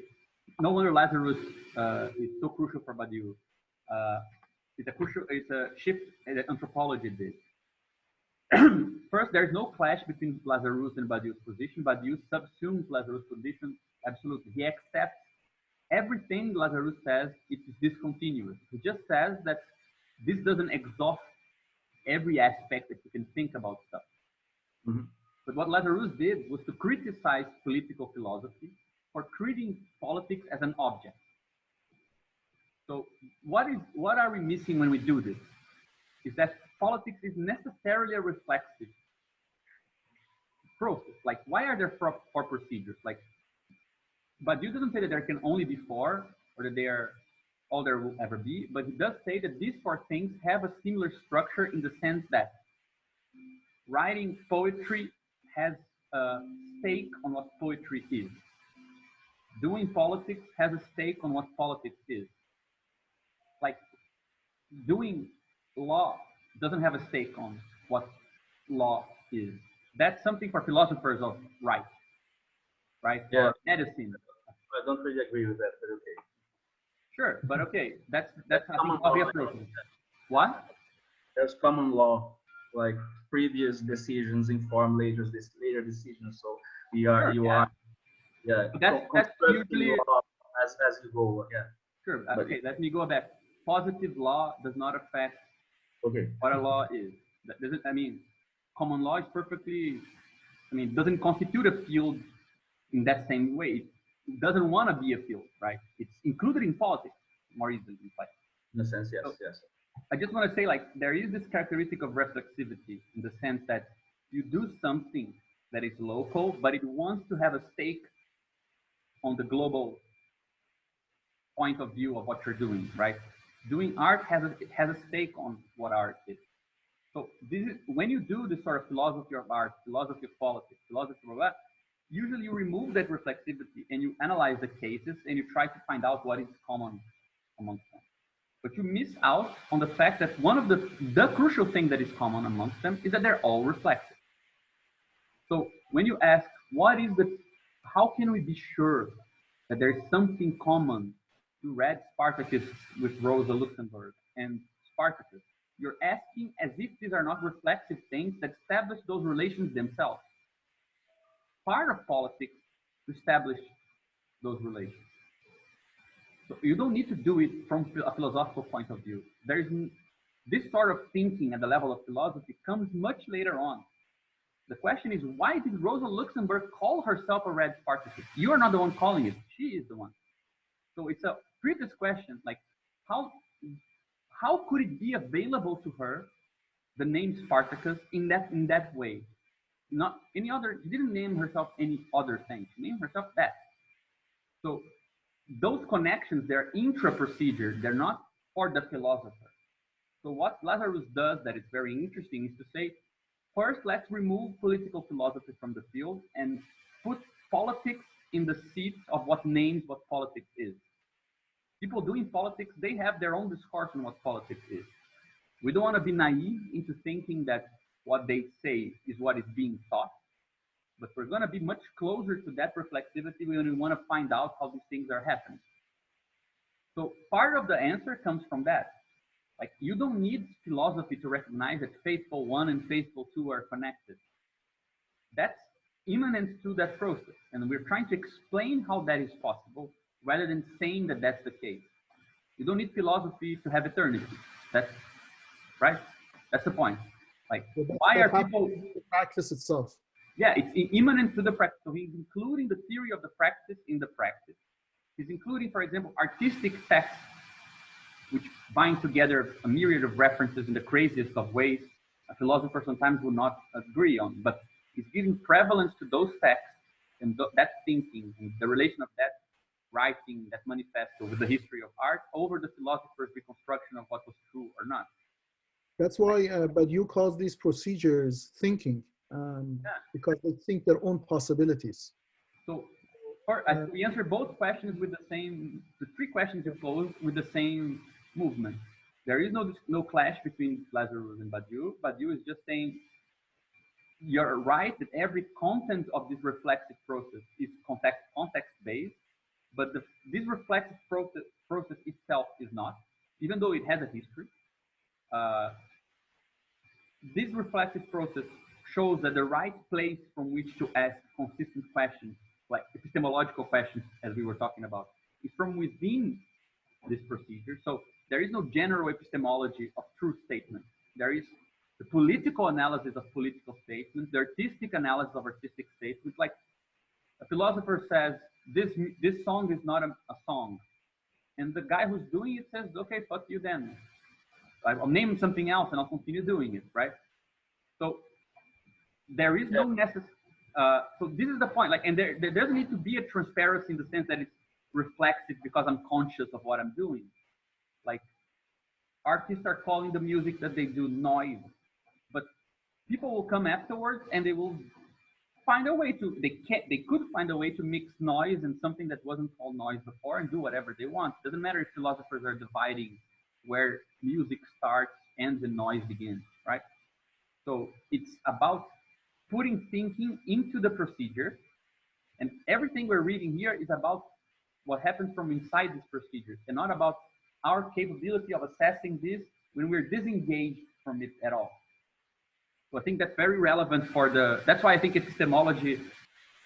no wonder Lazarus is so crucial for Badiou. It's a shift that anthropology did. First, there's no clash between Lazarus and Badiou's position. Badiou subsumes Lazarus' position absolutely. He accepts everything Lazarus says. It is discontinuous. He just says that this doesn't exhaust every aspect that you can think about stuff. Mm-hmm. But what Lazarus did was to criticize political philosophy for treating politics as an object. So what are we missing when we do this? Is that politics is necessarily a reflexive process. Like, why are there four procedures? Like, Badiou doesn't say that there can only be four, or that they are all there will ever be, but he does say that these four things have a similar structure in the sense that writing poetry has a stake on what poetry is. Doing politics has a stake on what politics is. Like, doing law doesn't have a stake on what law is. That's something for philosophers of right? Yeah. Or medicine. I don't really agree with that, but okay. Sure, but okay, that's how we approach it. What? There's common law, like previous decisions inform later decisions. So Sure, you yeah. are, yeah, But that's constructing usually, law as you go. Yeah. sure. But Okay, let me go back. Positive law does not affect okay. what a law is. That doesn't, I mean, common law is perfectly, I mean, doesn't constitute a field in that same way. It doesn't want to be a field, right? It's included in politics more easily, in fact. In a sense, yes, So yes. I just want to say, like, there is this characteristic of reflexivity in the sense that you do something that is local, but it wants to have a stake on the global point of view of what you're doing, right? Doing art it has a stake on what art is. So this is when you do this sort of philosophy of art, philosophy of politics, philosophy of that, usually you remove that reflexivity and you analyze the cases and you try to find out what is common amongst them. But you miss out on the fact that one of the crucial thing that is common amongst them is that they're all reflexive. So when you ask, how can we be sure that there's something common to read Spartacus with Rosa Luxemburg and Spartacus? You're asking as if these are not reflexive things that establish those relations themselves. Part of politics to establish those relations. So you don't need to do it from a philosophical point of view. This sort of thinking at the level of philosophy comes much later on. The question is, why did Rosa Luxemburg call herself a red Spartacus? You are not the one calling it. She is the one. So it's a previous question, like how could it be available to her, the name Spartacus, in that way? Not any other. She didn't name herself any other thing. She named herself that. So those connections, they're intra-procedure. They're not for the philosopher. So what Lazarus does that is very interesting is to say, first, let's remove political philosophy from the field and put politics in the seat of what names what politics is. People doing politics, they have their own discourse on what politics is. We don't want to be naive into thinking that what they say is what is being taught, but we're going to be much closer to that reflexivity when we want to find out how these things are happening. So part of the answer comes from that. Like, you don't need philosophy to recognize that faithful 1 and faithful 2 are connected. That's immanent to that process. And we're trying to explain how that is possible rather than saying that that's the case. You don't need philosophy to have eternity. That's right. That's the point. Like, So why are people... The practice itself. Yeah, it's immanent to the practice. So he's including the theory of the practice in the practice. He's including, for example, artistic texts, which bind together a myriad of references in the craziest of ways a philosopher sometimes would not agree on. But he's giving prevalence to those texts and that thinking and the relation of that writing, that manifesto with the history of art over the philosopher's reconstruction of what was true or not. That's why Badiou calls these procedures thinking, because they think their own possibilities. So we answer both questions with the 3 questions you pose with the same movement. There is no clash between Lazarus and Badiou. Badiou is just saying, you're right that every content of this reflexive process is context-based, but this reflexive process itself is not, even though it has a history. This reflexive process shows that the right place from which to ask consistent questions, like epistemological questions, as we were talking about, is from within this procedure. So there is no general epistemology of truth statements. There is the political analysis of political statements, the artistic analysis of artistic statements. Like a philosopher says, this song is not a song. And the guy who's doing it says, okay, fuck you then. I'll name something else and I'll continue doing it, right? So there is no necessary. So this is the point. Like, and there doesn't need to be a transparency in the sense that it's reflexive because I'm conscious of what I'm doing. Like, artists are calling the music that they do noise, but people will come afterwards and they will find a way to. They could find a way to mix noise and something that wasn't called noise before and do whatever they want. Doesn't matter if philosophers are dividing where music starts, ends, and noise begins, right? So it's about putting thinking into the procedure, and everything we're reading here is about what happens from inside this procedure and not about our capability of assessing this when we're disengaged from it at all. So I think that's very relevant for that's why I think epistemology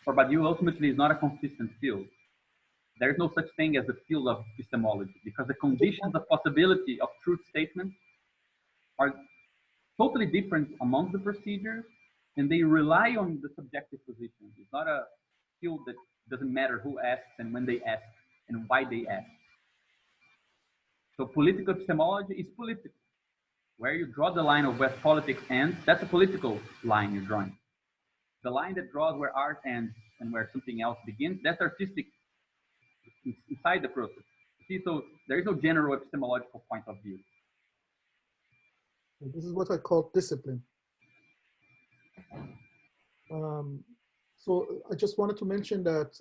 for Badiou ultimately is not a consistent field. There is no such thing as a field of epistemology because the conditions of possibility of truth statements are totally different among the procedures, and they rely on the subjective positions. It's not a field that doesn't matter who asks and when they ask and why they ask. So political epistemology is political. Where you draw the line of where politics ends, that's a political line you're drawing. The line that draws where art ends and where something else begins, that's artistic inside the process. See, so there is no general epistemological point of view. This is what I call discipline. So I just wanted to mention that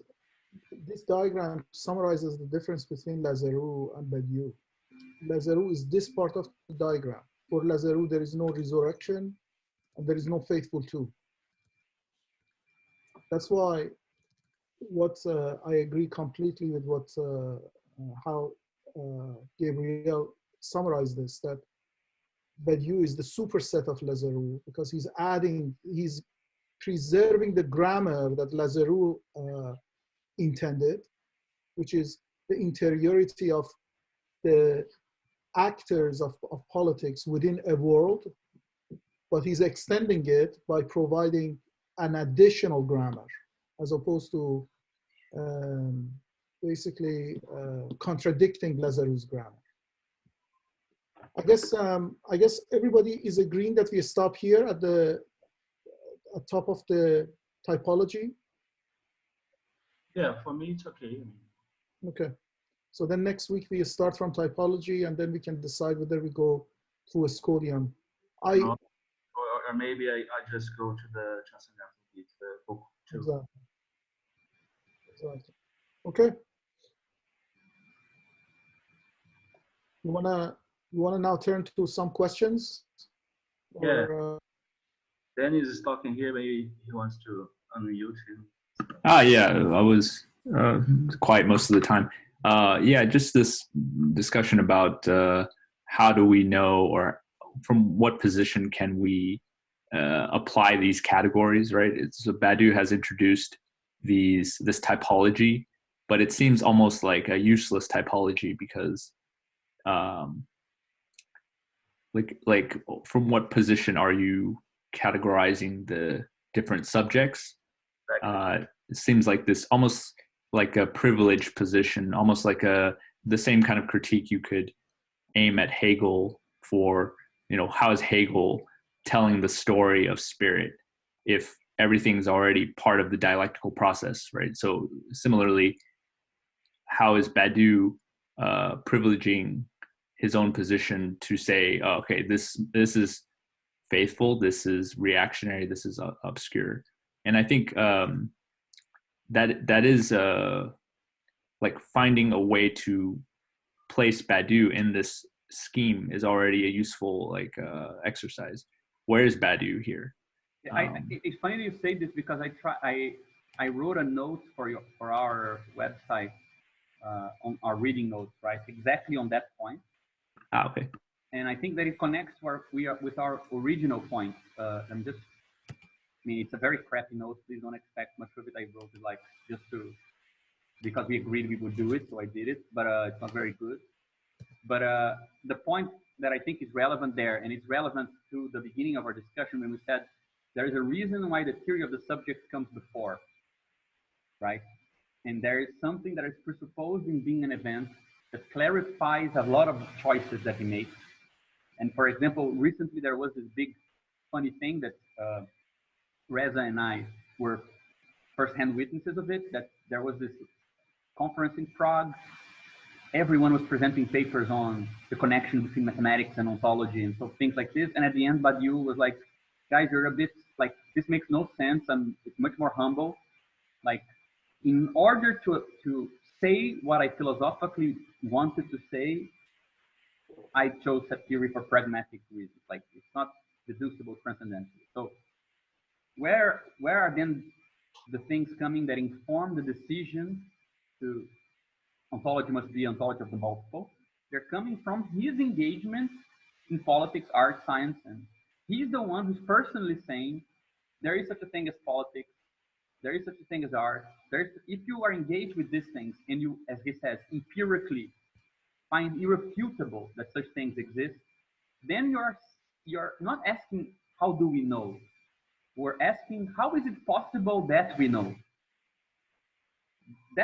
this diagram summarizes the difference between Lazarou and Badiou. Lazarou is this part of the diagram. For Lazarou, there is no resurrection and there is no faithful two. That's why I agree completely with how Gabriel summarized this, that Badiou is the superset of Lazarou because he's preserving the grammar that Lazarou intended, which is the interiority of the actors of politics within a world, but he's extending it by providing an additional grammar as opposed to basically contradicting Lazarou's grammar. I guess everybody is agreeing that we stop here at the top of the typology. Yeah, for me it's okay. Okay, so then next week we start from typology, and then we can decide whether we go through a Scolium. Or maybe I just go to the Transcendental book too. Exactly. Okay. You wanna now turn to some questions? Yeah. Or, Dennis is talking here. Maybe he wants to unmute him. Yeah, I was quiet most of the time. Yeah, just this discussion about how do we know, or from what position can we apply these categories, right? So Badiou has introduced this typology, but it seems almost like a useless typology because like from what position are you categorizing the different subjects? It seems like this almost like a privileged position, almost like the same kind of critique you could aim at Hegel for, how is Hegel telling the story of spirit if everything's already part of the dialectical process, right? So similarly, how is Badiou privileging his own position to say, oh, okay, this is faithful, this is reactionary, this is obscure? And I think that is like finding a way to place Badiou in this scheme is already a useful exercise. Where is Badiou here? It's funny you say this because I wrote a note for our website on our reading notes, right? Exactly on that point. Okay. And I think that it connects with our original point. It's a very crappy note. Please don't expect much of it. I wrote it because we agreed we would do it, so I did it. But it's not very good. But the point that I think is relevant there, and it's relevant to the beginning of our discussion when we said there is a reason why the theory of the subject comes before, right? And there is something that is presupposed in being an event that clarifies a lot of choices that he makes. And for example, recently there was this big funny thing that Reza and I were first-hand witnesses of it, that there was this conference in Prague. Everyone was presenting papers on the connection between mathematics and ontology and so things like this. And at the end, Badiou was like, guys, you're a bit like, this makes no sense. It's much more humble. Like, in order to say what I philosophically wanted to say, I chose that theory for pragmatic reasons. Like, it's not deducible transcendentally. So where are then the things coming that inform the decision to ontology must be ontology of the multiple? They're coming from his engagement in politics, art, science, and he's the one who's personally saying there is such a thing as politics, there is such a thing as art. If you are engaged with these things and you, as he says, empirically find irrefutable that such things exist, then you're not asking how do we know. We're asking how is it possible that we know.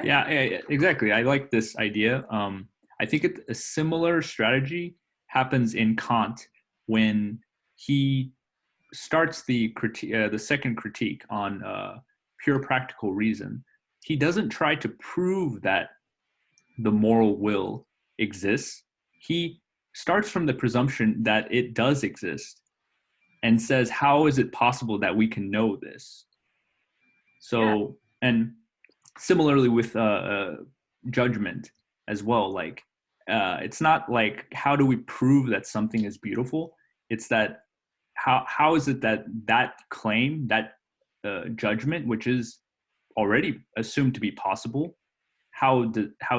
Yeah, exactly. I like this idea. I think a similar strategy happens in Kant when he starts the second critique on pure practical reason. He doesn't try to prove that the moral will exists. He starts from the presumption that it does exist and says, how is it possible that we can know this? So, and similarly with judgment as well, like it's not like how do we prove that something is beautiful? It's that how is it that claim, that judgment, which is already assumed to be possible, how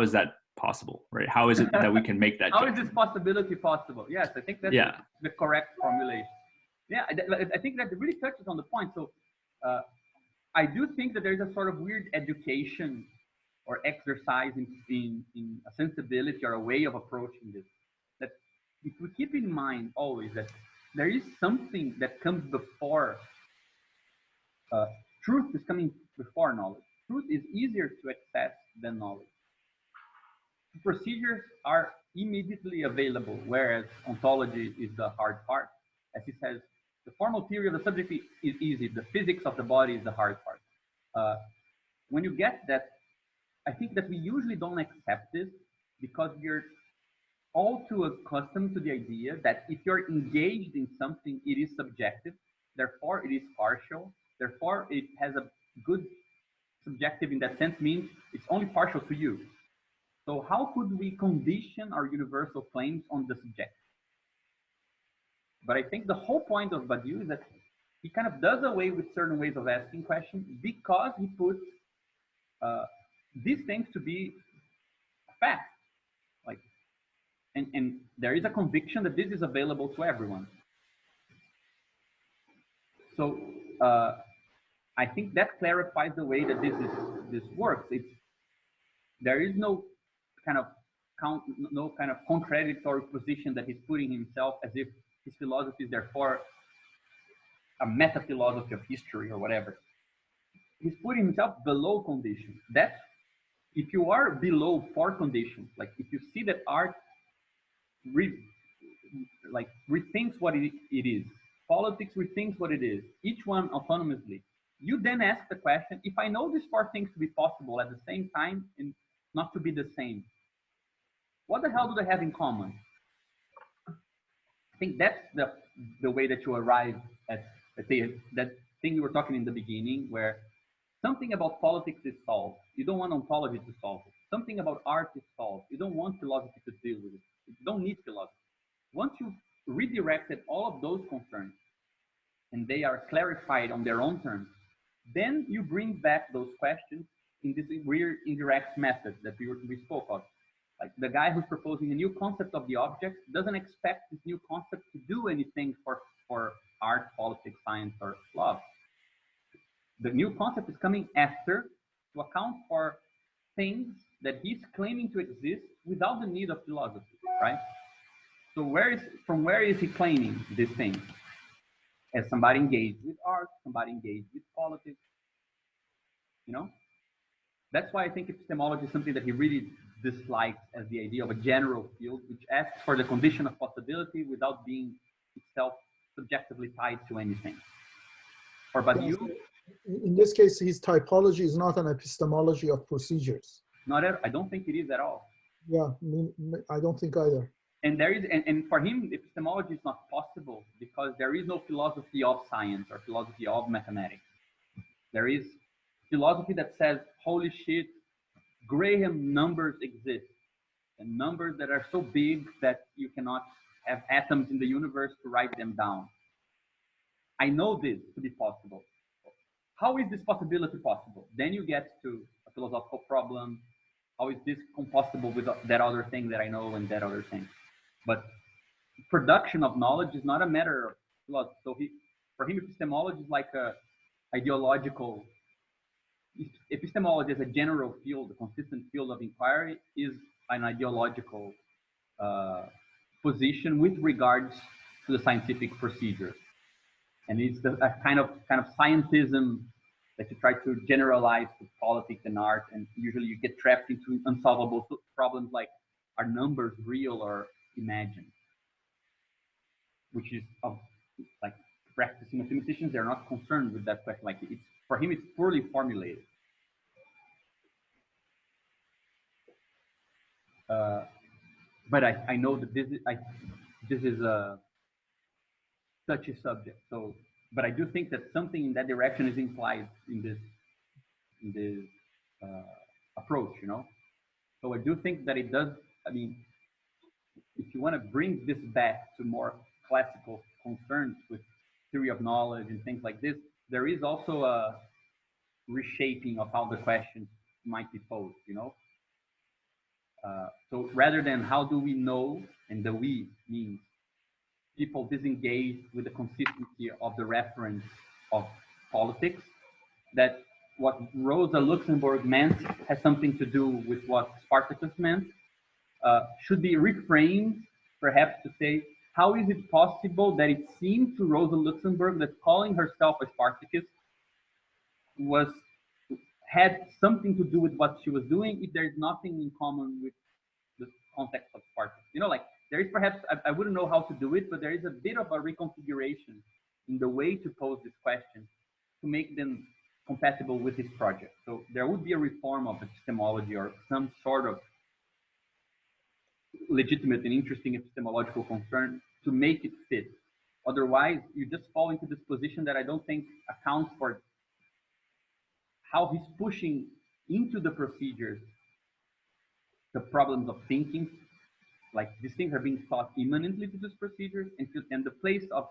is that possible, right? How is it that we can make that how judgment? is this possibility possible? Yes, I think that's the correct formulation. Yeah, I think that really touches on the point. So I do think that there's a sort of weird education or exercise in a sensibility or a way of approaching this. That if we keep in mind always that there is something that comes before truth is coming before knowledge. Truth is easier to access than knowledge. Procedures are immediately available, whereas ontology is the hard part. As he says, the formal theory of the subject is easy. The physics of the body is the hard part. When you get that, I think that we usually don't accept this because we're all too accustomed to the idea that if you're engaged in something, it is subjective, therefore it is partial, therefore it has a good subjective in that sense means it's only partial to you. So how could we condition our universal claims on the subject? But I think the whole point of Badiou is that he kind of does away with certain ways of asking questions because he puts these things to be a fact. Like, and there is a conviction that this is available to everyone. So I think that clarifies the way that this works. There is no kind of contradictory position that he's putting himself as if his philosophy is therefore a meta philosophy of history or whatever. He's putting himself below conditions. That's if you are below four conditions, like if you see that art rethinks what it is, politics rethinks what it is, each one autonomously, you then ask the question, if I know these four things to be possible at the same time and not to be the same, what the hell do they have in common? I think that's the way that you arrive at that thing you were talking in the beginning, where something about politics is solved. You don't want ontology to solve it. Something about art is solved. You don't want philosophy to deal with it. You don't need philosophy. Once you've redirected all of those concerns and they are clarified on their own terms, then you bring back those questions in this weird indirect method that we spoke of. Like the guy who's proposing a new concept of the object doesn't expect this new concept to do anything for art, politics, science, or love. The new concept is coming after to account for things that he's claiming to exist without the need of philosophy, right? So from where is he claiming this thing? As somebody engaged with art, somebody engaged with politics, you know? That's why I think epistemology is something that he really dislikes as the idea of a general field, which asks for the condition of possibility without being itself subjectively tied to anything. For Badiou, in this case, his typology is not an epistemology of procedures. I don't think it is at all. Yeah, I don't think either. And there is, and for him, epistemology is not possible because there is no philosophy of science or philosophy of mathematics. There is philosophy that says, holy shit, Graham numbers exist, and numbers that are so big that you cannot have atoms in the universe to write them down. I know this to be possible. How is this possibility possible? Then you get to a philosophical problem. How is this compatible with that other thing that I know and that other thing? But production of knowledge is not a matter of philosophy. So for him, epistemology is like a ideological. Epistemology as a general field, a consistent field of inquiry, is an ideological position with regards to the scientific procedure, and it's a kind of scientism that you try to generalize to politics and art, and usually you get trapped into unsolvable problems like, are numbers real or imagined? Which is like practicing mathematicians, they're not concerned with that question. Like, it's, for him, it's poorly formulated. But I know that this is a touchy subject. So, but I do think that something in that direction is implied in this approach, you know. So I do think that it does. I mean, if you want to bring this back to more classical concerns with theory of knowledge and things like this, there is also a reshaping of how the questions might be posed, you know. So rather than how do we know, and the we means people disengaged with the consistency of the reference of politics, that what Rosa Luxemburg meant has something to do with what Spartacus meant, should be reframed, perhaps, to say, how is it possible that it seemed to Rosa Luxemburg that calling herself a Spartacus had something to do with what she was doing, if there's nothing in common with the context of Spartacus? You know, like, there is perhaps, I wouldn't know how to do it, but there is a bit of a reconfiguration in the way to pose this question to make them compatible with this project. So there would be a reform of epistemology or some sort of legitimate and interesting epistemological concern to make it fit. Otherwise, you just fall into this position that I don't think accounts for how he's pushing into the procedures the problems of thinking. Like, these things are being taught immanently to these procedures, and the place of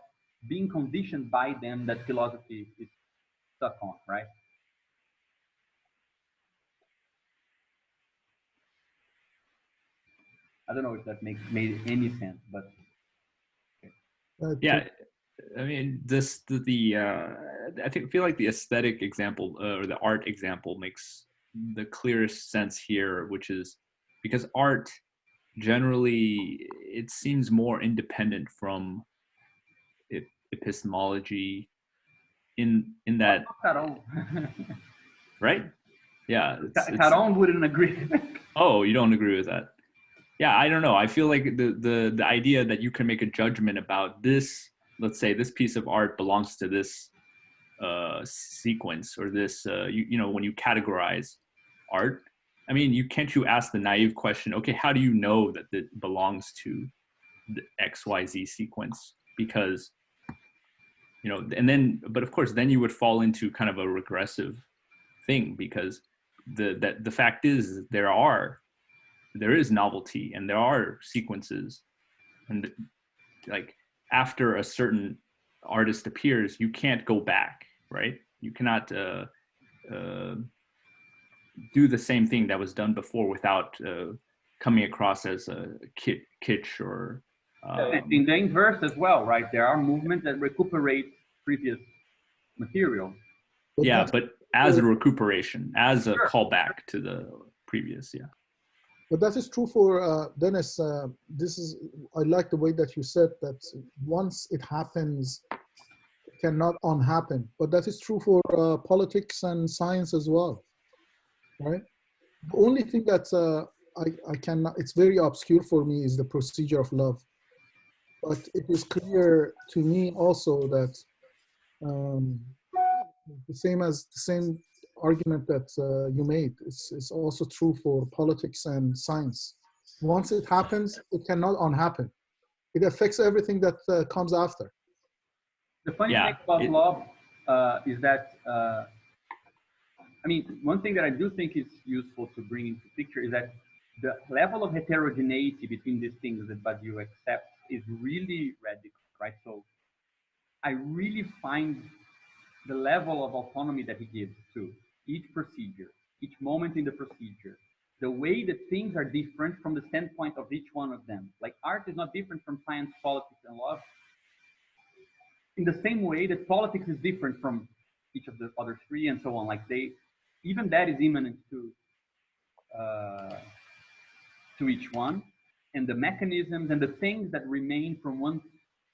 being conditioned by them that philosophy is stuck on, right? I don't know if that made any sense, but yeah, I mean, I feel like the aesthetic example or the art example makes the clearest sense here, which is because art generally, it seems more independent from epistemology in that, right? Yeah, Caron wouldn't agree. Oh, you don't agree with that? Yeah, I don't know. I feel like the idea that you can make a judgment about this, let's say this piece of art belongs to this sequence or this, you know, when you categorize art, I mean, can't you ask the naive question, okay, how do you know that it belongs to the XYZ sequence? Because, you know, and then, but of course, then you would fall into kind of a regressive thing, because the fact is there is novelty and there are sequences, and like after a certain artist appears, you can't go back, right? You cannot do the same thing that was done before without coming across as a kitsch or in the inverse as well, right? There are movements that recuperate previous material. But as a recuperation, as a callback to the previous, But that is true for Dennis. I like the way that you said that once it happens, it cannot unhappen. But that is true for politics and science as well, right? The only thing that I cannot, it's very obscure for me, is the procedure of love. But it is clear to me also that the same argument that you made is also true for politics and science. Once it happens, it cannot unhappen. It affects everything that comes after. The funny thing about love is that, I mean, one thing that I do think is useful to bring into picture is that the level of heterogeneity between these things that Badiou accepts is really radical, right? So I really find the level of autonomy that he gives to each procedure, each moment in the procedure, the way that things are different from the standpoint of each one of them. Like art is not different from science, politics, and love, in the same way that politics is different from each of the other three, and so on. Like even that is immanent to each one, and the mechanisms and the things that remain from one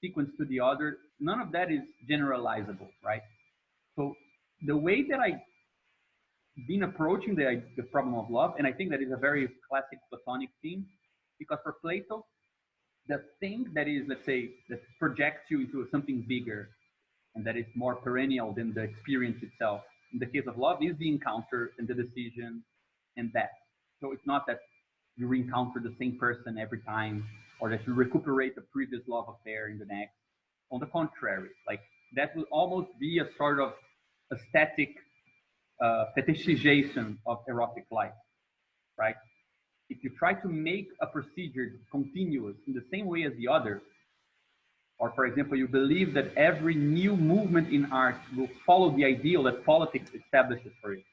sequence to the other, none of that is generalizable, right? So the way that I've been approaching the problem of love, and I think that is a very classic Platonic theme, because for Plato, the thing that is, let's say, that projects you into something bigger and that is more perennial than the experience itself, in the case of love, is the encounter and the decision and that. So it's not that you re-encounter the same person every time, or that you recuperate the previous love affair in the next. On the contrary, like that will almost be a sort of aesthetic fetishization of erotic life, right? If you try to make a procedure continuous in the same way as the other, or for example, you believe that every new movement in art will follow the ideal that politics establishes for it,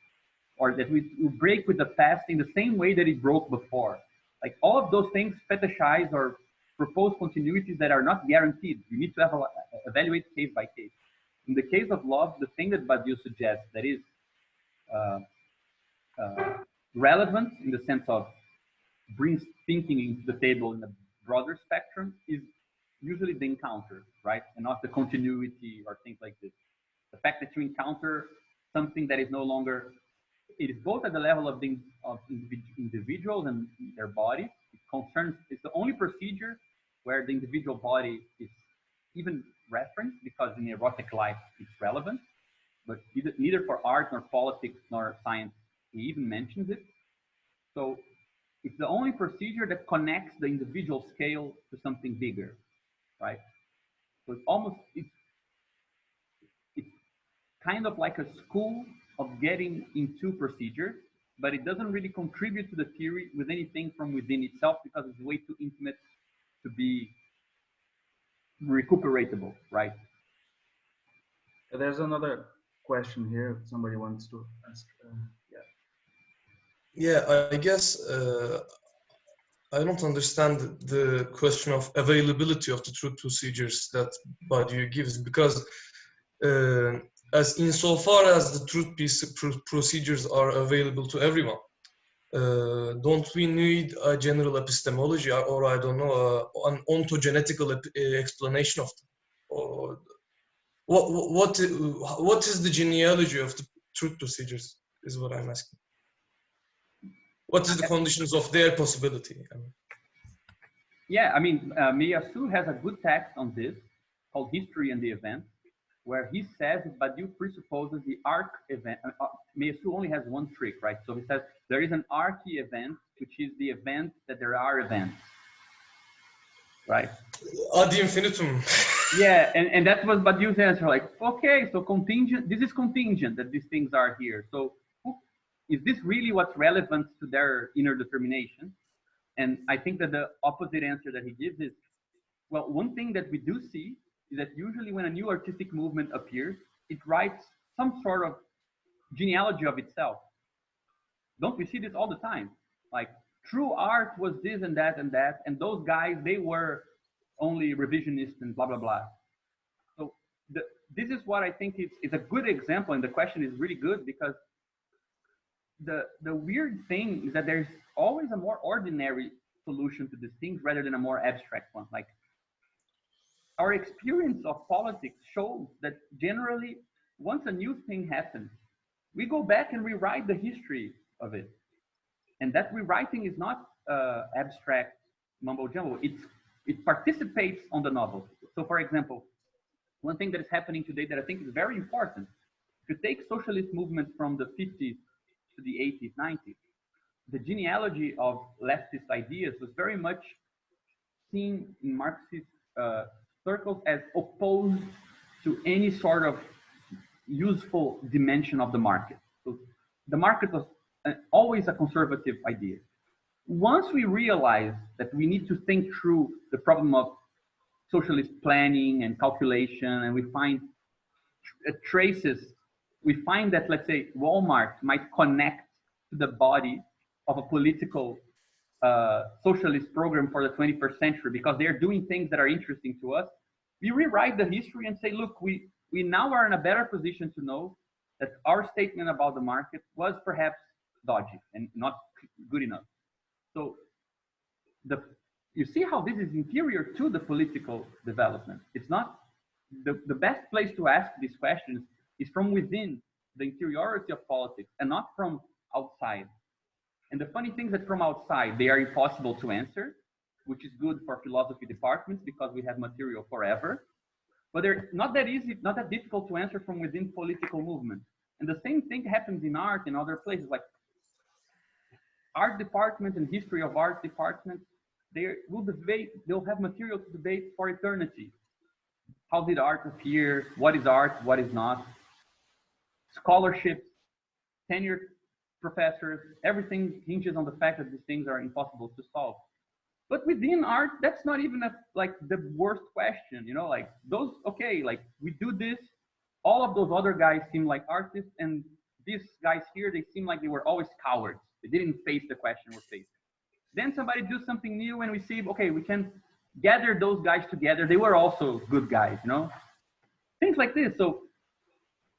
or that we will break with the past in the same way that it broke before. Like all of those things fetishize or propose continuities that are not guaranteed. You need to evaluate case by case. In the case of love, the thing that Badiou suggests that is relevant in the sense of brings thinking into the table in a broader spectrum is usually the encounter, right? And not the continuity or things like this. The fact that you encounter something that is no longer, it is both at the level of individuals and their body. It's the only procedure where the individual body is even referenced, because in erotic life it's relevant, but neither for art nor politics nor science he even mentions it. So it's the only procedure that connects the individual scale to something bigger, right? So it's kind of like a school of getting into procedure, but it doesn't really contribute to the theory with anything from within itself, because it's way too intimate to be recuperatable, right? There's another question here. Somebody wants to ask. Yeah, I guess I don't understand the question of availability of the truth procedures that Badiou gives, because as insofar as the truth procedures are available to everyone, don't we need a general epistemology, or I don't know, an ontogenetical explanation of them? Or what is the genealogy of the truth procedures is what I'm asking. What is the conditions of their possibility? Yeah, I mean, Miyasu has a good text on this called History and the Event, where he says that Badiou presupposes the arc event. Miyasu only has one trick, right? So he says there is an archy event, which is the event that there are events, right? Ad infinitum. Yeah, and that was Badiou's answer, like, okay, so contingent, this is contingent that these things are here. So is this really what's relevant to their inner determination? And I think that the opposite answer that he gives is, well, one thing that we do see is that usually when a new artistic movement appears, it writes some sort of genealogy of itself. Don't we see this all the time? Like, true art was this and that and that, and those guys, they were only revisionists and blah, blah, blah. So this is what I think is a good example, and the question is really good, because the weird thing is that there's always a more ordinary solution to these things rather than a more abstract one. Like, our experience of politics shows that generally, once a new thing happens, we go back and rewrite the history of it. And that rewriting is not abstract mumbo jumbo. It participates on the novel. So for example, one thing that is happening today that I think is very important, if you take socialist movements from the 50s to the 80s, 90s, the genealogy of leftist ideas was very much seen in Marxist circles as opposed to any sort of useful dimension of the market. So the market was always a conservative idea. Once we realize that we need to think through the problem of socialist planning and calculation, and we find traces, we find that, let's say, Walmart might connect to the body of a political socialist program for the 21st century because they are doing things that are interesting to us, we rewrite the history and say, look, we now are in a better position to know that our statement about the market was perhaps dodgy and not good enough. So you see how this is inferior to the political development. It's not the best place to ask these questions is from within the interiority of politics and not from outside. And the funny thing is that from outside, they are impossible to answer, which is good for philosophy departments because we have material forever. But they're not that easy, not that difficult to answer from within political movements. And the same thing happens in art and other places, like art departments and history of art departments. They'll have material to debate for eternity. How did art appear? What is art? What is not? Scholarships, tenured professors, everything hinges on the fact that these things are impossible to solve. But within art, that's not even like the worst question, you know, like those, okay, like we do this, all of those other guys seem like artists, and these guys here, they seem like they were always cowards. They didn't face the question we're facing. Then somebody do something new and we see, okay, we can gather those guys together. They were also good guys, you know, things like this. So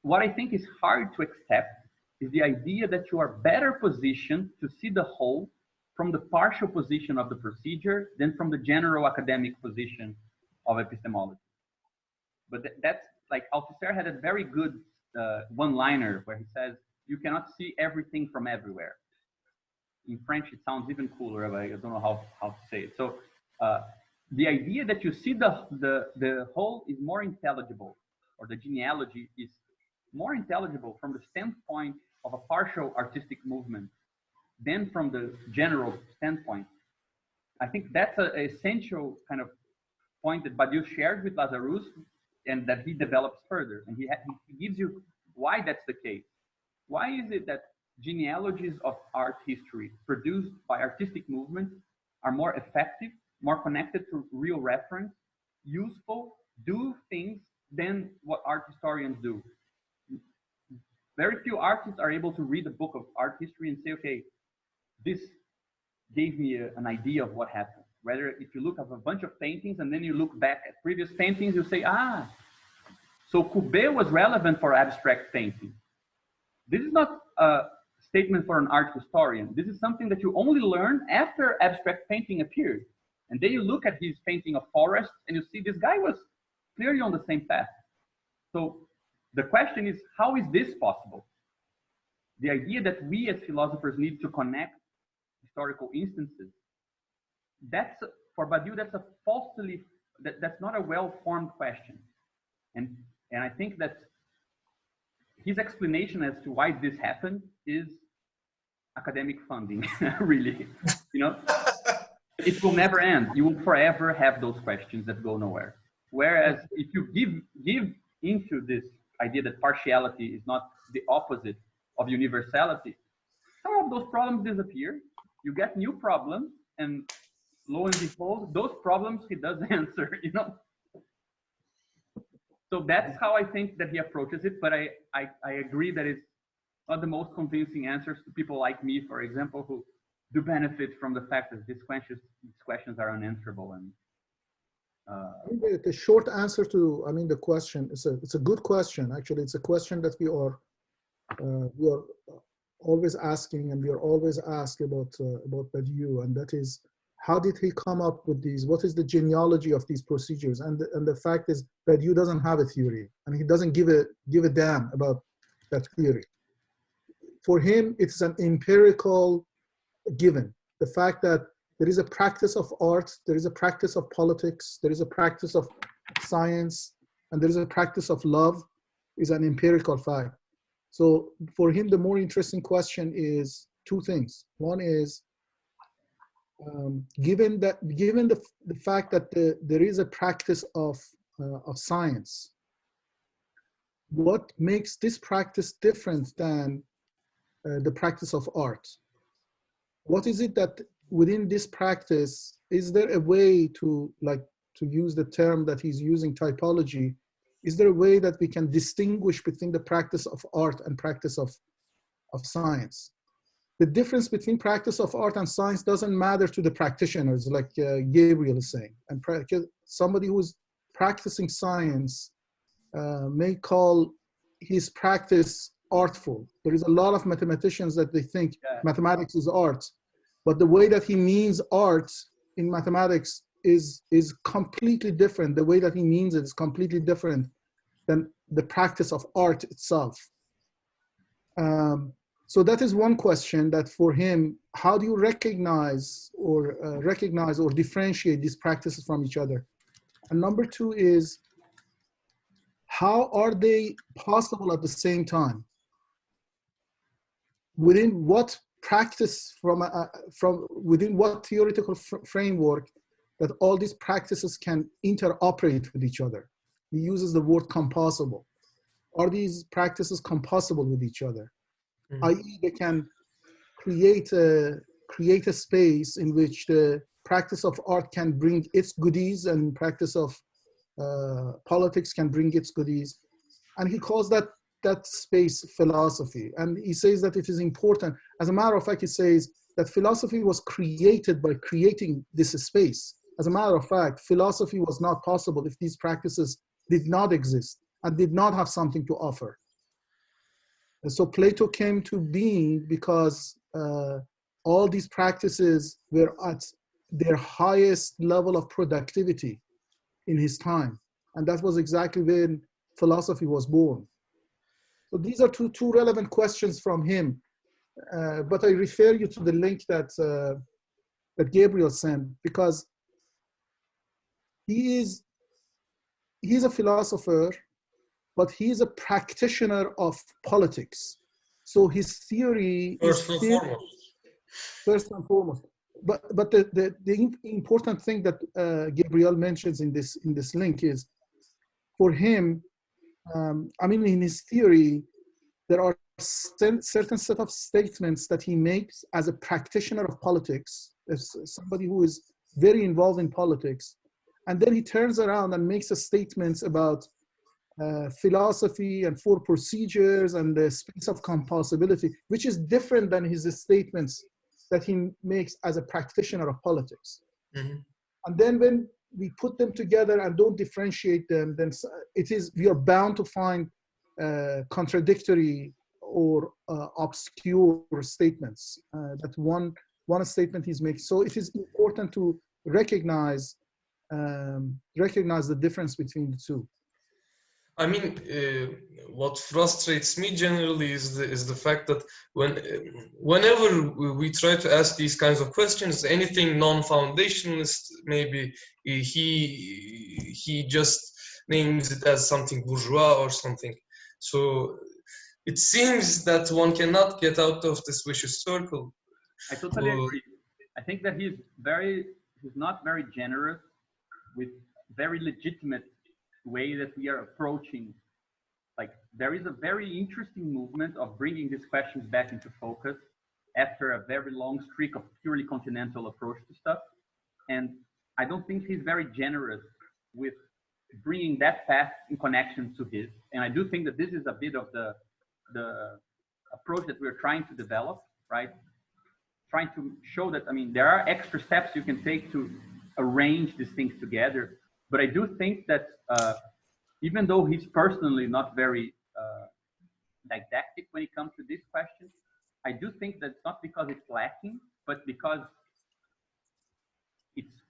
what I think is hard to accept is the idea that you are better positioned to see the whole from the partial position of the procedure than from the general academic position of epistemology. But that's like Althusser had a very good one-liner where he says, you cannot see everything from everywhere. In French, it sounds even cooler, but I don't know how to say it. So the idea that you see the whole is more intelligible, or the genealogy is more intelligible from the standpoint of a partial artistic movement than from the general standpoint. I think that's an essential kind of point that Badiou shared with Lazarus and that he develops further. And he gives you why that's the case. Why is it that genealogies of art history produced by artistic movements are more effective, more connected to real reference, useful, do things than what art historians do? Very few artists are able to read a book of art history and say, okay, this gave me an idea of what happened. Rather, if you look at a bunch of paintings and then you look back at previous paintings, you say, so Courbet was relevant for abstract painting. This is not a statement for an art historian. This is something that you only learn after abstract painting appeared. And then you look at his painting of forests and you see this guy was clearly on the same path. So the question is, how is this possible? The idea that we as philosophers need to connect historical instances, that's, for Badiou, that's a falsely, that's not a well-formed question. And I think that his explanation as to why this happened is academic funding, really. You know, it will never end. You will forever have those questions that go nowhere. Whereas if you give into this idea that partiality is not the opposite of universality, some of those problems disappear. You get new problems, and lo and behold, those problems he does answer, you know. So that's how I think that he approaches it, but I agree that it's not the most convincing answers to people like me, for example, who do benefit from the fact that these questions are unanswerable. And the short answer to, I mean, the question is it's a good question. Actually, it's a question that we are always asking, and we are always asked about Badiou, and that is, how did he come up with these? What is the genealogy of these procedures? And the fact is, Badiou doesn't have a theory, and he doesn't give a damn about that theory. For him, it's an empirical given. The fact that there is a practice of art, there is a practice of politics, there is a practice of science, and there is a practice of love is an empirical fact. So for him, the more interesting question is two things. One is, given the fact that there is a practice of science, what makes this practice different than the practice of art? What is it that within this practice, is there a way to use the term that he's using, typology, is there a way that we can distinguish between the practice of art and practice of science? the difference between practice of art and science doesn't matter to the practitioners, like Gabriel is saying. And somebody who is practicing science may call his practice artful. There is a lot of mathematicians that they think mathematics is art, but the way that he means art in mathematics is completely different. The way that he means it is completely different than the practice of art itself. So that is one question, that for him, how do you recognize or differentiate these practices from each other? And number two is, how are they possible at the same time? Within what practice, within what theoretical framework that all these practices can interoperate with each other? He uses the word composable. Are these practices composable with each other? I.e., they can create a space in which the practice of art can bring its goodies and practice of politics can bring its goodies. And he calls that space philosophy. And he says that it is important. As a matter of fact, he says that philosophy was created by creating this space. As a matter of fact, philosophy was not possible if these practices did not exist and did not have something to offer. And so Plato came to being because all these practices were at their highest level of productivity in his time. And that was exactly when philosophy was born. So these are two relevant questions from him. But I refer you to the link that Gabriel sent, because he's a philosopher, but he's a practitioner of politics. So his theory First and foremost. But the important thing that Gabriel mentions in this link is, for him, I mean, in his theory, there are certain set of statements that he makes as a practitioner of politics, as somebody who is very involved in politics. And then he turns around and makes statements about philosophy and four procedures and the space of composability, which is different than his statements that he makes as a practitioner of politics. Mm-hmm. And then when we put them together and don't differentiate them, then we are bound to find contradictory or obscure statements that one statement he's making. So it is important to recognize the difference between the two. I mean, what frustrates me generally is the fact that whenever we try to ask these kinds of questions, anything non-foundationalist, maybe he just names it as something bourgeois or something. So it seems that one cannot get out of this vicious circle. I totally agree. I think that he's not very generous with very legitimate way that we are approaching. Like, there is a very interesting movement of bringing these questions back into focus after a very long streak of purely continental approach to stuff. And I don't think he's very generous with bringing that path in connection to his. And I do think that this is a bit of the approach that we're trying to develop, right? Trying to show that, I mean, there are extra steps you can take to arrange these things together. But I do think that even though he's personally not very didactic when it comes to this question, I do think that it's not because it's lacking, but because it's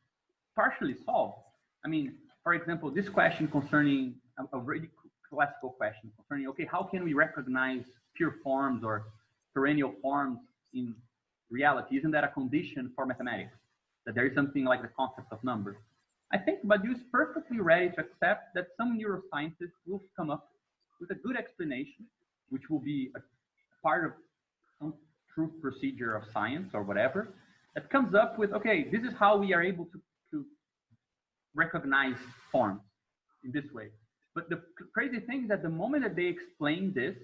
partially solved. I mean, for example, this question concerning a really classical question concerning, okay, how can we recognize pure forms or perennial forms in reality? Isn't that a condition for mathematics, that there is something like the concept of numbers? I think Badiou is perfectly ready to accept that some neuroscientists will come up with a good explanation, which will be a part of some true procedure of science or whatever, that comes up with, okay, this is how we are able to recognize forms in this way. But the crazy thing is that the moment that they explain this,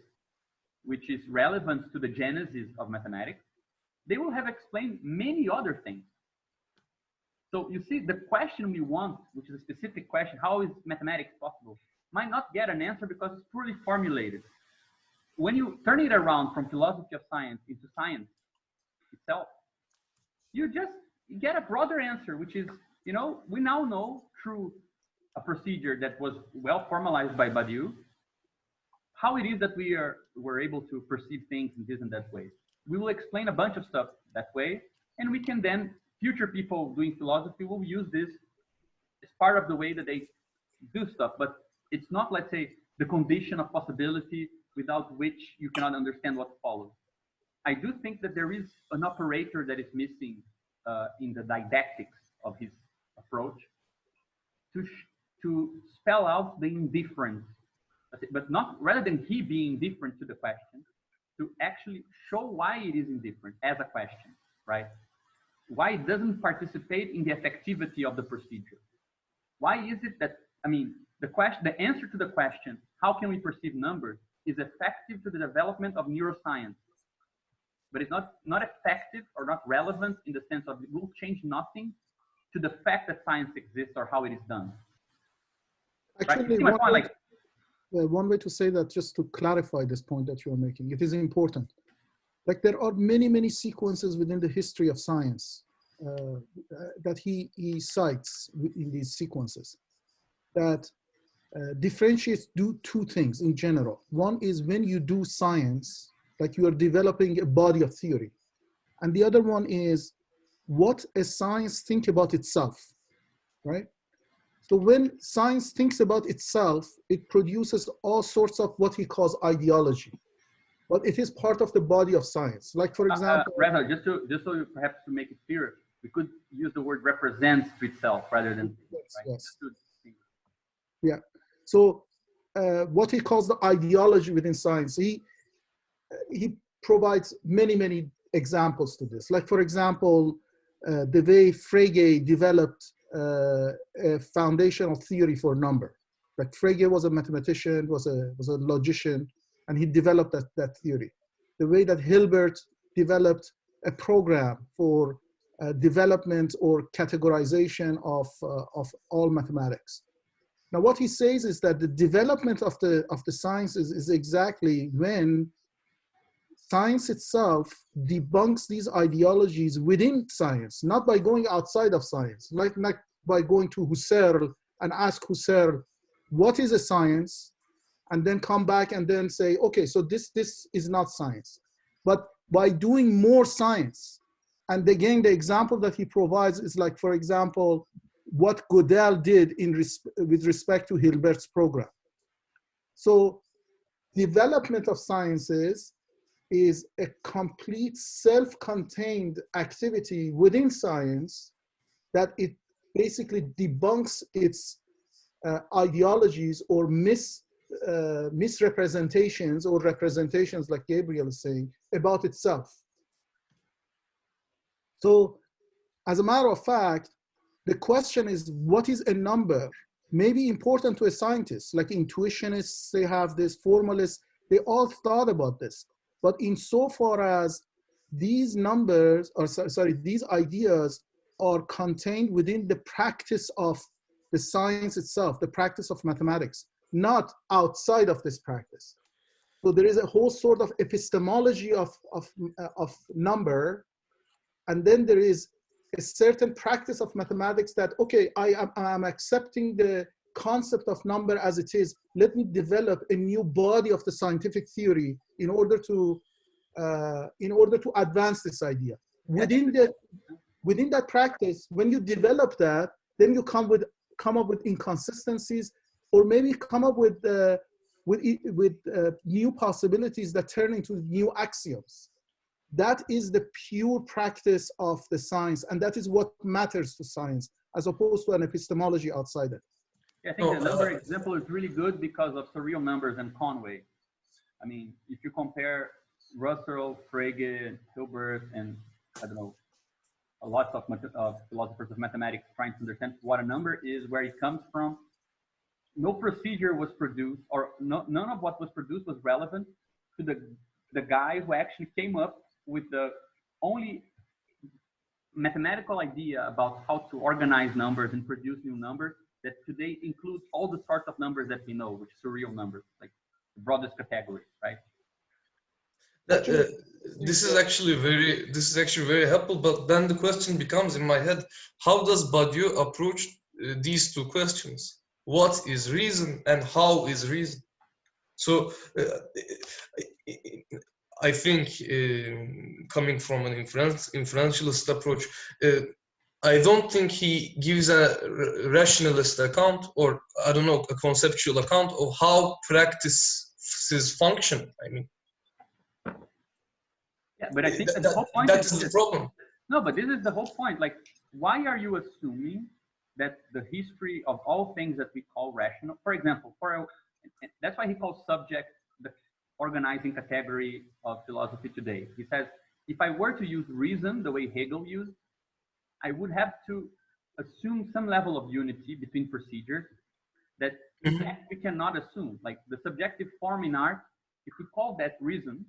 which is relevant to the genesis of mathematics, they will have explained many other things. So you see, the question we want, which is a specific question, how is mathematics possible, might not get an answer because it's poorly formulated. When you turn it around from philosophy of science into science, itself, you just get a broader answer, which is, you know, we now know through a procedure that was well formalized by Badiou, how it is that we're able to perceive things in this and that way. We will explain a bunch of stuff that way, and we can then, future people doing philosophy will use this as part of the way that they do stuff. But it's not, let's say, the condition of possibility without which you cannot understand what follows. I do think that there is an operator that is missing in the didactics of his approach to spell out the indifference, but not, rather than he being indifferent to the question, to actually show why it is indifferent as a question, right? Why it doesn't participate in the effectivity of the procedure. Why is it that, I mean, the answer to the question, how can we perceive numbers, is effective to the development of neuroscience, but it's not effective or not relevant in the sense of it will change nothing to the fact that science exists or how it is done. Actually, right? One way to say that, just to clarify this point that you're making, it is important. Like, there are many, many sequences within the history of science that he cites in these sequences that differentiates two things in general. One is when you do science, like you are developing a body of theory. And the other one is what a science thinks about itself, right? So when science thinks about itself, it produces all sorts of what he calls ideology. But it is part of the body of science. Like, for example... Rather, just so perhaps to make it clear, we could use the word represents to itself rather than... Yes, right? yes. Yeah. So what he calls the ideology within science, he provides many, many examples to this. Like, for example, the way Frege developed a foundational theory for number. Like, Frege was a mathematician, was a logician, and he developed that theory. The way that Hilbert developed a program for development or categorization of all mathematics. Now, what he says is that the development of the sciences is exactly when science itself debunks these ideologies within science, not by going outside of science, like by going to Husserl and ask Husserl, what is a science? And then come back and then say, okay, so this is not science. But by doing more science, and again, the example that he provides is like, for example, what Gödel did with respect to Hilbert's program. So development of sciences is a complete self-contained activity within science that it basically debunks its ideologies or misrepresentations or representations, like Gabriel is saying, about itself. So as a matter of fact, the question is, what is a number? May be important to a scientist, like intuitionists, they have this, formalists, they all thought about this. But insofar as these numbers, or sorry, these ideas are contained within the practice of the science itself, the practice of mathematics, not outside of this practice. So there is a whole sort of epistemology of number, and then there is a certain practice of mathematics that, okay, I am accepting the concept of number as it is. Let me develop a new body of the scientific theory in order to advance this idea. Within that practice, when you develop that, then you come up with inconsistencies, or maybe come up with new possibilities that turn into new axioms. That is the pure practice of the science, and that is what matters to science, as opposed to an epistemology outside it. Yeah, I think the number example is really good because of surreal numbers and Conway. I mean, if you compare Russell, Frege, Hilbert, and I don't know, a lot of philosophers of mathematics trying to understand what a number is, where it comes from, no procedure was produced, or none of what was produced was relevant to the guy who actually came up with the only mathematical idea about how to organize numbers and produce new numbers that today includes all the sorts of numbers that we know, which is surreal numbers, like the broadest category, right? this is actually very helpful. But then the question becomes in my head: how does Badiou approach these two questions? What is reason and how is reason? So I think coming from an inferentialist approach, I don't think he gives a rationalist account, or I don't know, a conceptual account of how practices function. I mean, yeah, but I think that the whole point that is the problem. No, but this is the whole point. Like, why are you assuming that the history of all things that we call rational, for example, that's why he calls subject the organizing category of philosophy today. He says, if I were to use reason the way Hegel used, I would have to assume some level of unity between procedures that in fact we cannot assume. Like the subjective form in art, if we call that reason,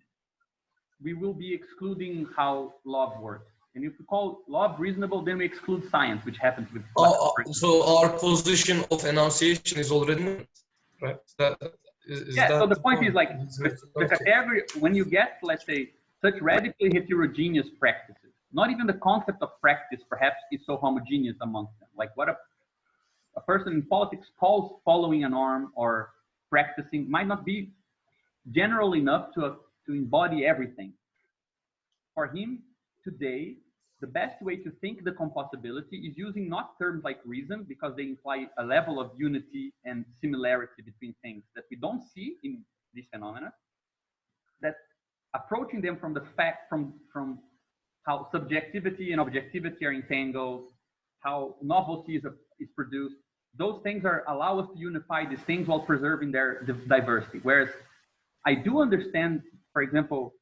we will be excluding how love works. And if we call love reasonable, then we exclude science, which happens with. So our position of enunciation is already right. So the point is like the category, when you get, let's say, such radically heterogeneous practices, not even the concept of practice perhaps is so homogeneous amongst them. Like what a person in politics calls following a norm or practicing might not be general enough to embody everything. For him, today, the best way to think the compossibility is using not terms like reason, because they imply a level of unity and similarity between things that we don't see in these phenomena, that approaching them from the fact, from how subjectivity and objectivity are entangled, how novelty is produced, those things allow us to unify these things while preserving their diversity. Whereas I do understand, for example,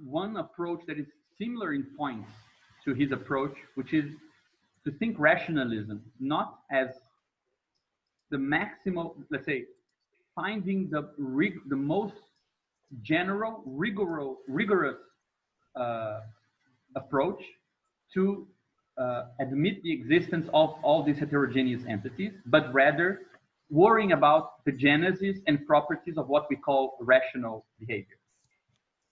one approach that is similar in points to his approach, which is to think rationalism not as the maximal, let's say, finding the most general, rigorous approach to admit the existence of all these heterogeneous entities, but rather worrying about the genesis and properties of what we call rational behavior.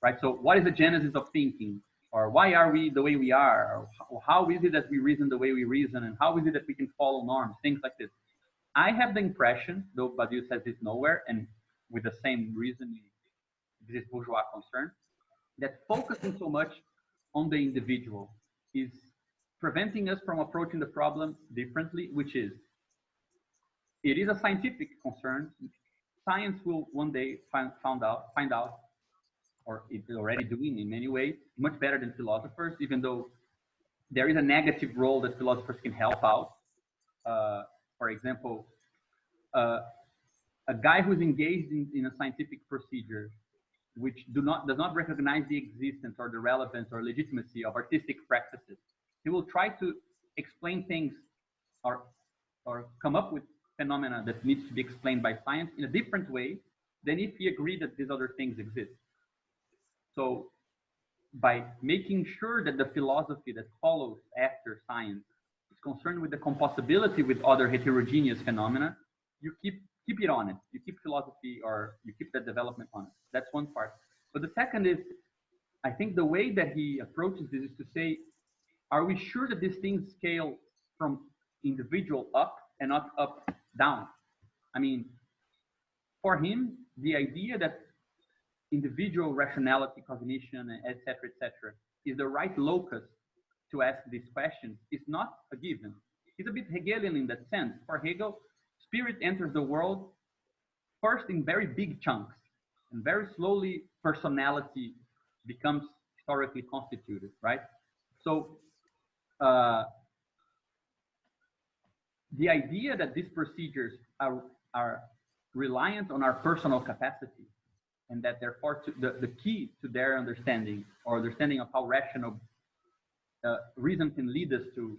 Right? So what is the genesis of thinking? Or why are we the way we are? Or how is it that we reason the way we reason? And how is it that we can follow norms? Things like this. I have the impression, though Badiou says this nowhere, and with the same reasoning, this bourgeois concern, that focusing so much on the individual is preventing us from approaching the problem differently, which is, it is a scientific concern. Science will one day find out, or it's already doing in many ways, much better than philosophers, even though there is a negative role that philosophers can help out. For example, a guy who's engaged in a scientific procedure which does not recognize the existence or the relevance or legitimacy of artistic practices, he will try to explain things or come up with phenomena that needs to be explained by science in a different way than if he agreed that these other things exist. So by making sure that the philosophy that follows after science is concerned with the compossibility with other heterogeneous phenomena, you keep it on it. You keep philosophy, or you keep that development on it. That's one part. But the second is, I think the way that he approaches this is to say, are we sure that these things scale from individual up and not up down? I mean, for him, the idea that individual rationality, cognition, etc., is the right locus to ask these questions is not a given. It's a bit Hegelian in that sense. For Hegel, spirit enters the world first in very big chunks, and very slowly personality becomes historically constituted, right? So the idea that these procedures are reliant on our personal capacity, and that therefore the key to their understanding, or understanding of how rational reason can lead us to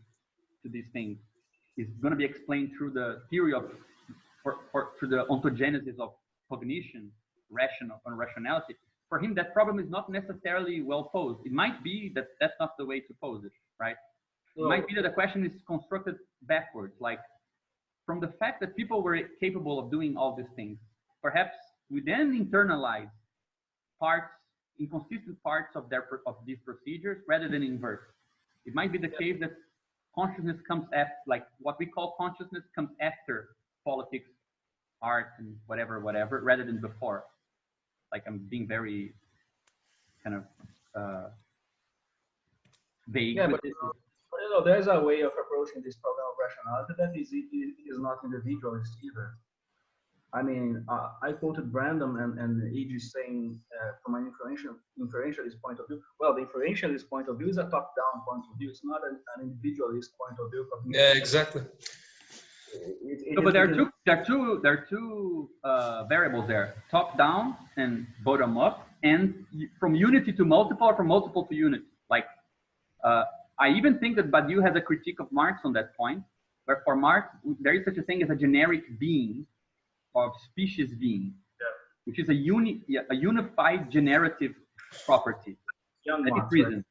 these things, is going to be explained through the theory of, through the ontogenesis of cognition, rationality. For him, that problem is not necessarily well posed. It might be that that's not the way to pose it, right? It might be that the question is constructed backwards, like from the fact that people were capable of doing all these things. Perhaps we then internalize parts, inconsistent parts of these procedures rather than invert. It might be the case that consciousness comes after, like what we call consciousness comes after politics, art, and whatever, rather than before. Like I'm being very kind of vague. Yeah, with but this. there's a way of approaching this problem of rationality that is not individualist either. I mean, I quoted Brandon and A.G. saying from an inferentialist point of view. Well, the inferentialist point of view is a top-down point of view. It's not an individualist point of view. Yeah, exactly. No, but there are two variables there: top-down and bottom-up, and from unity to multiple, or from multiple to unity. Like, I even think that Badiou has a critique of Marx on that point, where for Marx there is such a thing as a generic being, of species being, which is a unified generative property. That is reason. Right.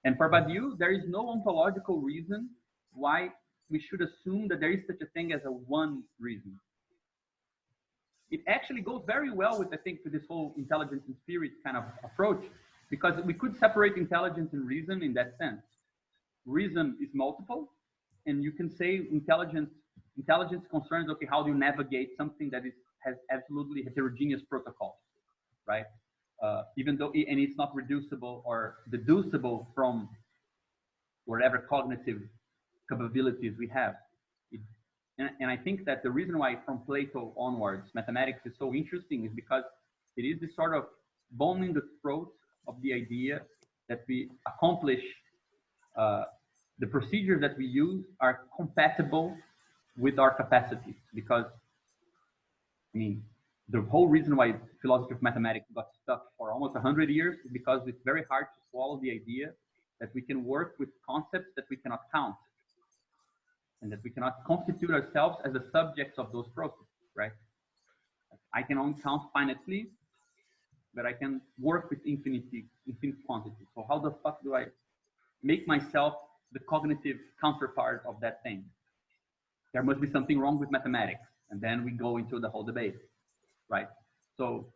And for Badiou, there is no ontological reason why we should assume that there is such a thing as a one reason. It actually goes very well with, I think, with this whole intelligence and spirit kind of approach, because we could separate intelligence and reason in that sense. Reason is multiple, and you can say intelligence concerns, okay, how do you navigate something that has absolutely heterogeneous protocols, right? Even though, and it's not reducible or deducible from whatever cognitive capabilities we have. And I think that the reason why from Plato onwards, mathematics is so interesting is because it is this sort of bone in the throat of the idea that we accomplish, the procedures that we use are compatible with our capacities. Because, I mean, the whole reason why philosophy of mathematics got stuck for almost 100 years is because it's very hard to swallow the idea that we can work with concepts that we cannot count, and that we cannot constitute ourselves as the subjects of those processes, right? I can only count finitely, but I can work with infinite quantities. So how the fuck do I make myself the cognitive counterpart of that thing? There must be something wrong with mathematics. And then we go into the whole debate, right? So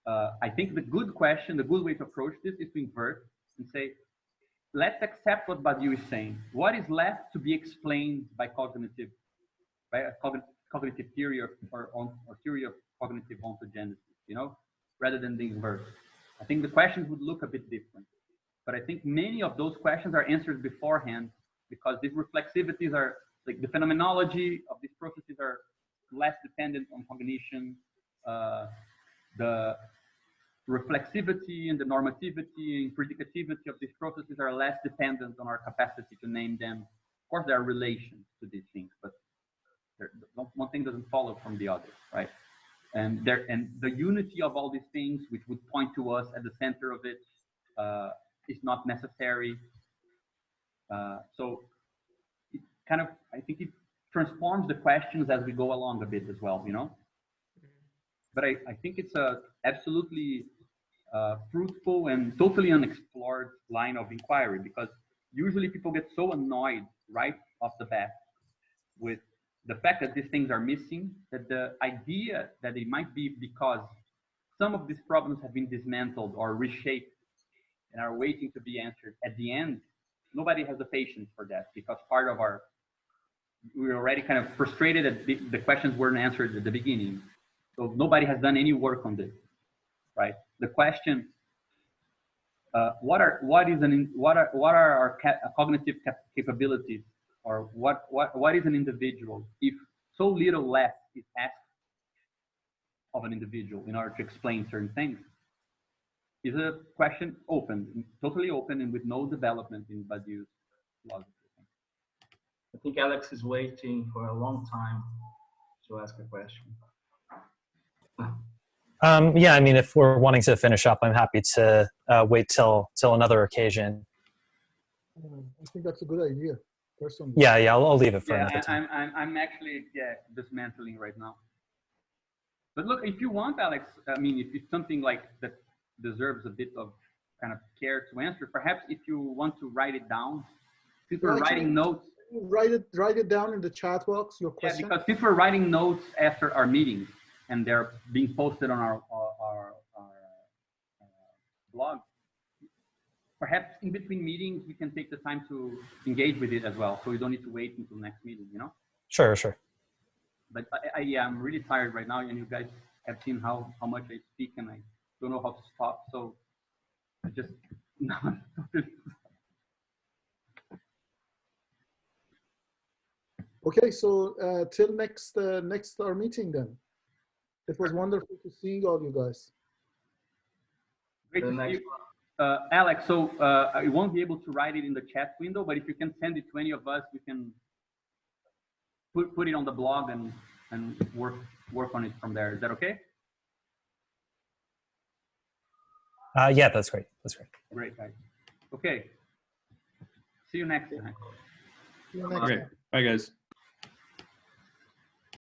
I think the good question, the good way to approach this is to invert and say, let's accept what Badiou is saying. What is left to be explained by cognitive theory or theory of cognitive ontogenesis, you know, rather than the inverse? I think the questions would look a bit different. But I think many of those questions are answered beforehand because these reflexivities are, like the phenomenology of these processes are less dependent on cognition. The reflexivity and the normativity and predicativity of these processes are less dependent on our capacity to name them. Of course, there are relations to these things, but one thing doesn't follow from the other, right? And the unity of all these things, which would point to us at the center of it, is not necessary. So it kind of, I think it transforms the questions as we go along a bit as well, you know? But I think it's a absolutely fruitful and totally unexplored line of inquiry, because usually people get so annoyed right off the bat with the fact that these things are missing, that the idea that it might be because some of these problems have been dismantled or reshaped and are waiting to be answered at the end, nobody has the patience for that, because part of we're already kind of frustrated that the questions weren't answered at the beginning. So nobody has done any work on this, right? The question, what are our cognitive capabilities, or what is an individual, if so little less is asked of an individual in order to explain certain things, is a question totally open, and with no development in Badiou's philosophy. I think Alex is waiting for a long time to ask a question. Yeah, I mean, if we're wanting to finish up, I'm happy to wait till another occasion. I think that's a good idea, personally. Yeah, I'll leave it for another time. I'm actually dismantling right now. But look, if you want, Alex, I mean, if it's something like that deserves a bit of kind of care to answer, perhaps if you want to write it down, since we're writing notes. Write it down in the chat box, your question. Yeah, because since we're writing notes after our meetings, and they're being posted on our blog, perhaps in between meetings, we can take the time to engage with it as well. So we don't need to wait until next meeting, you know? Sure, sure. But yeah, I'm really tired right now, and you guys have seen how much I speak, and I don't know how to stop. So I just Okay, so till next our meeting then. It was wonderful to see all you guys. Great The to see next you. Alex, so I won't be able to write it in the chat window, but if you can send it to any of us, we can put it on the blog and work on it from there. Is that okay? Yeah, that's great. That's great. Great, guys. Okay. See you next time. See you next Great. time. Bye, guys.